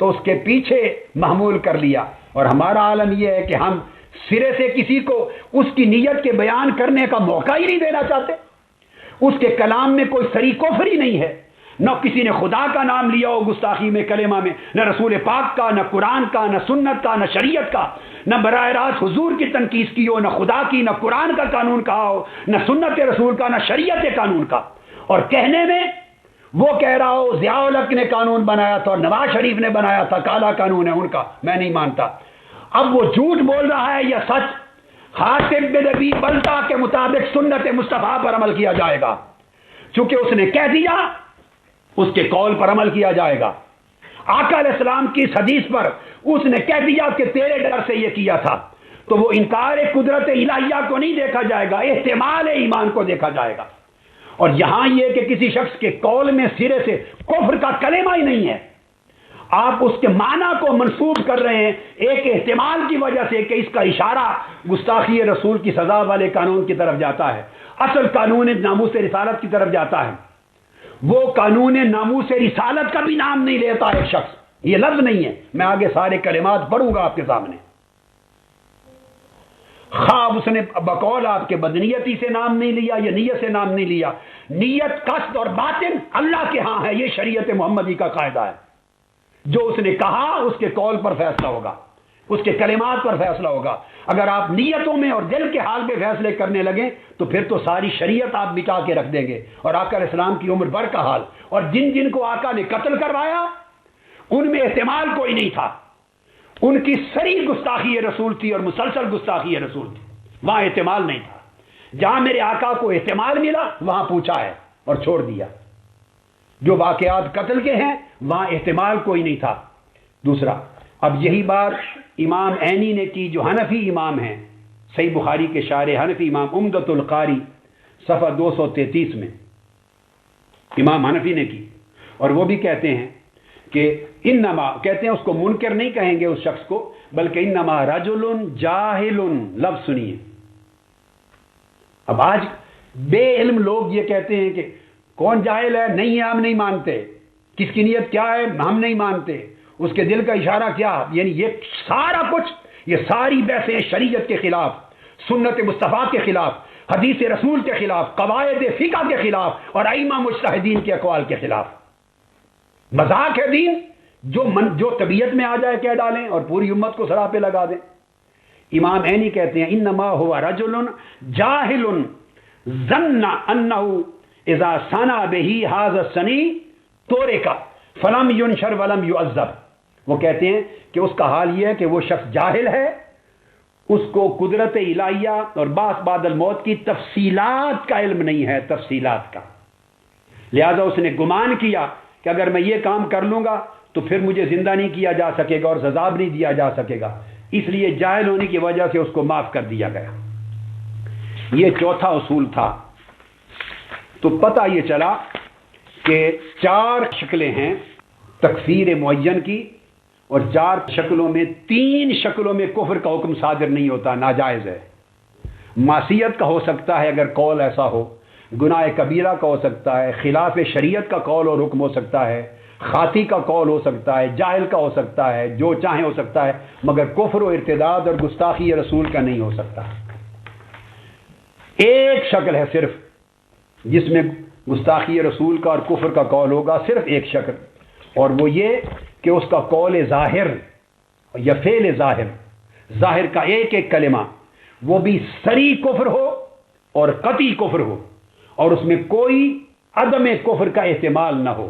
تو اس کے پیچھے محمول کر لیا۔ اور ہمارا عالم یہ ہے کہ ہم سرے سے کسی کو اس کی نیت کے بیان کرنے کا موقع ہی نہیں دینا چاہتے، اس کے کلام میں کوئی صریح کفر ہی نہیں ہے، نہ کسی نے خدا کا نام لیا ہو گستاخی میں کلمہ میں، نہ رسول پاک کا، نہ قرآن کا، نہ سنت کا، نہ شریعت کا، نہ براہ راست حضور کی تنقید کی ہو، نہ خدا کی، نہ قرآن کا قانون کہا ہو، نہ سنت رسول کا، نہ شریعت قانون کا، اور کہنے میں وہ کہہ رہا ہو ضیاء الحق نے قانون بنایا تھا اور نواز شریف نے بنایا تھا، کالا قانون ہے ان کا، میں نہیں مانتا۔ اب وہ جھوٹ بول رہا ہے یا سچ؟ حاتب بن ابی بلتہ کے مطابق سنت مصطفیٰ پر عمل کیا جائے گا، چونکہ اس نے کہہ دیا اس کے قول پر عمل کیا جائے گا۔ آقا علیہ السلام کی اس حدیث پر اس نے کہہ دیا کہ تیرے ڈر سے یہ کیا تھا، تو وہ انکار قدرت الہیہ کو نہیں دیکھا جائے گا، احتمال ایمان کو دیکھا جائے گا۔ اور یہاں یہ کہ کسی شخص کے قول میں سرے سے کفر کا کلمہ ہی نہیں ہے، آپ اس کے معنی کو منسوب کر رہے ہیں ایک احتمال کی وجہ سے کہ اس کا اشارہ گستاخی رسول کی سزا والے قانون کی طرف جاتا ہے، اصل قانون ناموس رسالت کی طرف جاتا ہے۔ وہ قانون ناموس رسالت کا بھی نام نہیں لیتا ایک شخص، یہ لفظ نہیں ہے، میں آگے سارے کلمات پڑھوں گا آپ کے سامنے۔ خواب اس نے بقول آپ کے بدنیتی سے نام نہیں لیا یا نیت سے نام نہیں لیا، نیت، قصد اور باطن اللہ کے ہاں ہے، یہ شریعت محمدی کا قاعدہ ہے۔ جو اس نے کہا اس کے قول پر فیصلہ ہوگا، اس کے کلمات پر فیصلہ ہوگا۔ اگر آپ نیتوں میں اور دل کے حال میں فیصلے کرنے لگیں تو پھر تو ساری شریعت آپ مٹا کے رکھ دیں گے، اور آقا علیہ السلام کی عمر بھر کا حال، اور جن جن کو آقا نے قتل کروایا ان میں احتمال کوئی نہیں تھا، ان کی سری گستاخی رسول تھی اور مسلسل گستاخی رسول تھی، وہاں احتمال نہیں تھا۔ جہاں میرے آقا کو احتمال ملا وہاں پوچھا ہے اور چھوڑ دیا، جو واقعات قتل کے ہیں وہاں احتمال کوئی نہیں تھا۔ دوسرا، اب یہی بات امام عینی نے کی جو حنفی امام ہیں، صحیح بخاری کے شارح حنفی امام عمدۃ القاری صفحہ 233 میں امام حنفی نے کی، اور وہ بھی کہتے ہیں کہ انما، کہتے ہیں اس کو منکر نہیں کہیں گے اس شخص کو، بلکہ انما رجل جاہل، لفظ سنیے۔ اب آج بے علم لوگ یہ کہتے ہیں کہ کون جاہل ہے؟ نہیں ہے، ہم نہیں مانتے، کس کی نیت کیا ہے ہم نہیں مانتے، اس کے دل کا اشارہ کیا، یعنی یہ سارا کچھ، یہ ساری بحثیں شریعت کے خلاف، سنت مصطفیٰ کے خلاف، حدیث رسول کے خلاف، قواعد فقہ کے خلاف اور ائمہ مجتہدین کے اقوال کے خلاف۔ مذاق ہے دین، جو طبیعت میں آ جائے کہہ ڈالیں اور پوری امت کو سرا پہ لگا دیں۔ امام عینی کہتے ہیں انما ہوا رجل جاہل ظن انہ اذا ثنا بہ ھذا الثنی تورک فلم ینشر ولم یعذب۔ وہ کہتے ہیں کہ اس کا حال یہ ہے کہ وہ شخص جاہل ہے، اس کو قدرت الہیہ اور بعث بعد الموت کی تفصیلات کا علم نہیں ہے، تفصیلات کا، لہذا اس نے گمان کیا کہ اگر میں یہ کام کر لوں گا تو پھر مجھے زندہ نہیں کیا جا سکے گا اور سزا بھی نہیں دیا جا سکے گا، اس لیے جاہل ہونے کی وجہ سے اس کو معاف کر دیا گیا۔ یہ چوتھا اصول تھا۔ تو پتہ یہ چلا کہ 4 شکلیں ہیں تکفیر معین کی، اور 4 شکلوں میں 3 شکلوں میں کفر کا حکم صادر نہیں ہوتا، ناجائز ہے۔ معصیت کا ہو سکتا ہے اگر قول ایسا ہو، گناہ کبیرہ کا ہو سکتا ہے، خلاف شریعت کا قول اور حکم ہو سکتا ہے، خاطی کا قول ہو سکتا ہے، جاہل کا ہو سکتا ہے، جو چاہے ہو سکتا ہے، مگر کفر و ارتداد اور گستاخی رسول کا نہیں ہو سکتا۔ ایک شکل ہے صرف جس میں گستاخی رسول کا اور کفر کا قول ہوگا، صرف ایک شکل، اور وہ یہ کہ اس کا قول ظاہر یا فعل ظاہر، ظاہر کا ایک ایک کلمہ وہ بھی صریح کفر ہو اور قطعی کفر ہو، اور اس میں کوئی عدم کفر کا احتمال نہ ہو،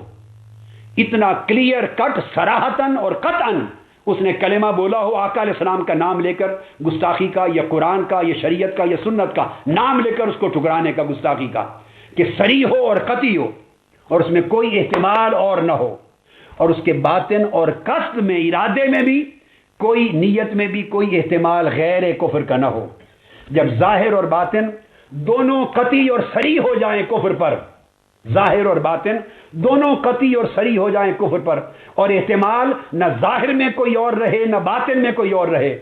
اتنا کلیئر کٹ صراحتاً اور قطعاً اس نے کلمہ بولا ہو آقا علیہ السلام کا نام لے کر، گستاخی کا یا قرآن کا یا شریعت کا یا سنت کا نام لے کر اس کو ٹھکرانے کا، گستاخی کا، کہ صریح ہو اور قطعی ہو اور اس میں کوئی احتمال اور نہ ہو، اور اس کے باطن اور قصد میں، ارادے میں بھی، کوئی نیت میں بھی کوئی احتمال غیر کفر کا نہ ہو۔ جب ظاہر اور باطن دونوں قطعی اور صریح ہو جائیں کفر پر، ظاہر اور باطن دونوں قطعی اور صریح ہو جائیں کفر پر، اور احتمال نہ ظاہر میں کوئی اور رہے نہ باطن میں کوئی اور رہے،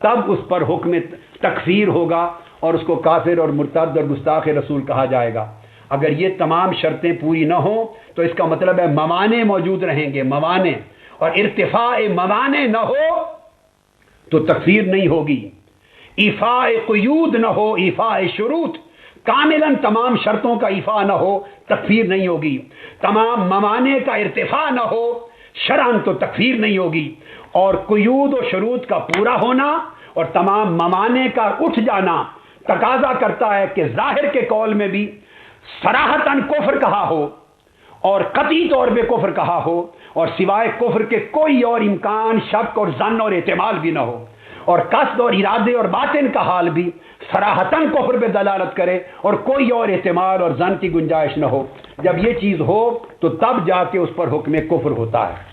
تب اس پر حکم تکفیر ہوگا اور اس کو کافر اور مرتد اور گستاخ رسول کہا جائے گا۔ اگر یہ تمام شرطیں پوری نہ ہوں تو اس کا مطلب ہے موانع موجود رہیں گے، موانع، اور ارتفاع موانع نہ ہو تو تکفیر نہیں ہوگی، ایفاء قیود نہ ہو، ایفاء شروط، کاملاً تمام شرطوں کا ایفاء نہ ہو، تکفیر نہیں ہوگی، تمام موانع کا ارتفاع نہ ہو شرعاً تو تکفیر نہیں ہوگی، اور قیود و شروط کا پورا ہونا اور تمام موانع کا اٹھ جانا تقاضا کرتا ہے کہ ظاہر کے قول میں بھی صراحتاً کفر کہا ہو اور قطعی طور پہ کفر کہا ہو، اور سوائے کفر کے کوئی اور امکان، شک اور ظن اور احتمال بھی نہ ہو، اور قصد اور ارادے اور باطن کا حال بھی صراحتاً کفر پہ دلالت کرے اور کوئی اور احتمال اور ظن کی گنجائش نہ ہو۔ جب یہ چیز ہو تو تب جا کے اس پر حکم کفر ہوتا ہے۔